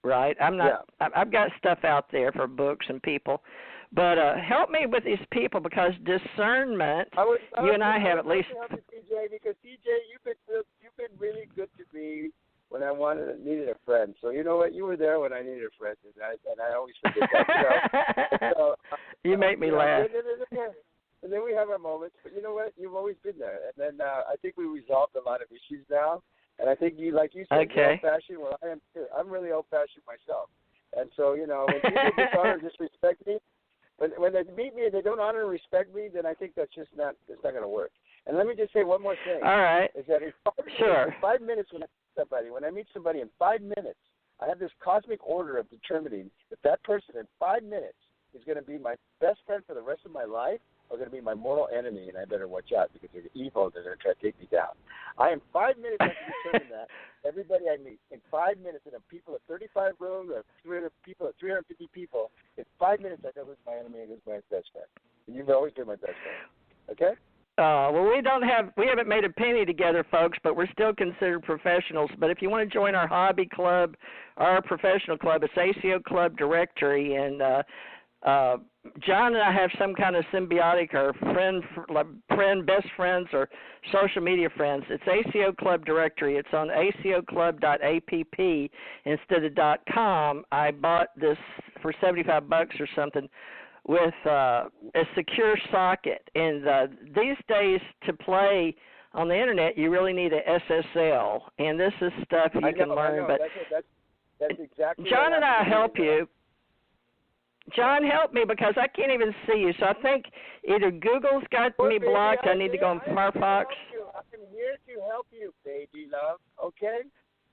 right? I'm not. Yeah. I've got stuff out there for books and people. But help me with these people because discernment. You and I have at least. TJ, because TJ, you've been really good to me when I needed a friend. So you know what? You were there when I needed a friend, and I always forget that. You make me laugh. And then we have our moments. But you know what? You've always been there. And then I think we resolved a lot of issues now. And I think you, like you said, you're old-fashioned. Well, I am too. I'm really old-fashioned myself. And so when people dishonor and disrespect me. When they meet me and they don't honor and respect me, then I think that's not going to work. And let me just say one more thing. All right. Is that in 5 minutes when I meet somebody in 5 minutes, I have this cosmic order of determining if that person in 5 minutes is going to be my best friend for the rest of my life or going to be my mortal enemy, and I better watch out because they're evil. They're going to try to take me down. I am 5 minutes I can determine that. Everybody I meet in 5 minutes, and people at 35 rooms, or 300 people, at 350 people, in 5 minutes I know who's my enemy and who's my best friend. And you've always been my best friend. Okay? Well, we haven't made a penny together, folks, but we're still considered professionals. But if you want to join our hobby club, our professional club, it's ACO Club Directory, and John and I have some kind of symbiotic or friend, best friends, or social media friends. It's ACO Club Directory. It's on acoclub.app instead of .com. I bought this for $75 or something with a secure socket. And these days, to play on the internet, you really need a SSL. And this is stuff you can learn. But that's exactly John and I help you. John, help me because I can't even see you. So I think either Google's got me blocked. I need to go on Firefox. I'm here to help you, baby love. Okay.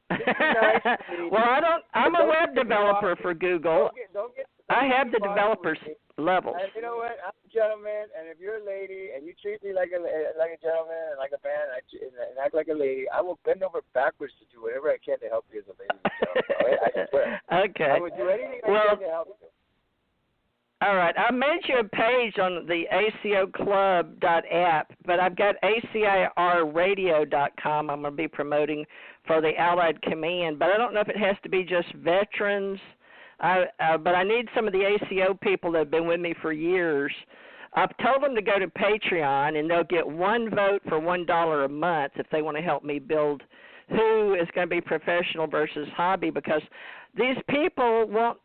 Nice. Well, I'm a web developer for Google. Don't get I have the developer's levels. And you know what? I'm a gentleman, and if you're a lady and you treat me like a gentleman and like a man and act like a lady, I will bend over backwards to do whatever I can to help you as a lady. Right? I swear. Okay. I would do anything I can to help you. All right. I made you a page on the acoclub.app, but I've got acirradio.com I'm going to be promoting for the Allied Command, but I don't know if it has to be just veterans. But I need some of the ACO people that have been with me for years. I've told them to go to Patreon, and they'll get one vote for $1 a month if they want to help me build who is going to be professional versus hobby, because these people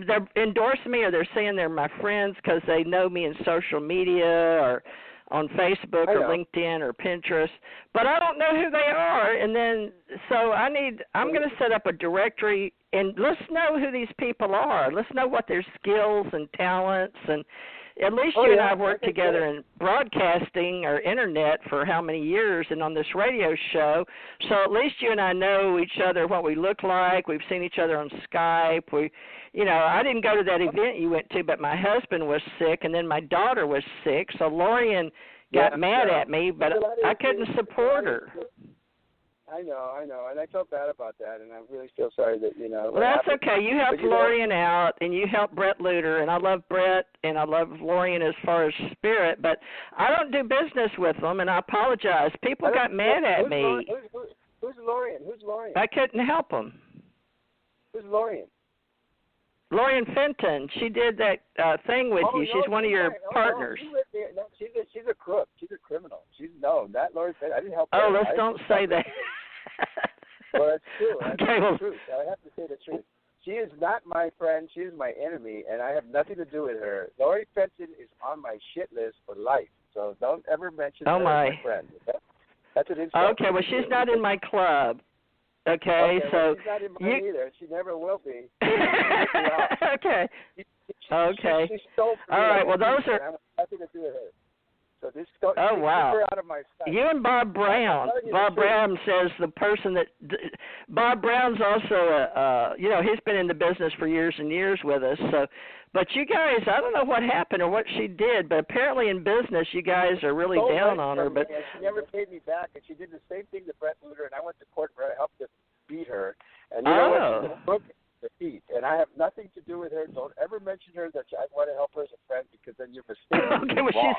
they're endorsing me, or they're saying they're my friends because they know me in social media or on Facebook or LinkedIn or Pinterest, but I don't know who they are. And then, so I'm going to set up a directory, and let's know who these people are. Let's know what their skills and talents, and at least you and I have worked together in broadcasting or internet for how many years, and on this radio show. So at least you and I know each other, what we look like. We've seen each other on Skype. I didn't go to that event you went to, but my husband was sick, and then my daughter was sick. So Lorian got mad at me, but I couldn't support her. I know, and I felt bad about that, and I really feel sorry that, Well, that's okay. You helped Lorian out, and you helped Brett Luter, and I love Brett, and I love Lorian as far as spirit, but I don't do business with them, and I apologize. People got mad at me. Who's Lorian? I couldn't help them. Who's Lorian? Lorian Fenton. She did that thing with you. She's one of your partners. No, she's a crook. She's a criminal. That Lorian Fenton. I didn't help her. Oh, let's don't say that. Well, that's true. Okay, That's the truth. I have to say the truth. She is not my friend. She is my enemy, and I have nothing to do with her. Lori Fenton is on my shit list for life, so don't ever mention her as my friend. That's an insult. Okay, well, she's not in my club. Okay, so well, she's not in mine either. She never will be. Okay. She All right. Well, those are. I have nothing to do with her. So this keep wow. her out of my sight. You and Bob Brown. Bob Brown says the person that Bob Brown's also he's been in the business for years and years with us. So, but you guys, I don't know what happened or what she did, but apparently in business you guys are really down on her. But she never paid me back, and she did the same thing to Brett Luter, and I went to court for help to beat her. And you know what? She's a crook and a thief, and I have nothing to do with her. Don't ever mention her that I want to help her as a friend, because then you're mistaken. Okay, well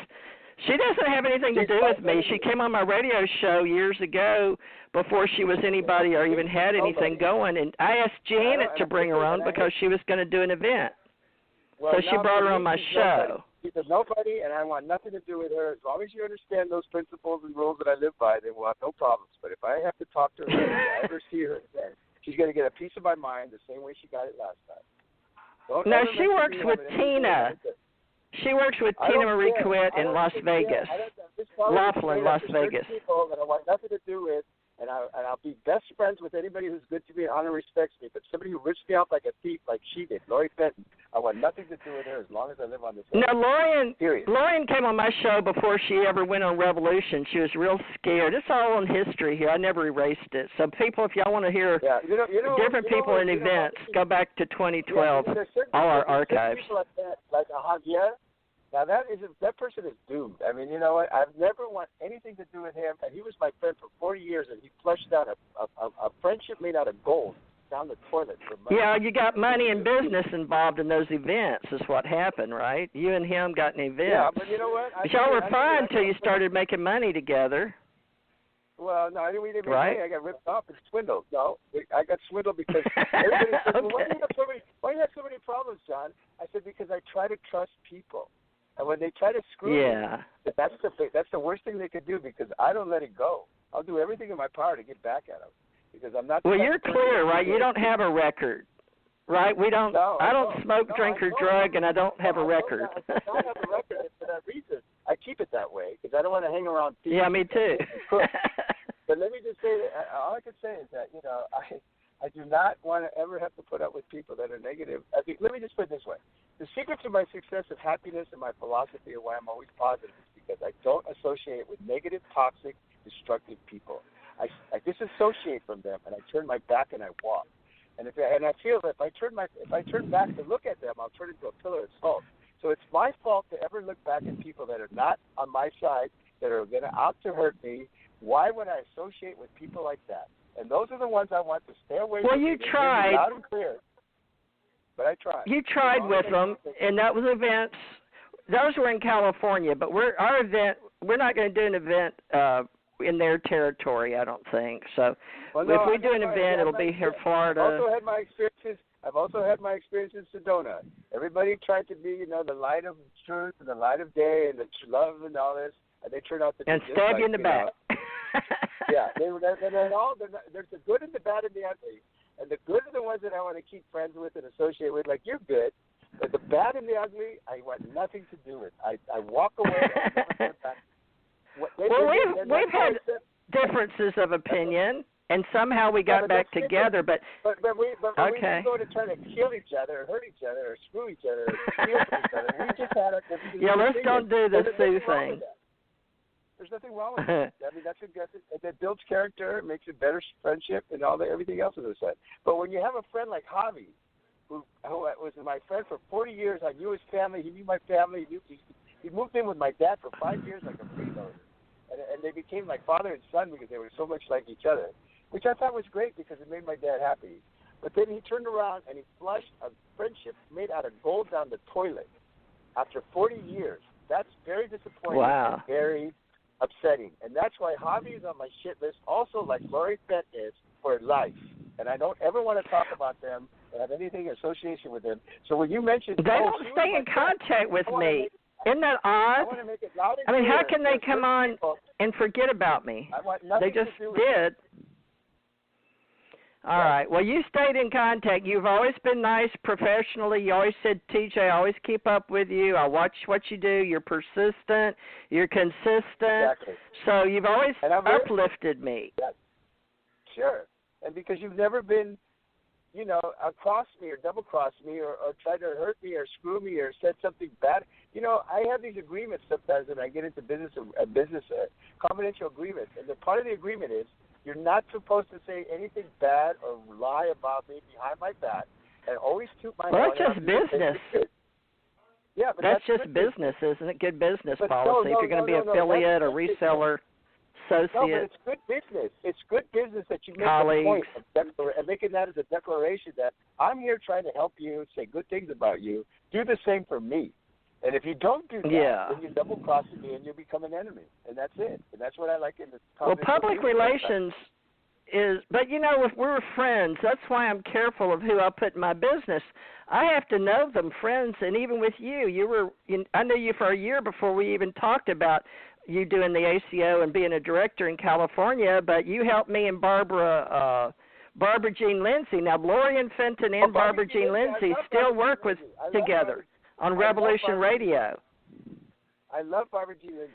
she doesn't have anything to do with me. She came on my radio show years ago before she was anybody or even had anything going, and I asked Janet to bring her on because she was going to do an event. Well, so she brought her on my show. She's a nobody, and I want nothing to do with her. As long as you understand those principles and rules that I live by, then we'll have no problems. But if I have to talk to her, if I ever see her again, she's going to get a piece of my mind the same way she got it last time. No, she works with Tina. She works with Tina Marie Quit in Las Vegas. Laughlin, Las Vegas. People that I want nothing to do with, and I'll be best friends with anybody who's good to me and honor respects me. But somebody who rips me out like a thief, like she did, Lori Fenton, I want nothing to do with her as long as I live on this earth. No, Lorian came on my show before she ever went on Revolution. She was real scared. It's all in history here. I never erased it. So people, if y'all want to hear different people in events, go back to 2012, all our archives. People like that, like Javier. Now that person is doomed. I mean, you know what? I've never want anything to do with him, and he was my friend for 40 years, and he fleshed out a friendship made out of gold. down the toilet for money. Yeah, you got money and business involved in those events is what happened, right? You and him got an event. Yeah, but you know what? Y'all were fine until you started making money together. Well, no, we didn't make right? money. I got ripped off and swindled. No, I got swindled because everybody said, well, why do you have so many problems, John? I said, because I try to trust people. And when they try to screw me, that's the worst thing they could do because I don't let it go. I'll do everything in my power to get back at them because I'm not. Well, you're clear, right? You don't have a record, right? We don't. No, I don't smoke, drink, or drug, and I don't have a record. I don't have a record for that reason. I keep it that way because I don't want to hang around people. Yeah, me too. But let me just say that all I can say is that I do not want to ever have to put up with people that are negative. Let me just put it this way: the secret to my success of happiness and my philosophy of why I'm always positive is because I don't associate with negative, toxic, destructive people. I disassociate from them and I turn my back and I walk. And I feel that if I turn back to look at them, I'll turn into a pillar of salt. So it's my fault to ever look back at people that are not on my side, that are going to out to hurt me. Why would I associate with people like that? And those are the ones I want to stay away from. Well, you tried. Loud and clear. But I tried. You tried with them, and that was events. Those were in California, but we're not going to do an event in their territory, I don't think. So if we do an event, it'll be here, Florida. I've also had my experience in Sedona. Everybody tried to be, the light of truth and the light of day and the love and all this, and they turned out to be just stab you in the back. Yeah, there's the good and the bad and the ugly. And the good are the ones that I want to keep friends with and associate with, like you're good. But the bad and the ugly, I want nothing to do with. I walk away and never come back. We've had differences of opinion, and somehow we got back together. But we didn't go to try to kill each other, or hurt each other, or screw each other, or steal from each other. We just had let's don't do the Sue thing. There's nothing wrong with it. I mean, that builds character, it makes a better friendship, and everything else as I said. But when you have a friend like Javi, who was my friend for 40 years, I knew his family, he knew my family, he moved in with my dad for 5 years like a freeloader. And they became like father and son because they were so much like each other, which I thought was great because it made my dad happy. But then he turned around and he flushed a friendship made out of gold down the toilet after 40 years. That's very disappointing. Wow. And very upsetting. And that's why Javi is on my shit list, also like Lori Fett is, for life. And I don't ever want to talk about them or have anything association with them. So when you mentioned... They don't stay in contact with me. Isn't that odd? I want to make it loud and I mean, clear. how can they come on and forget about me? I want nothing they just to do with did. All right. Well, you stayed in contact. You've always been nice professionally. You always said, TJ, I always keep up with you. I watch what you do. You're persistent. You're consistent. Exactly. So you've always uplifted me. Yeah. Sure. And because you've never been, across me or double-cross me or tried to hurt me or screw me or said something bad. I have these agreements sometimes when I get into business confidential agreements. And the part of the agreement is you're not supposed to say anything bad or lie about me behind my back and always toot my horn. Well, that's just business. Yeah, but that's just business, isn't it? Good business policy. If you're going to be affiliate or reseller, associate. No, but it's good business. It's good business that you make colleagues. A point of making that as a declaration that I'm here trying to help you, say good things about you. Do the same for me. And if you don't do that, then you're double-crossing me and you become an enemy. And that's it. And that's what I like in this conversation. Well, public relations is, but if we're friends, that's why I'm careful of who I put in my business. I have to know them, friends, and even with you, I knew you for a year before we even talked about you doing the ACO and being a director in California, but you helped me and Barbara Jean Lindsay. Now, Lori and Fenton and Barbara Jean Lindsay still work together on Revolution Radio. I love Barbara Jean Lindsay.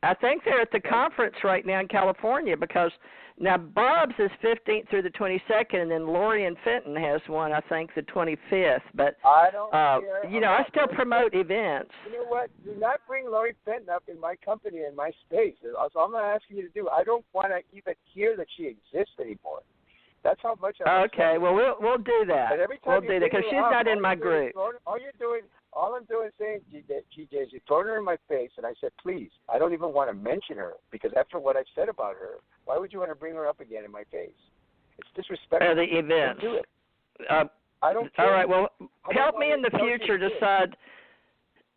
I think they're at the conference right now in California because now Bob's is 15th through the 22nd, and then Lori and Fenton has one, I think, the 25th. But I don't care. I still promote events. You know what? Do not bring Lori Fenton up in my company and my space. That's all I'm not asking you to do. I don't want to even hear that she exists anymore. That's how much I okay, well, we'll do that. We'll do that because she's not in my group. All I'm doing is saying, TJ, is you thrown her in my face, and I said, please, I don't even want to mention her because after what I've said about her, why would you want to bring her up again in my face? It's disrespectful. The events. Don't do it. I don't care. All right. Well, help me in the future decide.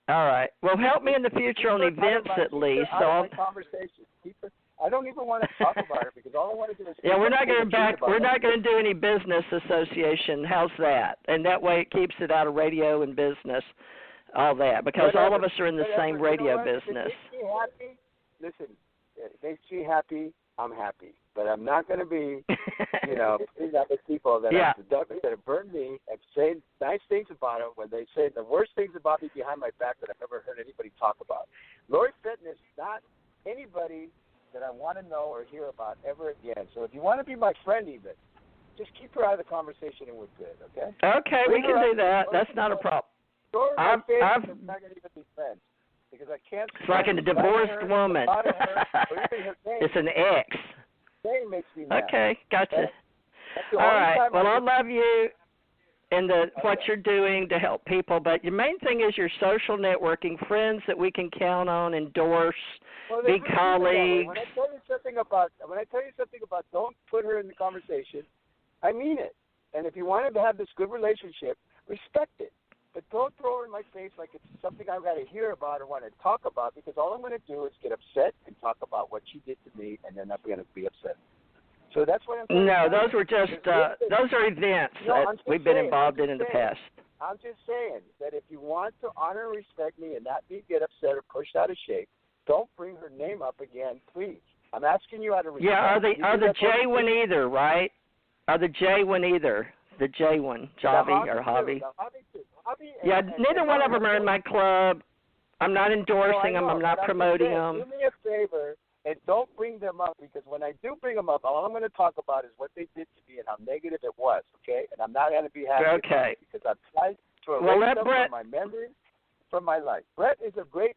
All right. Well, help me in the future on events at least. So I don't even want to talk about it because all I want to do is. Yeah, we're not going to do any business association. How's that? And that way it keeps it out of radio and business, all that, because all of us are in the same radio business. If they makes me happy, listen. If it makes me happy, I'm happy. But I'm not going to be, putting up with people that have burned me and saying nice things about them when they say the worst things about me behind my back that I've ever heard anybody talk about. Lori Fenton is not anybody that I want to know or hear about ever again. So if you want to be my friend even, just keep her out of the conversation and we're good, okay? Okay, we can do that. That's not a problem. I'm not going to even be friends because I can't. It's like a divorced woman. It's an ex. Name makes me mad. Okay, gotcha. All right. Well, I love you and what you're doing to help people, but your main thing is your social networking, friends that we can count on, endorse, be colleagues. When I tell you something about don't put her in the conversation, I mean it. And if you want to have this good relationship, respect it. But don't throw her in my face like it's something I've got to hear about or want to talk about, because all I'm going to do is get upset and talk about what she did to me, and then I'm going to be upset. So that's what I'm saying. No, those were just those are events that we've been involved in the past. I'm just saying that if you want to honor and respect me and not get upset or pushed out of shape, don't bring her name up again, please. I'm asking you out of respect. Yeah, are the J one either, right? Are the J one either? The J one, Javi or Javi? Yeah, neither one of them are in my club. I'm not endorsing them. I'm not promoting them. Do me a favor and don't bring them up, because when I do bring them up, all I'm going to talk about is what they did to me and how negative it was, okay? And I'm not going to be happy about it because I'm trying to erase them from my memory, from my life. Brett is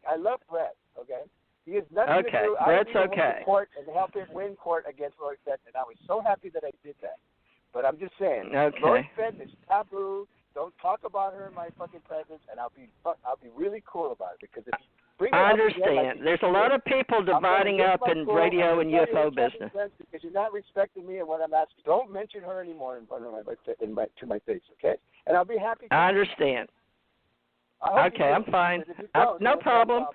I love Brett, okay? He has nothing to do. Brett's I went to court and help him win court against Lori Fenton, and I was so happy that I did that. But I'm just saying, Lori Fenton is taboo. Don't talk about her in my fucking presence, and I'll be really cool about it, because if you bring it I up understand. again, There's a lot of people dividing up in radio and UFO business. Because you're not respecting me and what I'm asking. Don't mention her anymore in front of to my face, okay? And I'll be happy. I understand. Okay, I'm fine. No problem.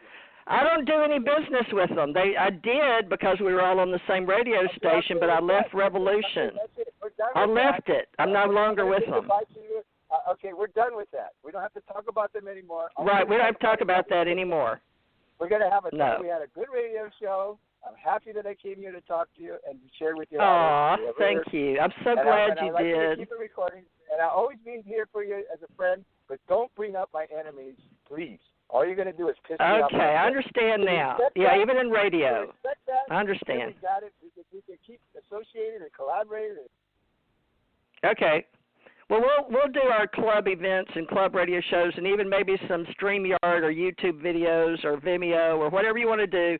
I don't do any business with them. I did because we were all on the same radio station, but I left Revolution. I left it. I'm no longer with them. Okay, we're done with that. We don't have to talk about them anymore. Right, we don't have to talk about that anymore. We're going to have we had a good radio show. I'm happy that I came here to talk to you and share with you. Aw, thank you. I'm so glad you did. did. Keep it recording, and I'll always be here for you as a friend, but don't bring up my enemies, please. All you're going to do is piss me off. Okay, I understand now. Yeah, even in radio. I understand. We got it. We can keep associated and collaborating. Okay. Well, we'll do our club events and club radio shows, and even maybe some StreamYard or YouTube videos or Vimeo or whatever you want to do,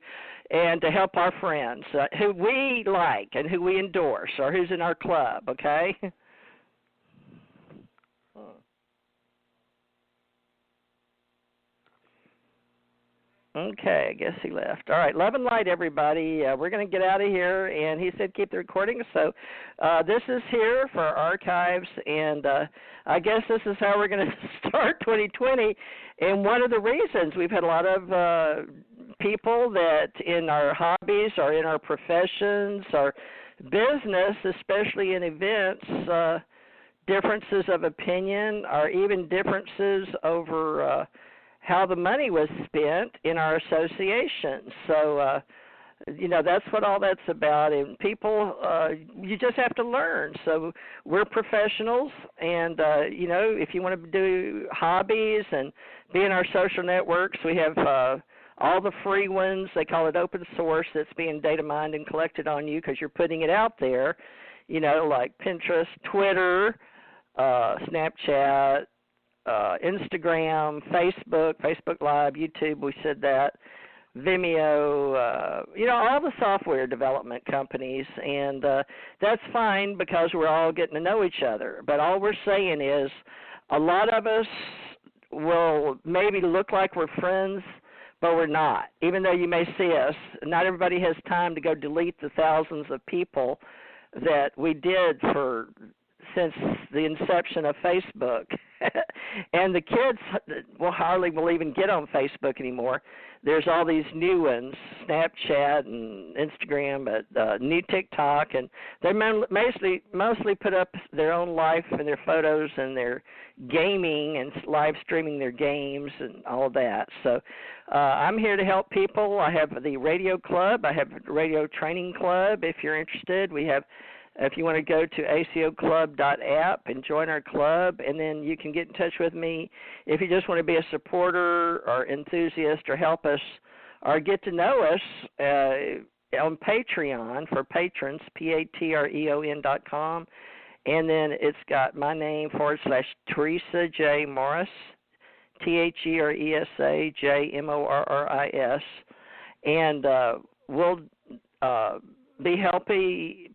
and to help our friends who we like and who we endorse or who's in our club, okay? Okay, I guess he left. All right, love and light, everybody. We're going to get out of here, and he said keep the recording. So this is here for our archives, and I guess this is how we're going to start 2020. And one of the reasons we've had a lot of people that in our hobbies or in our professions or business, especially in events, differences of opinion or even differences over how the money was spent in our association. So, that's what all that's about. And people, you just have to learn. So we're professionals, and, if you want to do hobbies and be in our social networks, we have all the free ones. They call it open source. That's being data mined and collected on you because you're putting it out there, like Pinterest, Twitter, Snapchat, Instagram, Facebook Live, YouTube, we said that, Vimeo, all the software development companies, and that's fine because we're all getting to know each other. But all we're saying is a lot of us will maybe look like we're friends, but we're not. Even though you may see us, not everybody has time to go delete the thousands of people that we did since the inception of Facebook. And the kids hardly will even get on Facebook anymore. There's all these new ones, Snapchat and Instagram, but new TikTok, and they mostly put up their own life and their photos and their gaming and live streaming their games and all that. So I'm here to help people. I have the radio club. I have a radio training club if you're interested. If you want to go to acoclub.app and join our club, and then you can get in touch with me if you just want to be a supporter or enthusiast or help us or get to know us on Patreon for patrons, patreon.com. And then it's got my name / Teresa J. Morris, TheresaJMorris. And we'll be happy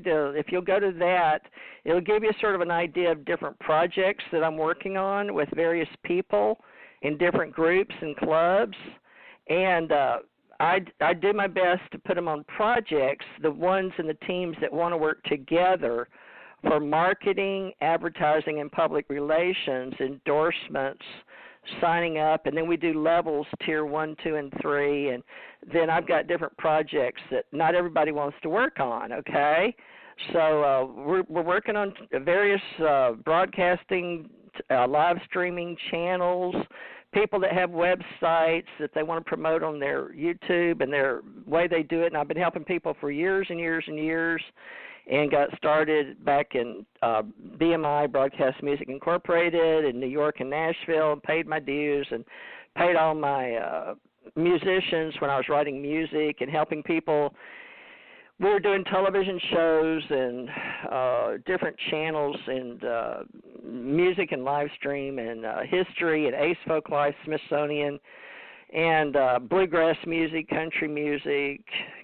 to, if you'll go to that, it'll give you sort of an idea of different projects that I'm working on with various people in different groups and clubs. And I do my best to put them on projects, the ones and the teams that want to work together for marketing, advertising, and public relations, endorsements, signing up, and then we do levels, tier 1, 2, and 3, and then I've got different projects that not everybody wants to work on, okay? So we're working on various broadcasting, live streaming channels, people that have websites that they want to promote on their YouTube and their way they do it, and I've been helping people for years and years and years, and got started back in BMI, Broadcast Music Incorporated, in New York and Nashville, and paid my dues and paid all my musicians when I was writing music and helping people. We were doing television shows and different channels and music and live stream and history and Ace Folk Life, Smithsonian, and bluegrass music, country music,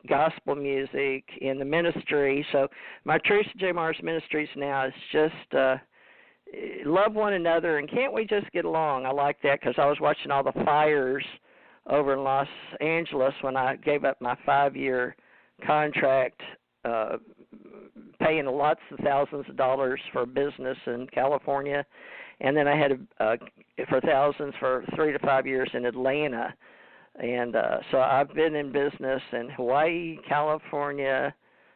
gospel music, in the ministry. So my Teresa J. Morris Ministries now is just love one another, and can't we just get along? I like that because I was watching all the fires over in Los Angeles when I gave up my 5-year contract, paying lots of thousands of dollars for business in California. And then I had for thousands for 3 to 5 years in Atlanta. And so I've been in business in Hawaii, California.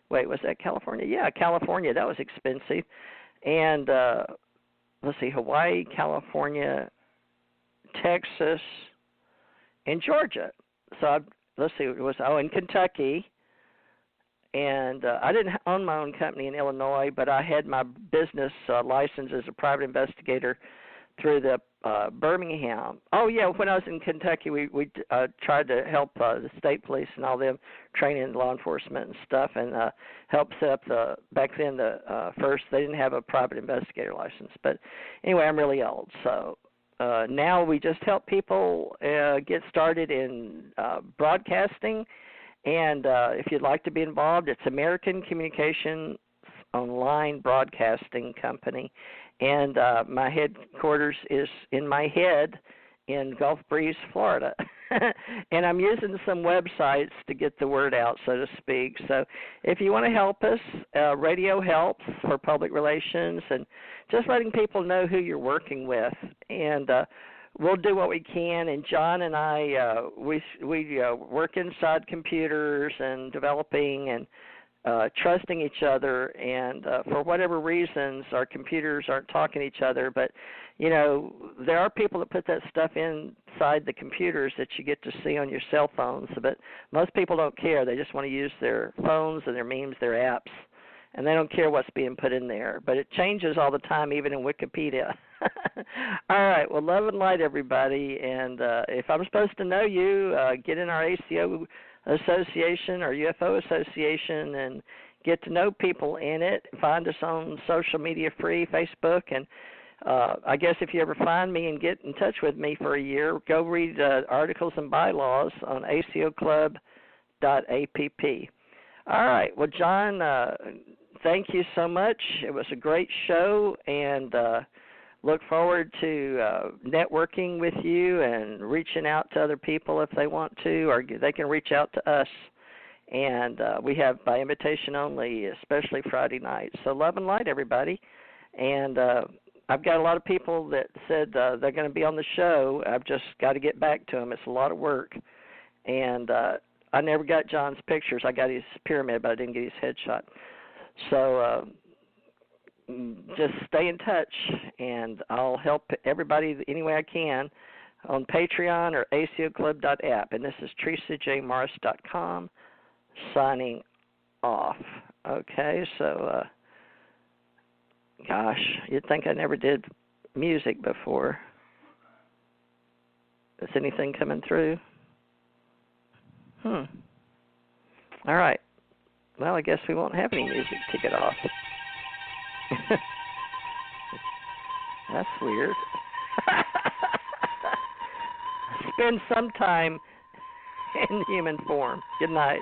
Wait, was that California? Yeah, California. That was expensive. And let's see, Hawaii, California, Texas, and Georgia. So let's see, it was, in Kentucky. And I didn't own my own company in Illinois, but I had my business license as a private investigator through the Birmingham. Oh, yeah, when I was in Kentucky, we tried to help the state police and all them training law enforcement and stuff, and help set up back then first, they didn't have a private investigator license. But anyway, I'm really old, so now we just help people get started in broadcasting. And if you'd like to be involved, it's American Communications Online Broadcasting Company. And my headquarters is in my head in Gulf Breeze, Florida. And I'm using some websites to get the word out, so to speak. So if you want to help us, radio helps for public relations and just letting people know who you're working with. And we'll do what we can, and John and I, we work inside computers and developing and trusting each other, and for whatever reasons, our computers aren't talking to each other, but, you know, there are people that put that stuff inside the computers that you get to see on your cell phones, but most people don't care. They just want to use their phones and their memes, their apps, and they don't care what's being put in there, but it changes all the time, even in Wikipedia. All right, well, love and light, everybody, and if I'm supposed to know you, get in our ACO Association or UFO Association and get to know people in it. Find us on social media free, Facebook, and I guess if you ever find me and get in touch with me for a year, go read articles and bylaws on acoclub.app. All right, well, John, thank you so much. It was a great show, and look forward to networking with you and reaching out to other people if they want to, or they can reach out to us. And we have by invitation only, especially Friday nights. So love and light, everybody. And I've got a lot of people that said they're going to be on the show. I've just got to get back to them. It's a lot of work. And I never got John's pictures. I got his pyramid, but I didn't get his headshot. So just stay in touch, and I'll help everybody any way I can on Patreon or ACOclub.app. And this is TeresaJMorris.com signing off. Okay, so, gosh, you'd think I never did music before. Is anything coming through? All right. Well, I guess we won't have any music to get off. That's weird. Spend some time in human form. Good night.